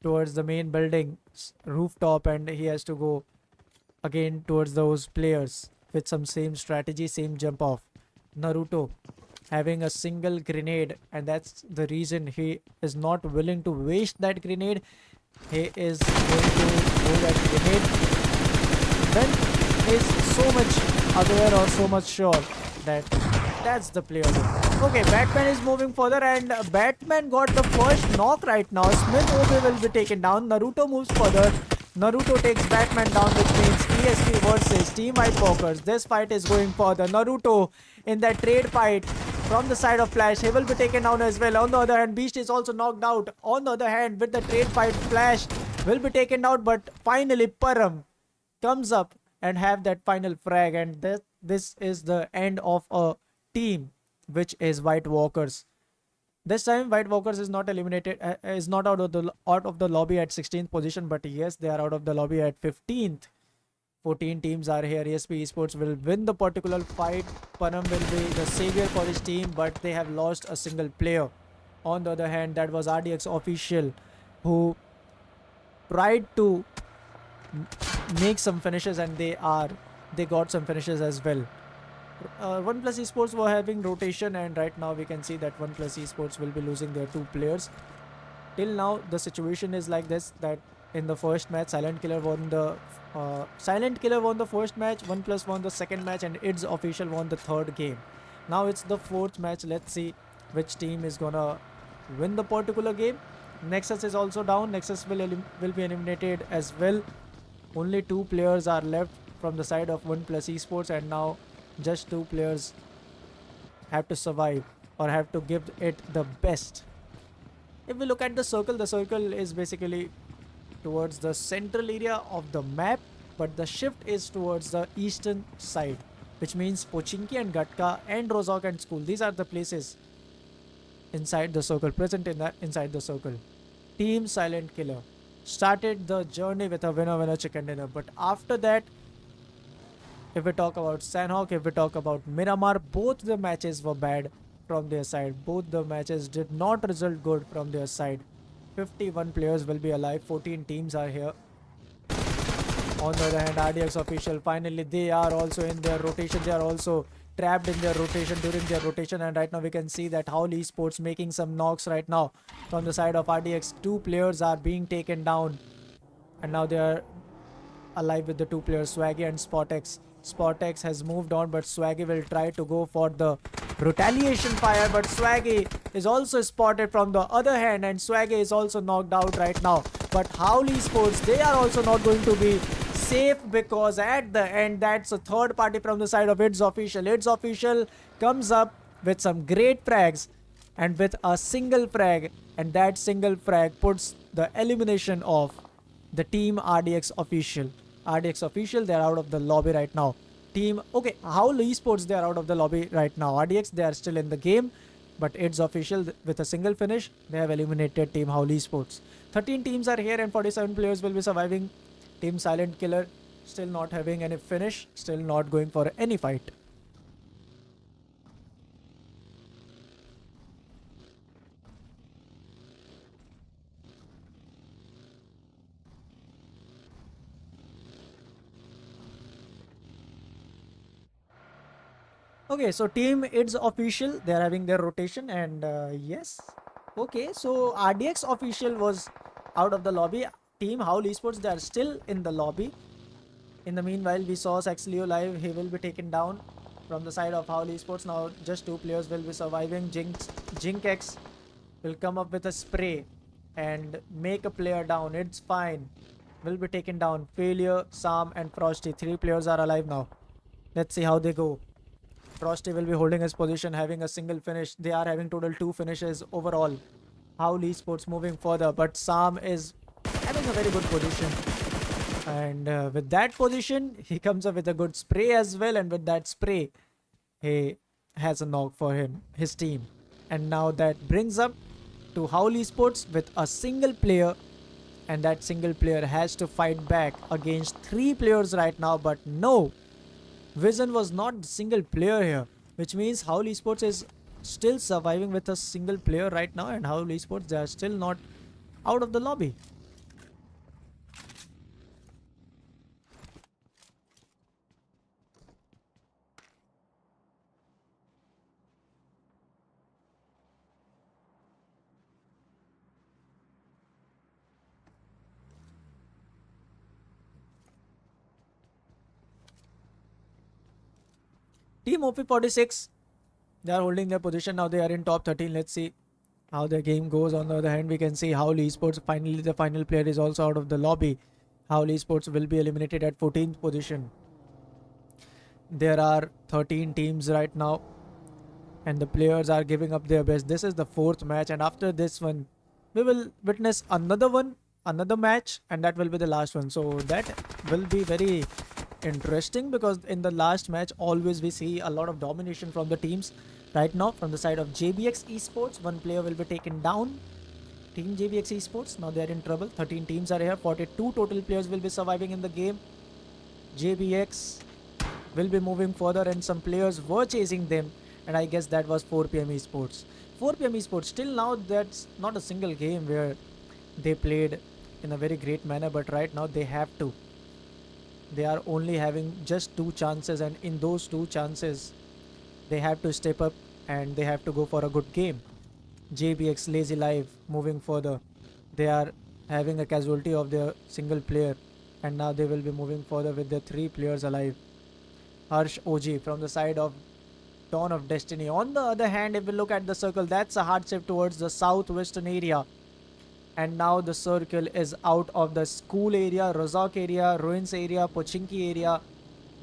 towards the main building rooftop, and he has to go again towards those players with some same strategy, same jump off. Naruto having a single grenade, and that's the reason he is not willing to waste that grenade. He is going to go that grenade when is so much aware or so much sure that that's the player. Okay, Batman is moving further, and Batman got the first knock right now. Smith OB will be taken down. Naruto moves further. Naruto takes Batman down, which means ESP versus Team White Walkers. This fight is going further. Naruto in that trade fight from the side of Flash. He will be taken down as well. On the other hand, Beast is also knocked out. On the other hand, with the trade fight, Flash will be taken out, but finally Param comes up and have that final frag, and this is the end of a team which is White Walkers. This time White Walkers is not eliminated, is not out of the lobby at 16th position, but yes, they are out of the lobby at 15th. 14 teams are here. ESP Esports will win the particular fight. Panam will be the savior for his team, but they have lost a single player. On the other hand, that was RDX who tried to make some finishes, and they got some finishes as well. OnePlus Esports were having rotation, and right now we can see that OnePlus Esports will be losing their 2 players. Till now the situation is like this, that in the first match Silent Killer won the first match, OnePlus won the second match, and Esport.Social won the third game. Now it's the 4th match. Let's see which team is gonna win the particular game. Nexus is also down. Nexus will be eliminated as well. Only 2 players are left from the side of OnePlus Esports, and now just 2 players have to survive or have to give it the best. If we look at the circle is basically towards the central area of the map, but the shift is towards the eastern side, which means Pochinki and Gatka and Rozhok and School. These are the places inside the circle, present inside the circle. Team Silent Killer started the journey with a winner chicken dinner, but after that, if we talk about Sandhawk, if we talk about Miramar, both the matches were bad from their side. Both the matches did not result good from their side. 51 players will be alive. 14 teams are here. On the other hand, RDX.Official, finally they are also in their rotation. They are also trapped in their rotation during their rotation, and right now we can see that Howl Esports making some knocks right now from the side of RDX. 2 players are being taken down, and now they are alive with the 2 players, Swaggy and Spotex. Spotex has moved on, but Swaggy will try to go for the retaliation fire, but Swaggy is also spotted from the other hand, and Swaggy is also knocked out right now. But Howl Esports, they are also not going to be safe, because at the end, that's a third party from the side of Esport.Social. Esport.Social comes up with some great frags and with a single frag, and that single frag puts the elimination of the team RDX.Official. RDX.Official, they are out of the lobby right now. Howl Esports, they are out of the lobby right now. RDX, they are still in the game, but Esport.Social, with a single finish, they have eliminated Team Howl Esports. 13 teams are here, and 47 players will be surviving. Team Silent Killer still not having any finish, still not going for any fight. Okay, so Team Esport.Official, they are having their rotation, and yes. Okay, so RDX.Official was out of the lobby. Team Howl Esports, they are still in the lobby. In the meanwhile, we saw Saxleo live. He will be taken down from the side of Howl Esports. Now just 2 players will be surviving. Jinx X will come up with a spray and make a player down. It's fine. Will be taken down. Failure, Sam and Frosty. 3 players are alive now. Let's see how they go. Frosty will be holding his position, having a single finish. They are having total 2 finishes overall. Howl Esports moving further, but Sam is having a very good position. And with that position, he comes up with a good spray as well. And with that spray, he has a knock for his team. And now that brings up to Howl Esports with a single player. And that single player has to fight back against 3 players right now. But no, Vision was not single player here. Which means Howl Esports is still surviving with a single player right now. And Howl Esports, they are still not out of the lobby. Team OP46, they are holding their position now. They are in top 13. Let's see how the game goes. On the other hand, we can see Howl Esports, finally the final player is also out of the lobby. Howl Esports will be eliminated at 14th position. There are 13 teams right now, and the players are giving up their best. This is the 4th match, and after this one, we will witness another match, and that will be the last one. So that will be very interesting, because in the last match always we see a lot of domination from the teams. Right now from the side of JBX Esports, 1 player will be taken down. Team JBX Esports, now they are in trouble. 13 teams are here. 42 total players will be surviving in the game. JBX will be moving further, and some players were chasing them, and I guess that was 4PM Esports. 4PM Esports, still now that's not a single game where they played in a very great manner, but right now they have to. They are only having just 2 chances, and in those 2 chances, they have to step up and they have to go for a good game. JBX Lazy Live moving further. They are having a casualty of their single player, and now they will be moving further with their 3 players alive. Harsh OG from the side of Dawn of Destiny. On the other hand, if we look at the circle, that's a hard shift towards the southwestern area. And now the circle is out of the school area, Rozak area, Ruins area, Pochinki area.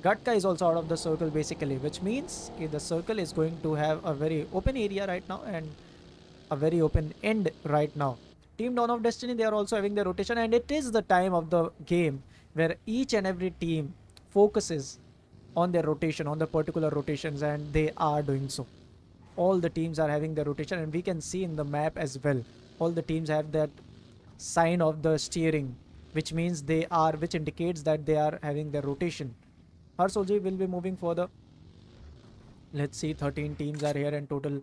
Gatka is also out of the circle basically, which means the circle is going to have a very open area right now and a very open end right now. Team Dawn of Destiny, they are also having their rotation, and it is the time of the game where each and every team focuses on their rotation, on the particular rotations, and they are doing so. All the teams are having their rotation, and we can see in the map as well. All the teams have that sign of the steering, which means which indicates that they are having their rotation. Harsolji will be moving further. Let's see, 13 teams are here, and total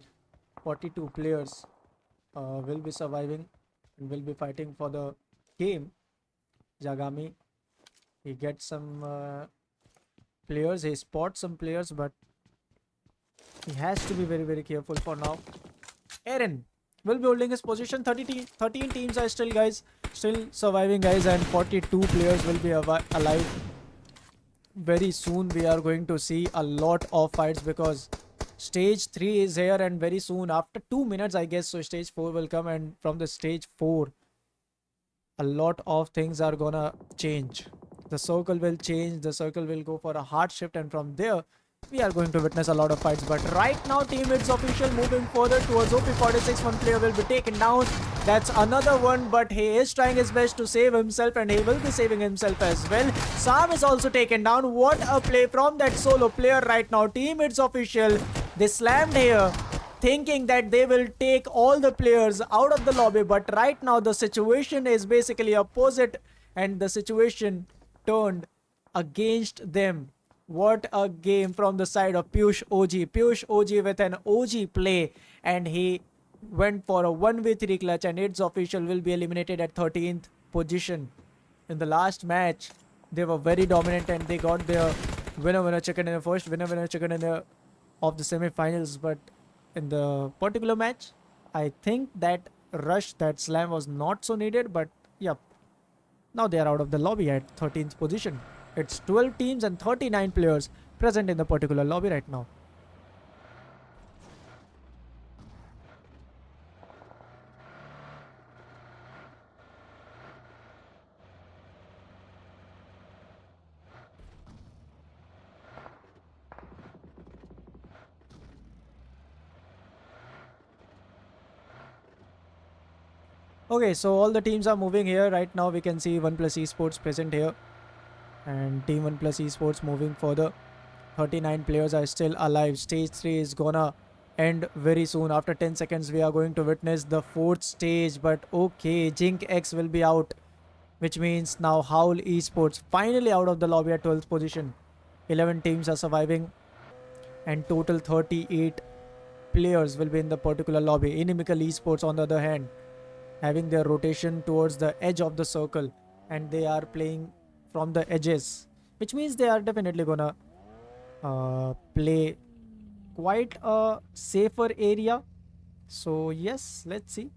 42 players will be surviving and will be fighting for the game. Jagami, he gets some players, he spots some players, but he has to be very, very careful for now. Aaron will be holding his position. 13 teams are still surviving, guys, and 42 players will be alive. Very soon we are going to see a lot of fights, because stage 3 is here, and very soon, after 2 minutes I guess, so stage 4 will come, and from the stage 4 a lot of things are gonna change. The circle will change, the circle will go for a hard shift, and from there we are going to witness a lot of fights. But right now, Team It's.Official moving further towards OP46. 1 player will be taken down. That's another one, but he is trying his best to save himself, and he will be saving himself as well. Sam is also taken down. What a play from that solo player right now. Team It's.Official, they slammed here, thinking that they will take all the players out of the lobby, but right now the situation is basically opposite, and the situation turned against them. What a game from the side of Piyush OG. Piyush OG with an OG play, and he went for a 1v3 clutch, and It's.Official will be eliminated at 13th position. In the last match, they were very dominant, and they got their winner chicken in the first, winner chicken in the of the semi-finals. But in the particular match, I think that rush, that slam was not so needed. But yep, now they are out of the lobby at 13th position. It's 12 teams and 39 players present in the particular lobby right now. Okay, so all the teams are moving here. Right now we can see 1 plus esports present here. And team 1 plus esports moving further. 39 players are still alive. Stage 3 is gonna end very soon. After 10 seconds we are going to witness the 4th stage. But okay, Jink X will be out, which means now Howl Esports finally out of the lobby at 12th position. 11 teams are surviving and total 38 players will be in the particular lobby. Inimical Esports on the other hand having their rotation towards the edge of the circle, and they are playing from the edges, which means they are definitely gonna play quite a safer area. So yes, let's see.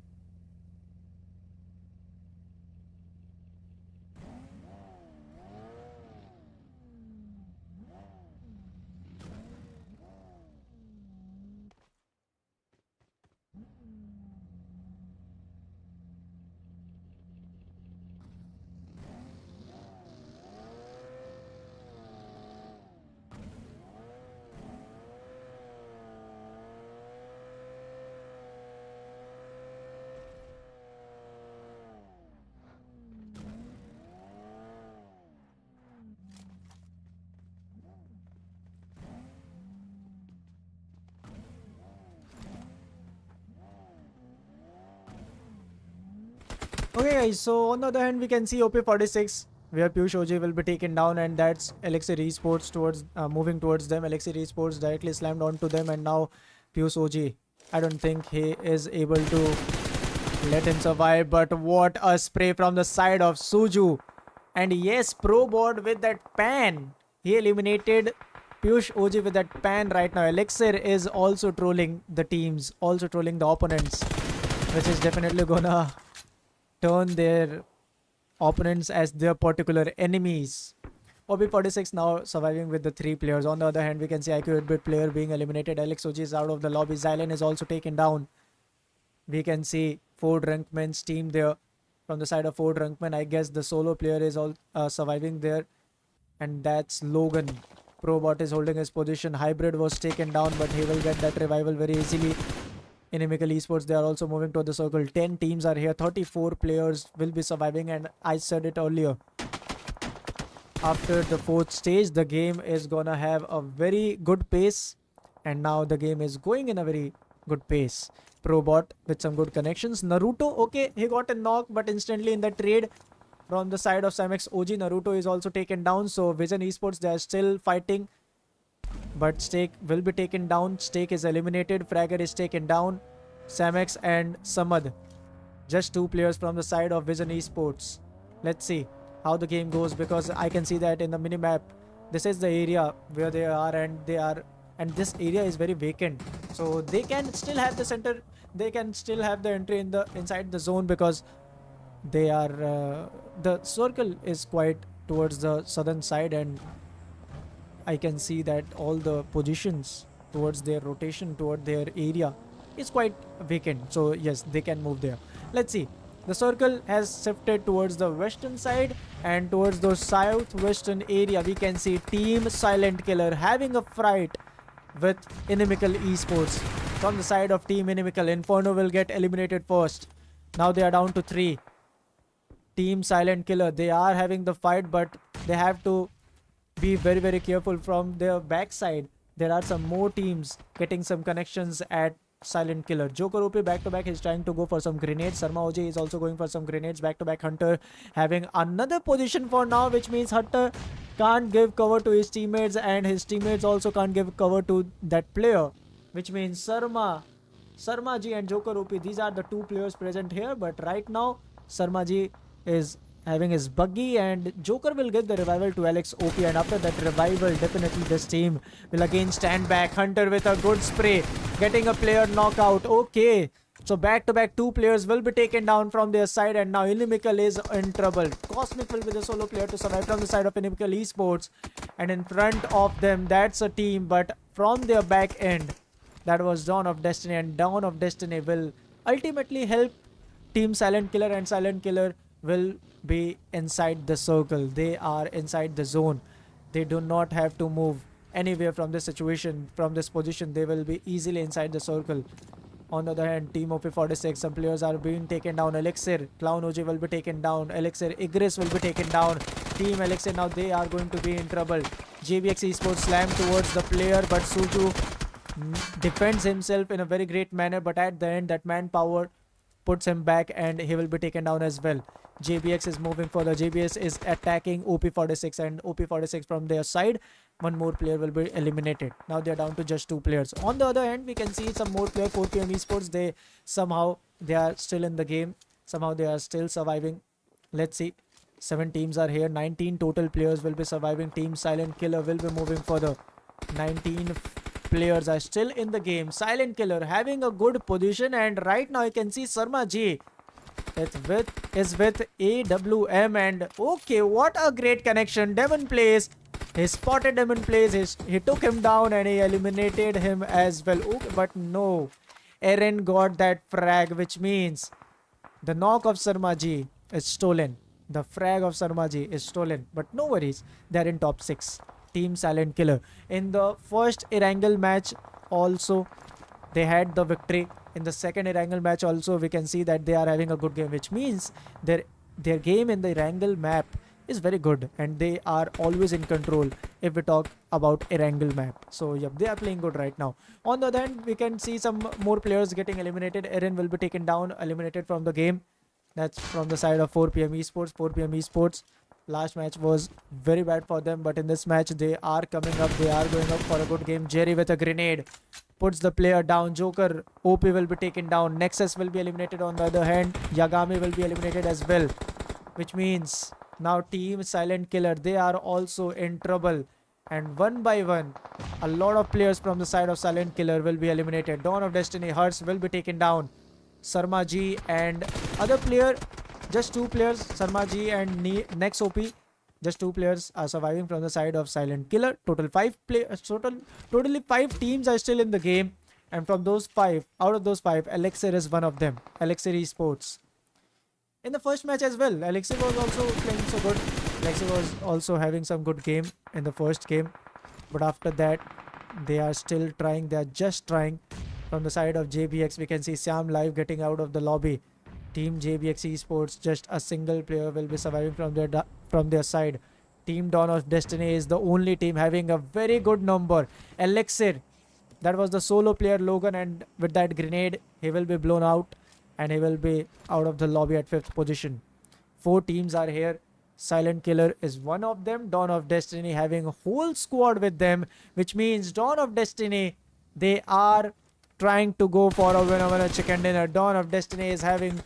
Okay guys, so on the other hand we can see OP46 where Piyush OG will be taken down, and that's Elixir Esports towards moving towards them. Elixir Esports directly slammed onto them, and now Piyush OG, I don't think he is able to let him survive. But what a spray from the side of Suju. And yes, Probot with that pan. He eliminated Piyush OG with that pan right now. Elixir is also trolling the teams, also trolling the opponents, which is definitely gonna turn their opponents as their particular enemies. OB46 now surviving with the 3 players. On the other hand, we can see IQ 8-bit player being eliminated. Alex OG is out of the lobby. Zylen is also taken down. We can see Ford Rankman's team there. From the side of Ford Rankman, I guess the solo player is all surviving there. And that's Logan. Probot is holding his position. Hybrid was taken down, but he will get that revival very easily. Inimical Esports, they are also moving to the circle. 10 teams are here. 34 players will be surviving, and I said it earlier. After the 4th stage, the game is gonna have a very good pace, and now the game is going in a very good pace. Probot with some good connections. Naruto, okay, he got a knock, but instantly in the trade from the side of Samex OG, Naruto is also taken down. So Vision Esports, they are still fighting, but Stake will be taken down. Stake is eliminated. Fragger is taken down. Samex and Samad, just 2 players from the side of Vision Esports. Let's see how the game goes, because I can see that in the minimap this is the area where they are, and this area is very vacant, so they can still have the center, they can still have the entry in the inside the zone, because they are the circle is quite towards the southern side, and I can see that all the positions towards their rotation toward their area is quite vacant. So yes, they can move there. Let's see. The circle has shifted towards the western side, and towards the southwestern area we can see Team Silent Killer having a fight with Inimical Esports. From the side of Team Inimical, Inferno will get eliminated first. Now they are down to 3. Team Silent Killer, they are having the fight, but they have to be very, very careful from their backside. There are some more teams getting some connections at Silent Killer. Joker OP back to back is trying to go for some grenades. Sarma OJ is also going for some grenades back to back. Hunter having another position for now, which means Hunter can't give cover to his teammates, and his teammates also can't give cover to that player, which means Sarma Ji and Joker OP, these are the 2 players present here. But right now Sarma Ji is having his buggy, and Joker will give the revival to Alex OP, and after that revival definitely this team will again stand back. Hunter with a good spray, getting a player knockout. Okay, so back to back 2 players will be taken down from their side, and now Inimical is in trouble. Cosmic will be the solo player to survive from the side of Inimical Esports, and in front of them that's a team, but from their back end that was Dawn of Destiny, and Dawn of Destiny will ultimately help Team Silent Killer, and Silent Killer will be inside the circle. They are inside the zone. They do not have to move anywhere from this situation, from this position. They will be easily inside the circle. On the other hand, Team OP46, some players are being taken down. Elixir, Clown OG will be taken down. Elixir, Igris will be taken down. Team Elixir, now they are going to be in trouble. JBX Esports slam towards the player, but Suju defends himself in a very great manner, but at the end that manpower puts him back and he will be taken down as well. JBX is moving further. JBS is attacking OP46 and OP46 from their side. One more player will be eliminated. Now they are down to just 2 players. On the other hand, we can see some more players. 4PM Esports, they are still in the game. Somehow they are still surviving. Let's see. 7 teams are here. 19 total players will be surviving. Team Silent Killer will be moving further. 19 players are still in the game. Silent Killer having a good position, and right now you can see Sarma G is with AWM, and okay, what a great connection. Demon plays. He spotted Demon plays. He took him down and he eliminated him as well. Okay, but no. Eren got that frag, which means the knock of Sarma G is stolen. The frag of Sarma Ji is stolen. But no worries. They are in top 6. Team Silent Killer. In the first Erangel match also, they had the victory. In the second Erangel match also, we can see that they are having a good game, which means their game in the Erangel map is very good, and they are always in control if we talk about Erangel map. So yep, they are playing good right now. On the other hand, we can see some more players getting eliminated. Eren will be taken down, eliminated from the game. That's from the side of 4PM Esports. 4PM Esports, last match was very bad for them, but in this match they are coming up. They are going up for a good game. Jerry with a grenade puts the player down. Joker OP will be taken down. Nexus will be eliminated. On the other hand, Yagami will be eliminated as well, which means now Team Silent Killer, they are also in trouble, and one by one a lot of players from the side of Silent Killer will be eliminated. Dawn of Destiny, Hearts will be taken down. Sarma G and other player, just 2 players, Sarma G and Nex OP, just 2 players are surviving from the side of Silent Killer. Total 5 players, totally 5 teams are still in the game, and from those 5, out of those 5, Elixir is one of them. Elixir Esports. In the first match as well, Elixir was also playing so good. Elixir was also having some good game in the first game, but after that they are still trying. They are just trying. From the side of JBX, we can see Sam Live getting out of the lobby. Team JBX Esports, just a single player will be surviving from their side. Team Dawn of Destiny is the only team having a very good number. Elixir, that was the solo player Logan, and with that grenade he will be blown out and he will be out of the lobby at 5th position. 4 teams are here. Silent Killer is one of them. Dawn of Destiny having a whole squad with them, which means Dawn of Destiny, they are trying to go for a winner chicken dinner. Dawn of Destiny is having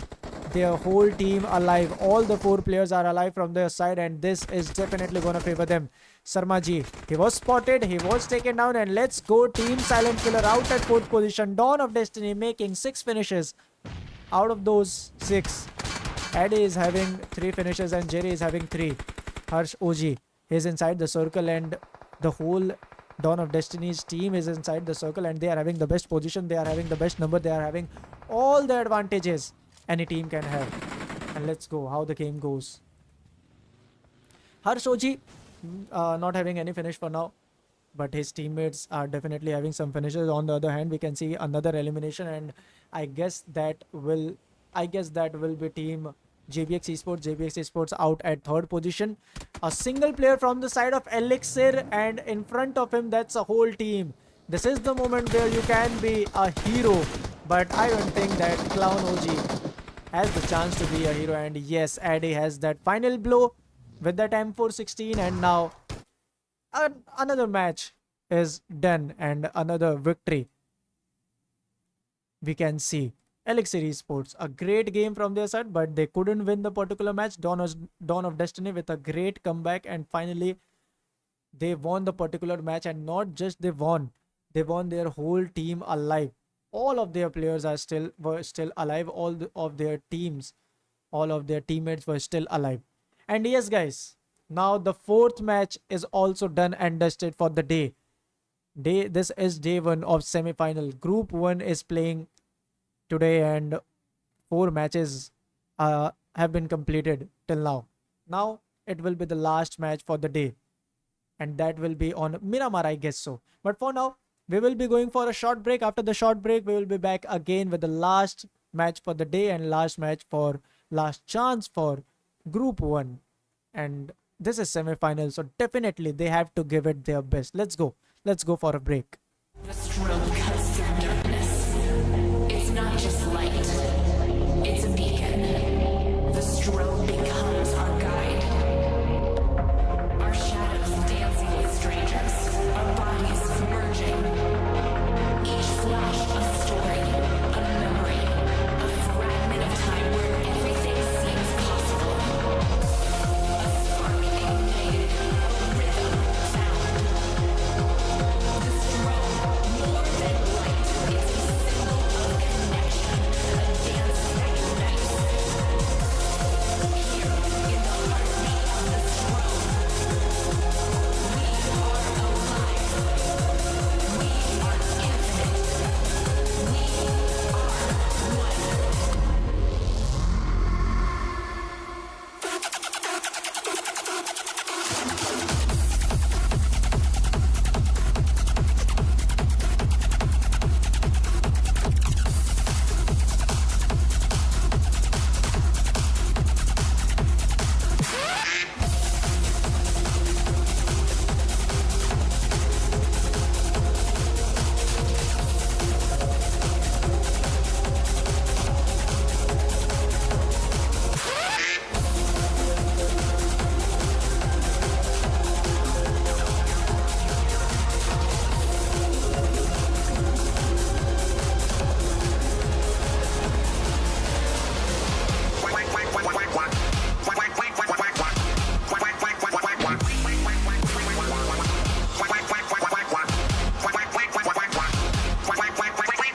their whole team alive. All the 4 players are alive from their side, and this is definitely going to favor them. Sarma Ji, he was spotted, he was taken down, and let's go. Team Silent Killer out at 4th position. Dawn of Destiny making 6 finishes. Out of those 6, Eddie is having 3 finishes and Jerry is having 3. Harsh OG is inside the circle, and the whole Dawn of Destiny's team is inside the circle, and they are having the best position. They are having the best number. They are having all the advantages any team can have. And let's go how the game goes. Harsh OG not having any finish for now, but his teammates are definitely having some finishes. On the other hand, we can see another elimination, and I guess that will be team JBX Esports. JBX Esports out at 3rd position. A single player from the side of Elixir, and in front of him that's a whole team. This is the moment where you can be a hero, but I don't think that Clown OG has the chance to be a hero. And yes, Addy has that final blow with that M416, and now another match is done and another victory. We can see Elixir Esports, a great game from their side, but they couldn't win the particular match. Dawn of Destiny with a great comeback, and finally they won the particular match. And not just they won their whole team alive. All of their players were still alive. All of their teams, all of their teammates were still alive. And yes guys, now the 4th match is also done and dusted for the day. This is day 1 of semi-final. Group 1 is playing today, and 4 matches have been completed till now. Now it will be the last match for the day, and that will be on Miramar, I guess so. But for now, We will be going for a short break. After the short break, we will be back again with the last match for the day and last match for last chance for Group 1. And this is semi-final, so definitely they have to give it their best. Let's go. Let's go for a break.
The strobe cuts through darkness. It's not just light, it's a beacon. The strobe becomes our guide. Our shadows dancing with strangers, our bodies merging. Each flash a story, a memory, a fragment of time where everything seems possible. A spark ignited, a rhythm found. The strobe, more than light, it's a symbol of connection, a dance that unites. Here, in the heartbeat of the strobe, we are alive. We are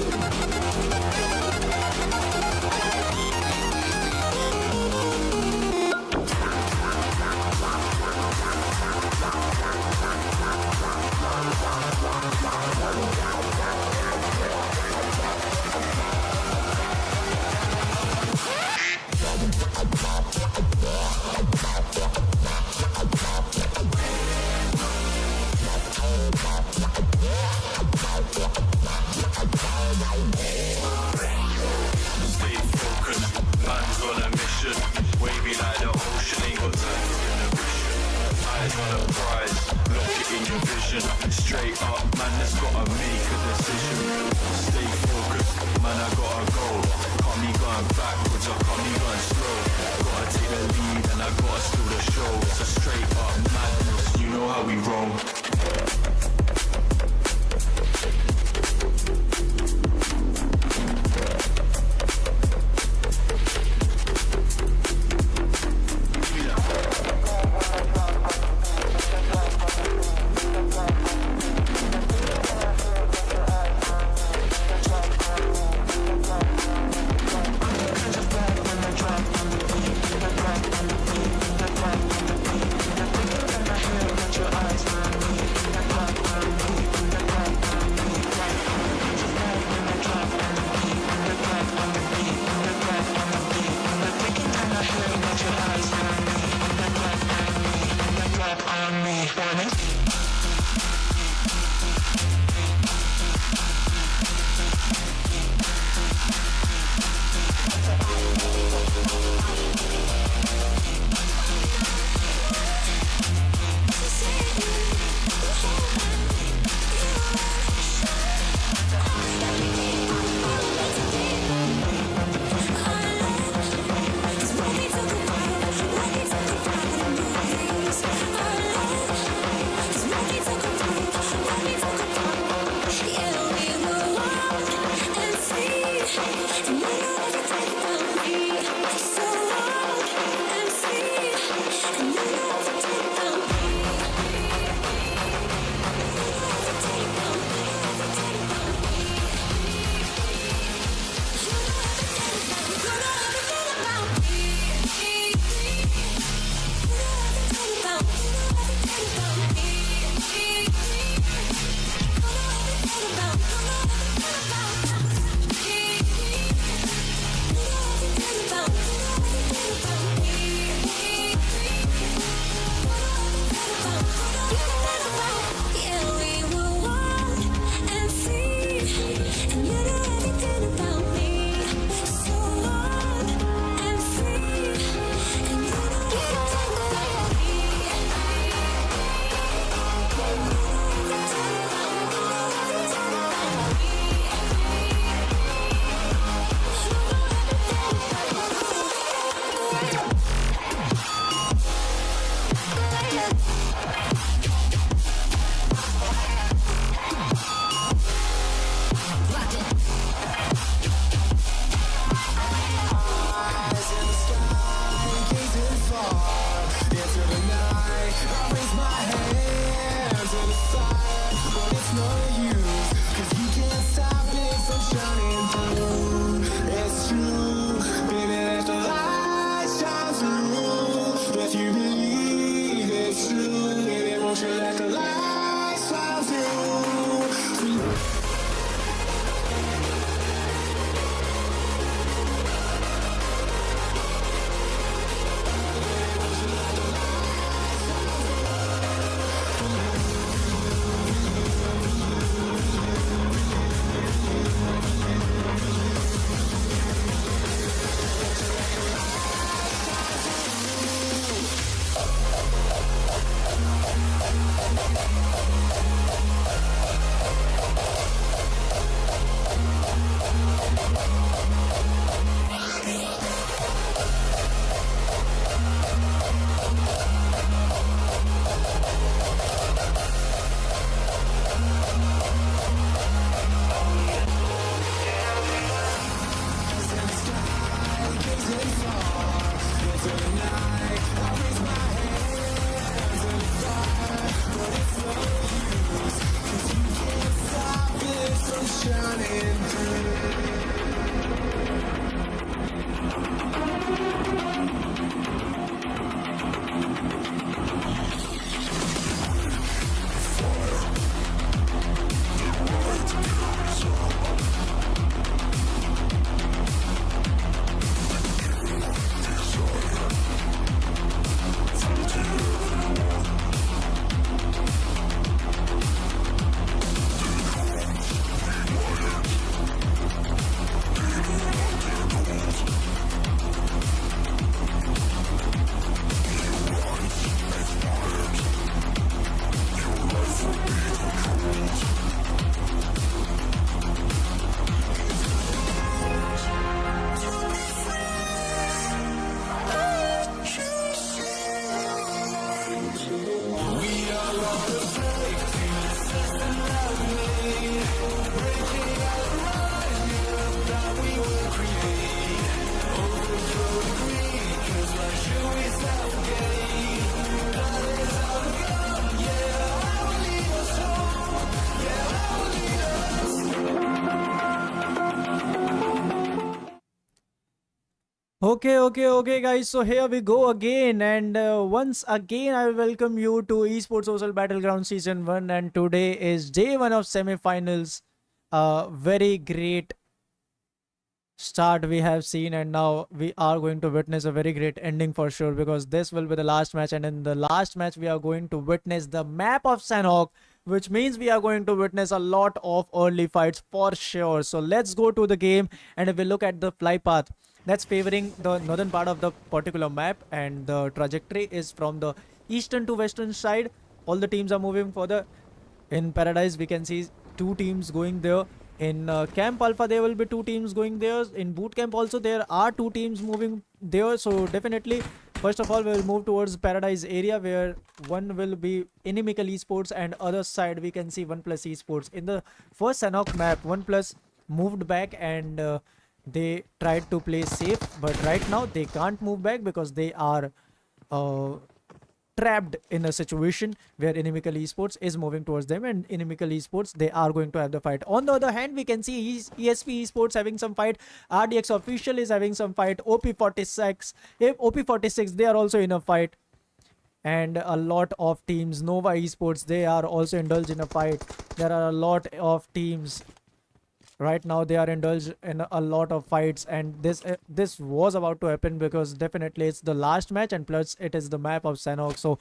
infinite. We
Stay focused, man's on a mission. Wavy like the ocean, ain't got time for inhibition. Eyes on a prize, lock it in your vision. Straight up, man, that's gotta make a decision. Stay focused, man, I gotta go. Can't be going backwards, I can't be going slow. Gotta take the lead and I gotta steal the show. It's a straight up madness, you know how we roll.
Okay, guys. So here we go again, and once again, I welcome you to Esport.Social Battleground Season 1. And today is day 1 of semi-finals. Very great start we have seen, and now we are going to witness a very great ending for sure, because this will be the last match, and in the last match, we are going to witness the map of Sanhok, which means we are going to witness a lot of early fights for sure. So let's go to the game, and if we look at the fly path, that's favoring the northern part of the particular map, and the trajectory is from the eastern to western side. All the teams are moving further. In Paradise, we can see two teams going there. In Camp Alpha, there will be two teams going there. In Boot Camp also, there are two teams moving there. So definitely, first of all, we will move towards Paradise area, where one will be Inimical Esports, and other side we can see OnePlus Esports. In the first Sanhok map, OnePlus moved back, and they tried to play safe, but right now they can't move back because they are trapped in a situation where Inimical Esports is moving towards them, and Inimical Esports, they are going to have the fight. On the other hand, we can see ESP Esports having some fight, RDX Official is having some fight, OP46, OP46, they are also in a fight, and a lot of teams, Nova Esports, they are also indulged in a fight. There are a lot of teams right now, they are indulged in a lot of fights, and this was about to happen, because definitely it's the last match, and plus it is the map of Sanhok. So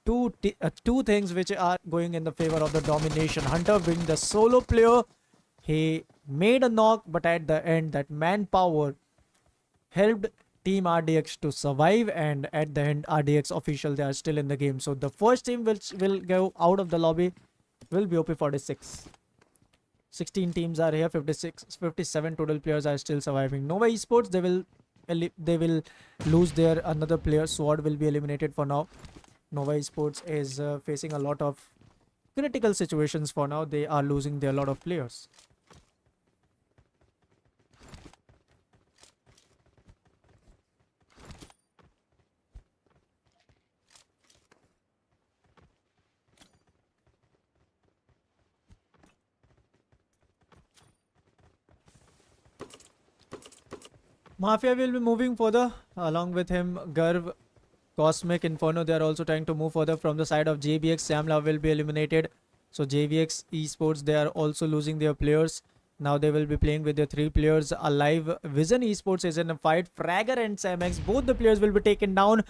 two things which are going in the favor of the domination. Hunter being the solo player, he made a knock, but at the end that manpower helped Team RDX to survive, and at the end RDX Official, they are still in the game. So the first team which will go out of the lobby will be OP46. 16 teams are here, 57 total players are still surviving. Nova Esports, they will lose their another player. Sword will be eliminated for now. Nova Esports is facing a lot of critical situations for now. They are losing their lot of players. Mafia will be moving further, along with him Garv, Cosmic, Inferno. They are also trying to move further from the side of JVX. Samla will be eliminated. So JVX Esports, they are also losing their players. Now they will be playing with their 3 players alive. Vision Esports is in a fight. Fragger and Samex, both the players will be taken down.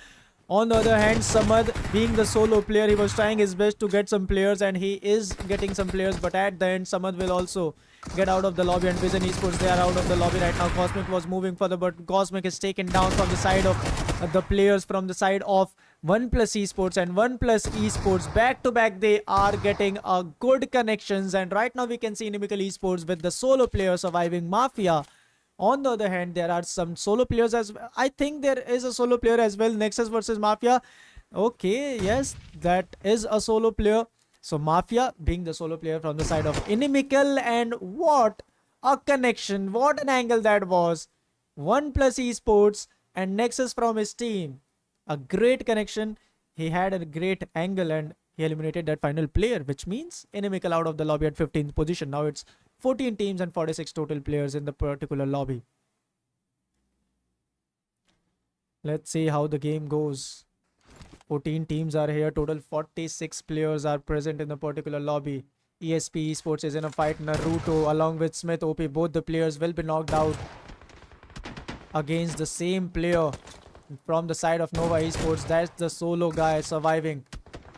On the other hand, Samad, being the solo player, he was trying his best to get some players, and he is getting some players, but at the end, Samad will also get out of the lobby, and Vision Esports, they are out of the lobby right now. Cosmic was moving further, but Cosmic is taken down from the side of the players from the side of OnePlus Esports, and OnePlus Esports back to back, they are getting a good connections, and right now we can see Inimical Esports with the solo player surviving Mafia. On the other hand, there are some solo players as well. I think there is a solo player as well. Nexus versus Mafia. Okay, yes, that is a solo player. So Mafia being the solo player from the side of Inimical, and what a connection. What an angle that was. OnePlus Esports and Nexus from his team. A great connection. He had a great angle, and he eliminated that final player, which means Inimical out of the lobby at 15th position. Now it's 14 teams and 46 total players in the particular lobby. Let's see how the game goes. 14 teams are here. Total 46 players are present in the particular lobby. ESP Esports is in a fight. Naruto along with Smith OP, both the players will be knocked out against the same player from the side of Nova Esports. That's the solo guy surviving.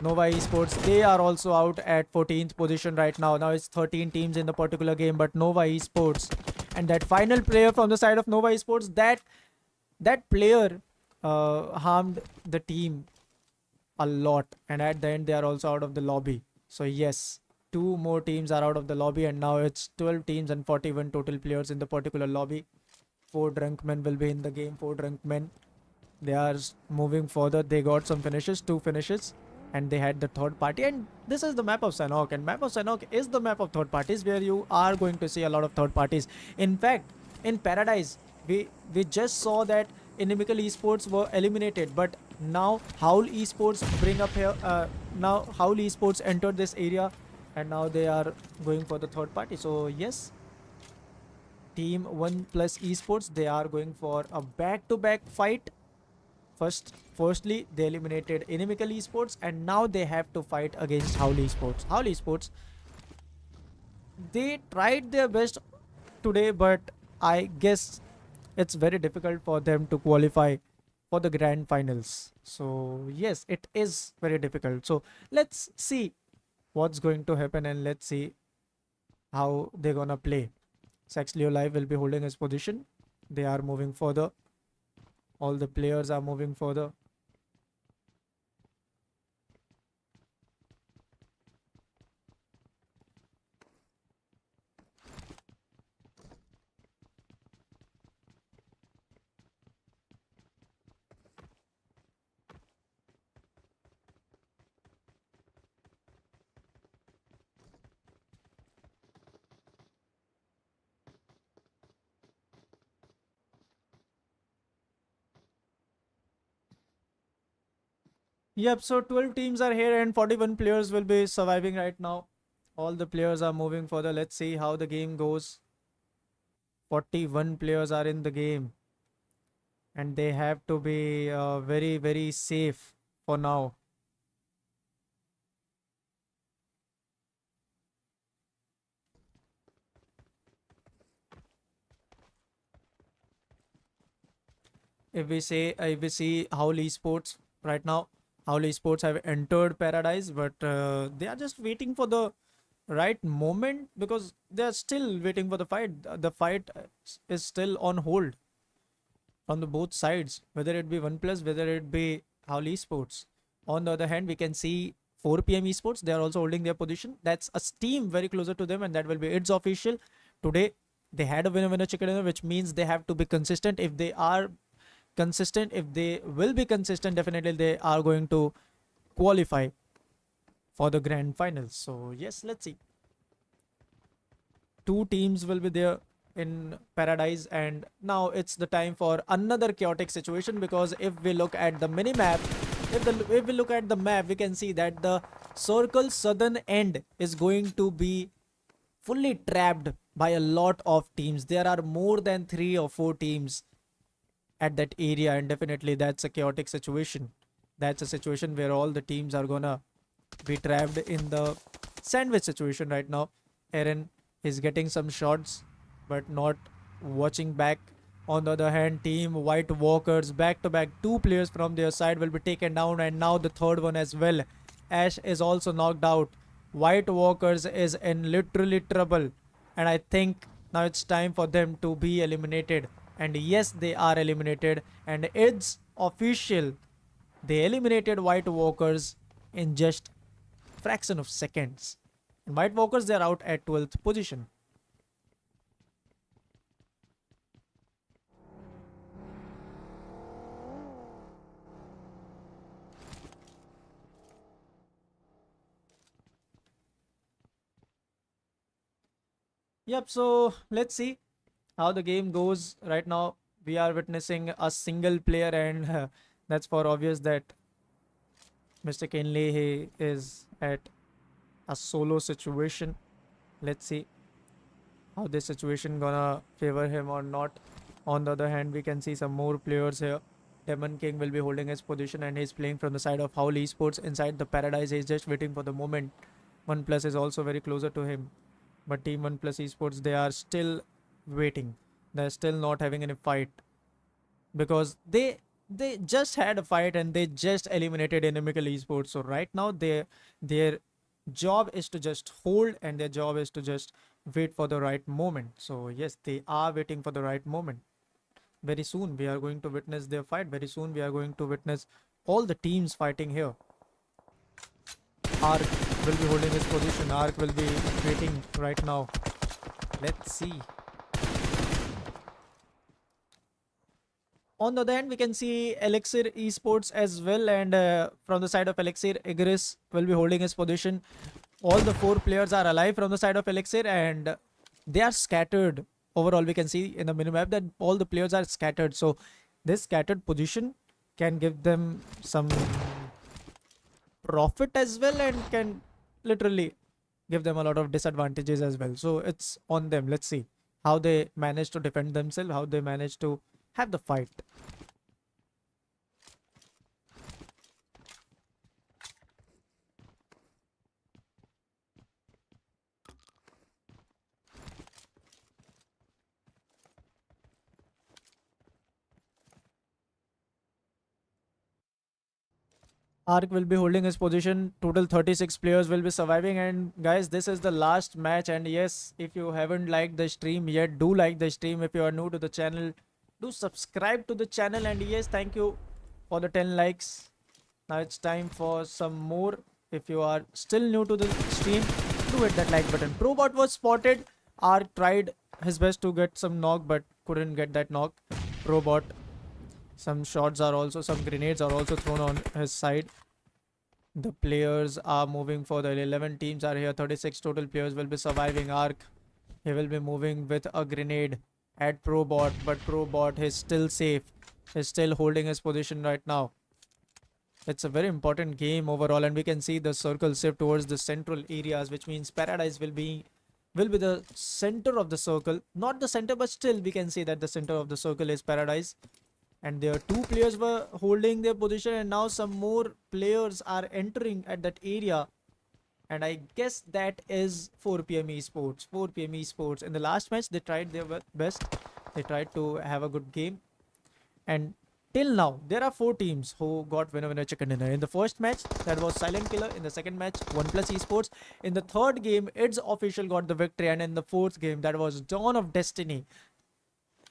Nova Esports, they are also out at 14th position right now. Now it's 13 teams in the particular game, but Nova Esports and that final player from the side of Nova Esports, that player harmed the team a lot, and at the end they are also out of the lobby. So yes, 2 more teams are out of the lobby, and now it's 12 teams and 41 total players in the particular lobby. 4 drunk men will be in the game. 4 drunk men, they are moving further. They got some finishes, 2 finishes, and they had the third party, and this is the map of Sanhok, and map of Sanhok is the map of third parties, where you are going to see a lot of third parties. In fact, in Paradise, we just saw that Inimical Esports were eliminated, but now Howl Esports bring up here, now Howl Esports entered this area, and now they are going for the third party. So yes, Team 1 plus esports, they are going for a back-to-back fight. Firstly, they eliminated Inimical Esports, and now they have to fight against Howl Esports. Howl Esports, they tried their best today, but I guess it's very difficult for them to qualify for the grand finals. So yes, it is very difficult. So let's see what's going to happen, and let's see how they're gonna play. Saxleo Live will be holding his position. They are moving further. All the players are moving further. Yep, so 12 teams are here and 41 players will be surviving right now. All the players are moving further. Let's see how the game goes. 41 players are in the game, and they have to be very, very safe for now. If we see Howl Esports right now, Howl Esports have entered Paradise, but they are just waiting for the right moment because they are still waiting for the fight. The fight is still on hold from the both sides, whether it be OnePlus, whether it be Howl Esports. On the other hand, we can see 4 p.m. Esports. They are also holding their position. That's a team very closer to them, and that will be its official. Today, they had a winner chicken dinner, which means they have to be consistent. If they are consistent, if they will be consistent, definitely they are going to qualify for the grand finals. So yes, let's see. 2 teams will be there in Paradise, and now it's the time for another chaotic situation, because if we look at the mini map, if we look at the map, we can see that the circle southern end is going to be fully trapped by a lot of teams. There are more than 3 or 4 teams at that area, and definitely that's a chaotic situation. That's a situation where all the teams are gonna be trapped in the sandwich situation right now. Eren is getting some shots but not watching back. On the other hand, team White Walkers, back to back 2 players from their side will be taken down, and now the third one as well. Ash is also knocked out. White Walkers is in literally trouble, and I think now it's time for them to be eliminated. And yes, they are eliminated, and it's official. They eliminated White Walkers in just fraction of seconds. And White Walkers, they're out at 12th position. Yep, so let's see how the game goes. Right now we are witnessing a single player, and that's for obvious that Mr. Kenley, he is at a solo situation. Let's see how this situation gonna favor him or not. On the other hand, we can see some more players here. Demon King will be holding his position, and he's playing from the side of Howl Esports inside the Paradise. He's just waiting for the moment. OnePlus is also very closer to him, but Team OnePlus Esports, they are still waiting. They're still not having any fight, because they just had a fight and they just eliminated Inimical Esports. So right now their job is to just hold, and their job is to just wait for the right moment. So yes, they are waiting for the right moment. Very soon we are going to witness their fight. Very soon we are going to witness all the teams fighting here. Ark will be holding his position. Ark will be waiting right now. Let's see. On the other hand, we can see Elixir Esports as well, and from the side of Elixir, Igris will be holding his position. All the 4 players are alive from the side of Elixir, and they are scattered. Overall, we can see in the minimap that all the players are scattered. So this scattered position can give them some profit as well, and can literally give them a lot of disadvantages as well. So it's on them. Let's see how they manage to defend themselves, how they manage to have the fight. Ark will be holding his position. Total 36 players will be surviving. And guys, this is the last match. And yes, if you haven't liked the stream yet, do like the stream. If you are new to the channel, do subscribe to the channel. And yes, thank you for the 10 likes. Now it's time for some more. If you are still new to the stream, do hit that like button. Probot was spotted. Ark tried his best to get some knock, but couldn't get that knock. Probot. Some shots are also, some grenades are also thrown on his side. The players are moving for the 11 teams are here. 36 total players will be surviving. Ark, he will be moving with a grenade at Probot, but Probot is still safe. He's still holding his position right now. It's a very important game overall, and we can see the circle shift towards the central areas, which means Paradise will be the center of the circle. Not the center, but still we can see that the center of the circle is Paradise. And there 2 players were holding their position, and now some more players are entering at that area. And I guess that is 4 p.m. esports. 4 p.m. esports. In the last match, they tried their best. They tried to have a good game. And till now, there are 4 teams who got winner chicken dinner. In the first match, that was Silent Killer. In the second match, OnePlus Esports. In the third game, Esport.Social got the victory. And in the fourth game, that was Dawn of Destiny,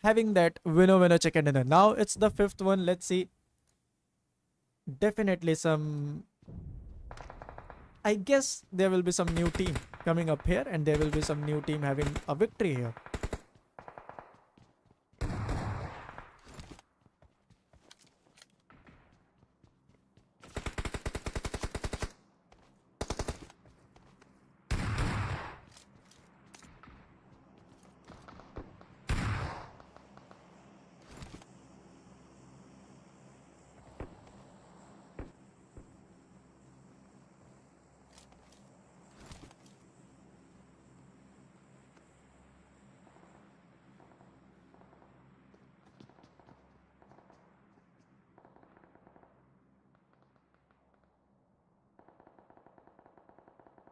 having that winner chicken dinner. Now it's the 5th one. Let's see. Definitely some, I guess there will be some new team coming up here, and there will be some new team having a victory here.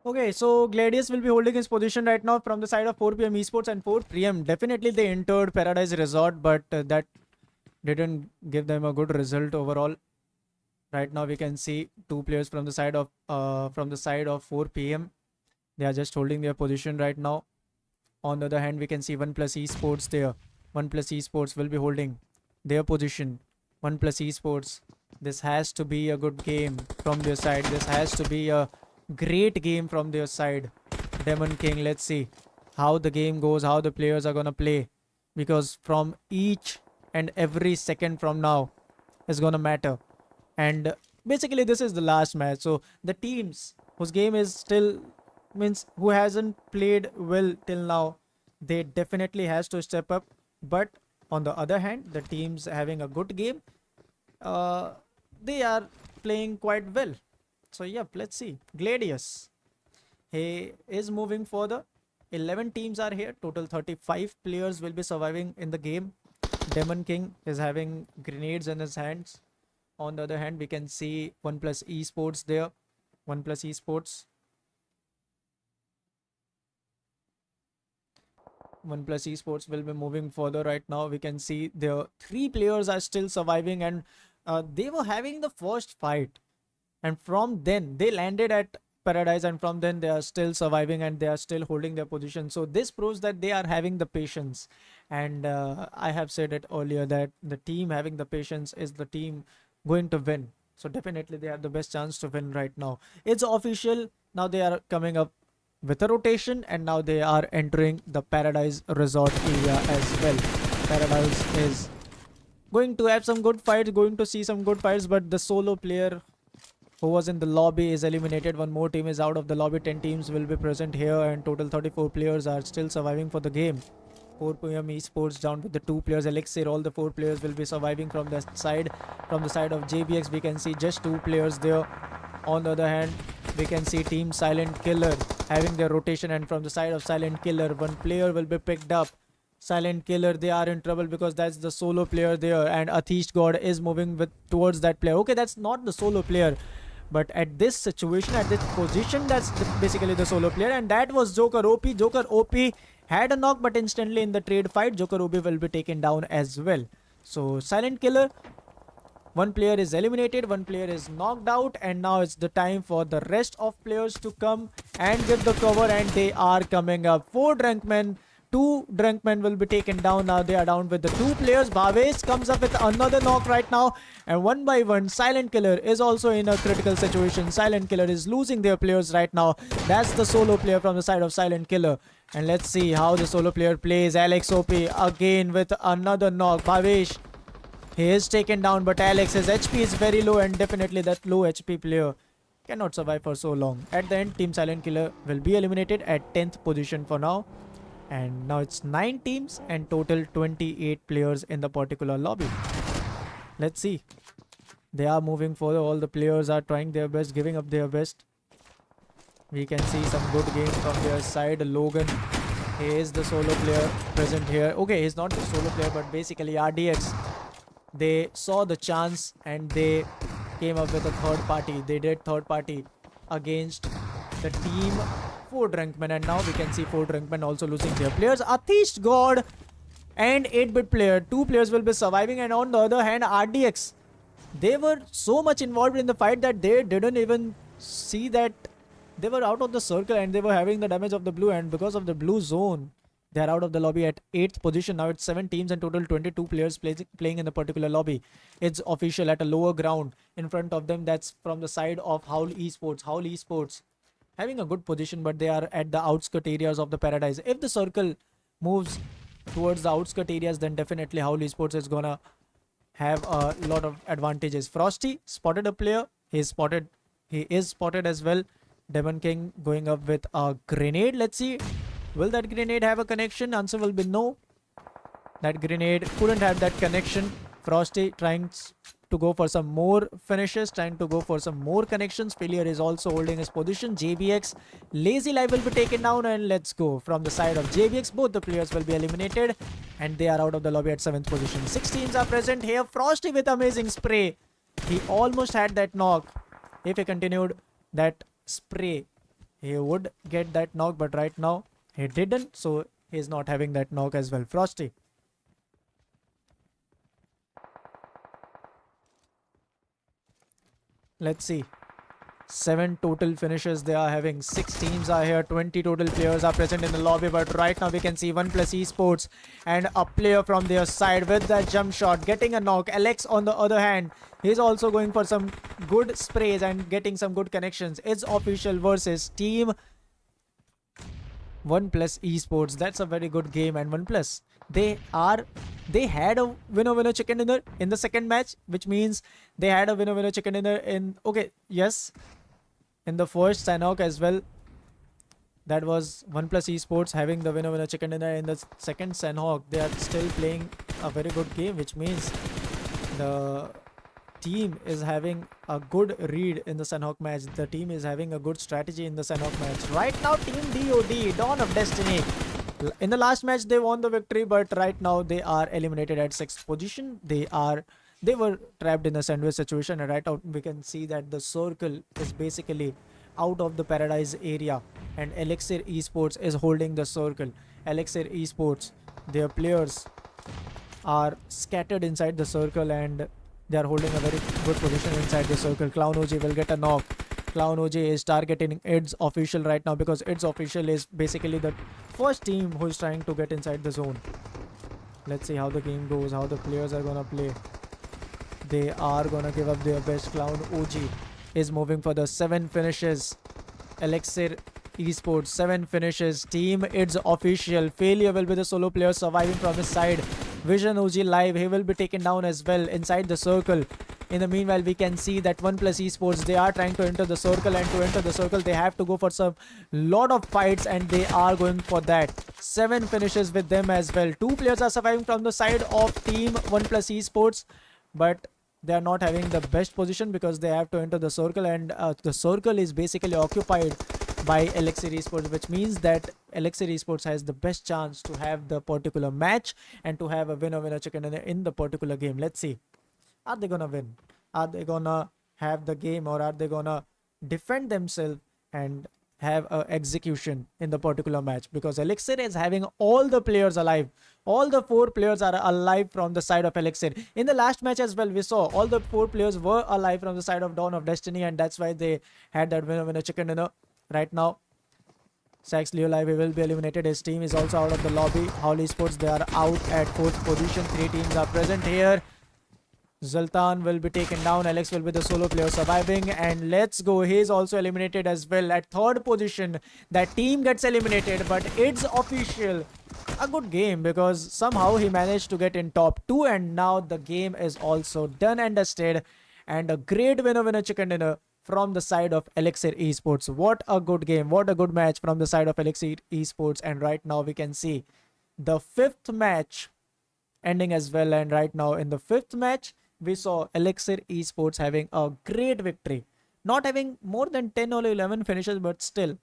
Okay, so Gladius will be holding his position right now from the side of 4 p.m. Esports and 4 p.m. Definitely they entered Paradise Resort, but that didn't give them a good result overall. Right now we can see 2 players from the side of 4 p.m. They are just holding their position right now. On the other hand, we can see OnePlus Esports there. OnePlus Esports will be holding their position. OnePlus Esports. This has to be a good game from their side. This has to be a great game from their side. Demon King, let's see how the game goes, how the players are gonna play, because from each and every second from now is gonna matter. And basically this is the last match, so the teams whose game is still, means who hasn't played well till now, they definitely has to step up. But on the other hand, the teams having a good game, they are playing quite well. So yep, let's see. Gladius, he is moving further. 11 teams are here. Total 35 players will be surviving in the game. Demon King is having grenades in his hands. On the other hand, we can see OnePlus Esports there. OnePlus Esports. OnePlus Esports will be moving further right now. We can see the 3 players are still surviving, and they were having the first fight. And from then they landed at Paradise, and from then they are still surviving and they are still holding their position. So this proves that they are having the patience. And I have said it earlier that the team having the patience is the team going to win. So definitely they have the best chance to win right now. It's official. Now they are coming up with a rotation, and now they are entering the Paradise Resort area as well. Paradise is going to have some good fights, going to see some good fights, but the solo player who was in the lobby is eliminated. One more team is out of the lobby. 10 teams will be present here, and total 34 players are still surviving for the game. 4 p.m. Esports down with the 2 players. Elixir, all the 4 players will be surviving from the side. From the side of JBX, we can see just 2 players there. On the other hand, we can see Team Silent Killer having their rotation, and from the side of Silent Killer, 1 player will be picked up. Silent Killer, they are in trouble because that's the solo player there, and Athish God is moving with towards that player. Okay, that's not the solo player, but at this situation, at this position, that's basically the solo player, and that was Joker OP. Joker OP had a knock, but instantly in the trade fight, Joker OP will be taken down as well. So Silent Killer, one player is eliminated, one player is knocked out, and now it's the time for the rest of players to come and give the cover, and they are coming up. 4 Drunkmen, 2 Drunkmen will be taken down. Now they are down with the 2 players. Bhavesh comes up with another knock right now, and one by one, Silent Killer is also in a critical situation. Silent Killer is losing their players right now. That's the solo player from the side of Silent Killer. And let's see how the solo player plays. Alex OP again with another knock. Bhavesh, he is taken down, but Alex's HP is very low, and definitely that low HP player cannot survive for so long. At the end, Team Silent Killer will be eliminated at 10th position for now. And now it's 9 teams and total 28 players in the particular lobby. Let's see. They are moving forward. All the players are trying their best, giving up their best. We can see some good game from their side. Logan, he is the solo player present here. Okay, he's not the solo player, but basically RDX, they saw the chance and they came up with a third party. They did third party against the team 4 Drunkmen, and now we can see 4 Drunkmen also losing their players. Athish God and 8-bit player, 2 players will be surviving, and on the other hand, RDX, they were so much involved in the fight that they didn't even see that they were out of the circle and they were having the damage of the blue, and because of the blue zone, they are out of the lobby at 8th position. Now it's 7 teams and total 22 players playing in the particular lobby. It's official at a lower ground. In front of them, that's from the side of Howl Esports. Howl Esports having a good position, but they are at the outskirt areas of the paradise. If the circle moves towards the outskirt areas, then definitely Howl Esports is gonna have a lot of advantages. Frosty spotted a player. He is spotted as well. Demon King going up with a grenade. Let's see. Will that grenade have a connection? Answer will be no. That grenade couldn't have that connection. Frosty trying to go for some more finishes, trying to go for some more connections. Failure is also holding his position. JBX, Lazy Life will be taken down, and let's go. From the side of JBX, both the players will be eliminated, and they are out of the lobby at 7th position. 6 teams are present here. Frosty with amazing spray. He almost had that knock. If he continued that spray, he would get that knock, but right now he didn't, so he's not having that knock as well. Frosty. Let's see. 7 total finishes they are having. 6 teams are here. 20 total players are present in the lobby, but right now we can see 1+ Esports and a player from their side with that jump shot getting a knock. Alex on the other hand, he's also going for some good sprays and getting some good connections. It's official versus team 1+ Esports. That's a very good game, and 1+, they had a winner chicken dinner in the second match, which means they had a winner chicken dinner in, okay, yes, in the first Sanhok as well. That was 1+ Esports having the winner chicken dinner. In the second Sanhok, they are still playing a very good game, which means the team is having a good read in the Sanhok match. The team is having a good strategy in the Sanhok match. Right now, Team DOD, Dawn of Destiny, in the last match they won the victory, but right now they are eliminated at 6th position. They were trapped in a sandwich situation, and right now we can see that the circle is basically out of the paradise area, and Elixir Esports is holding the circle. Elixir Esports, their players are scattered inside the circle, and they are holding a very good position inside the circle. Clown OG will get a knock. Clown OG is targeting It's Official right now, because It's Official is basically the first team who is trying to get inside the zone. Let's see how the game goes, how the players are gonna play. They are gonna give up their best. Clown OG is moving for the 7 finishes. Elixir Esports, 7 finishes. Team It's Official. Failure will be the solo player surviving from his side. Vision OG live, he will be taken down as well inside the circle. In the meanwhile, we can see that 1+ Esports, they are trying to enter the circle, and to enter the circle they have to go for some lot of fights, and they are going for that. 7 finishes with them as well. 2 players are surviving from the side of team 1+ Esports, but they are not having the best position because they have to enter the circle, and the circle is basically occupied by Elixir Esports, which means that Elixir Esports has the best chance to have the particular match and to have a winner chicken dinner in the particular game. Let's see. Are they gonna win? Are they gonna have the game, or are they gonna defend themselves and have a execution in the particular match? Because Elixir is having all the players alive. All the 4 players are alive from the side of Elixir. In the last match as well, we saw all the 4 players were alive from the side of Dawn of Destiny, and that's why they had that winner chicken dinner. Right now, Sax Leo Live will be eliminated. His team is also out of the lobby. Howl Esports, they are out at 4th position. 3 teams are present here. Zoltan will be taken down. Alex will be the solo player surviving. And let's go. He's also eliminated as well at 3rd position. That team gets eliminated, but it's official. A good game because somehow he managed to get in top 2, and now the game is also done and dusted. And a great winner chicken dinner from the side of Elixir Esports. What a good game. What a good match from the side of Elixir Esports. And right now we can see the 5th match ending as well. And right now in the 5th match, we saw Elixir Esports having a great victory. Not having more than 10 or 11 finishes, but still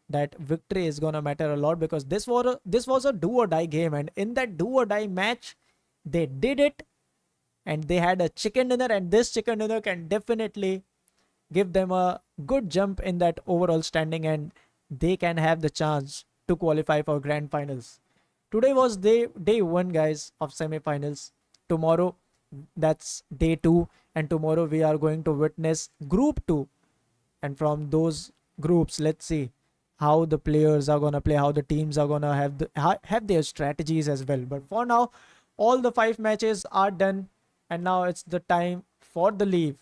that victory is gonna matter a lot because this was a do or die game, and in that do or die match they did it and they had a chicken dinner, and this chicken dinner can definitely give them a good jump in that overall standing, and they can have the chance to qualify for grand finals. Today was day 1, guys, of semi-finals. Tomorrow, that's day 2, and tomorrow we are going to witness group 2, and from those groups, let's see how the players are gonna play, how the teams are gonna have their strategies as well. But for now, all the 5 matches are done, and now it's the time for the leave.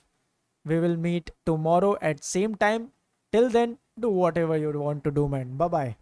We will meet tomorrow at same time. Till then, do whatever you want to do, man. Bye bye.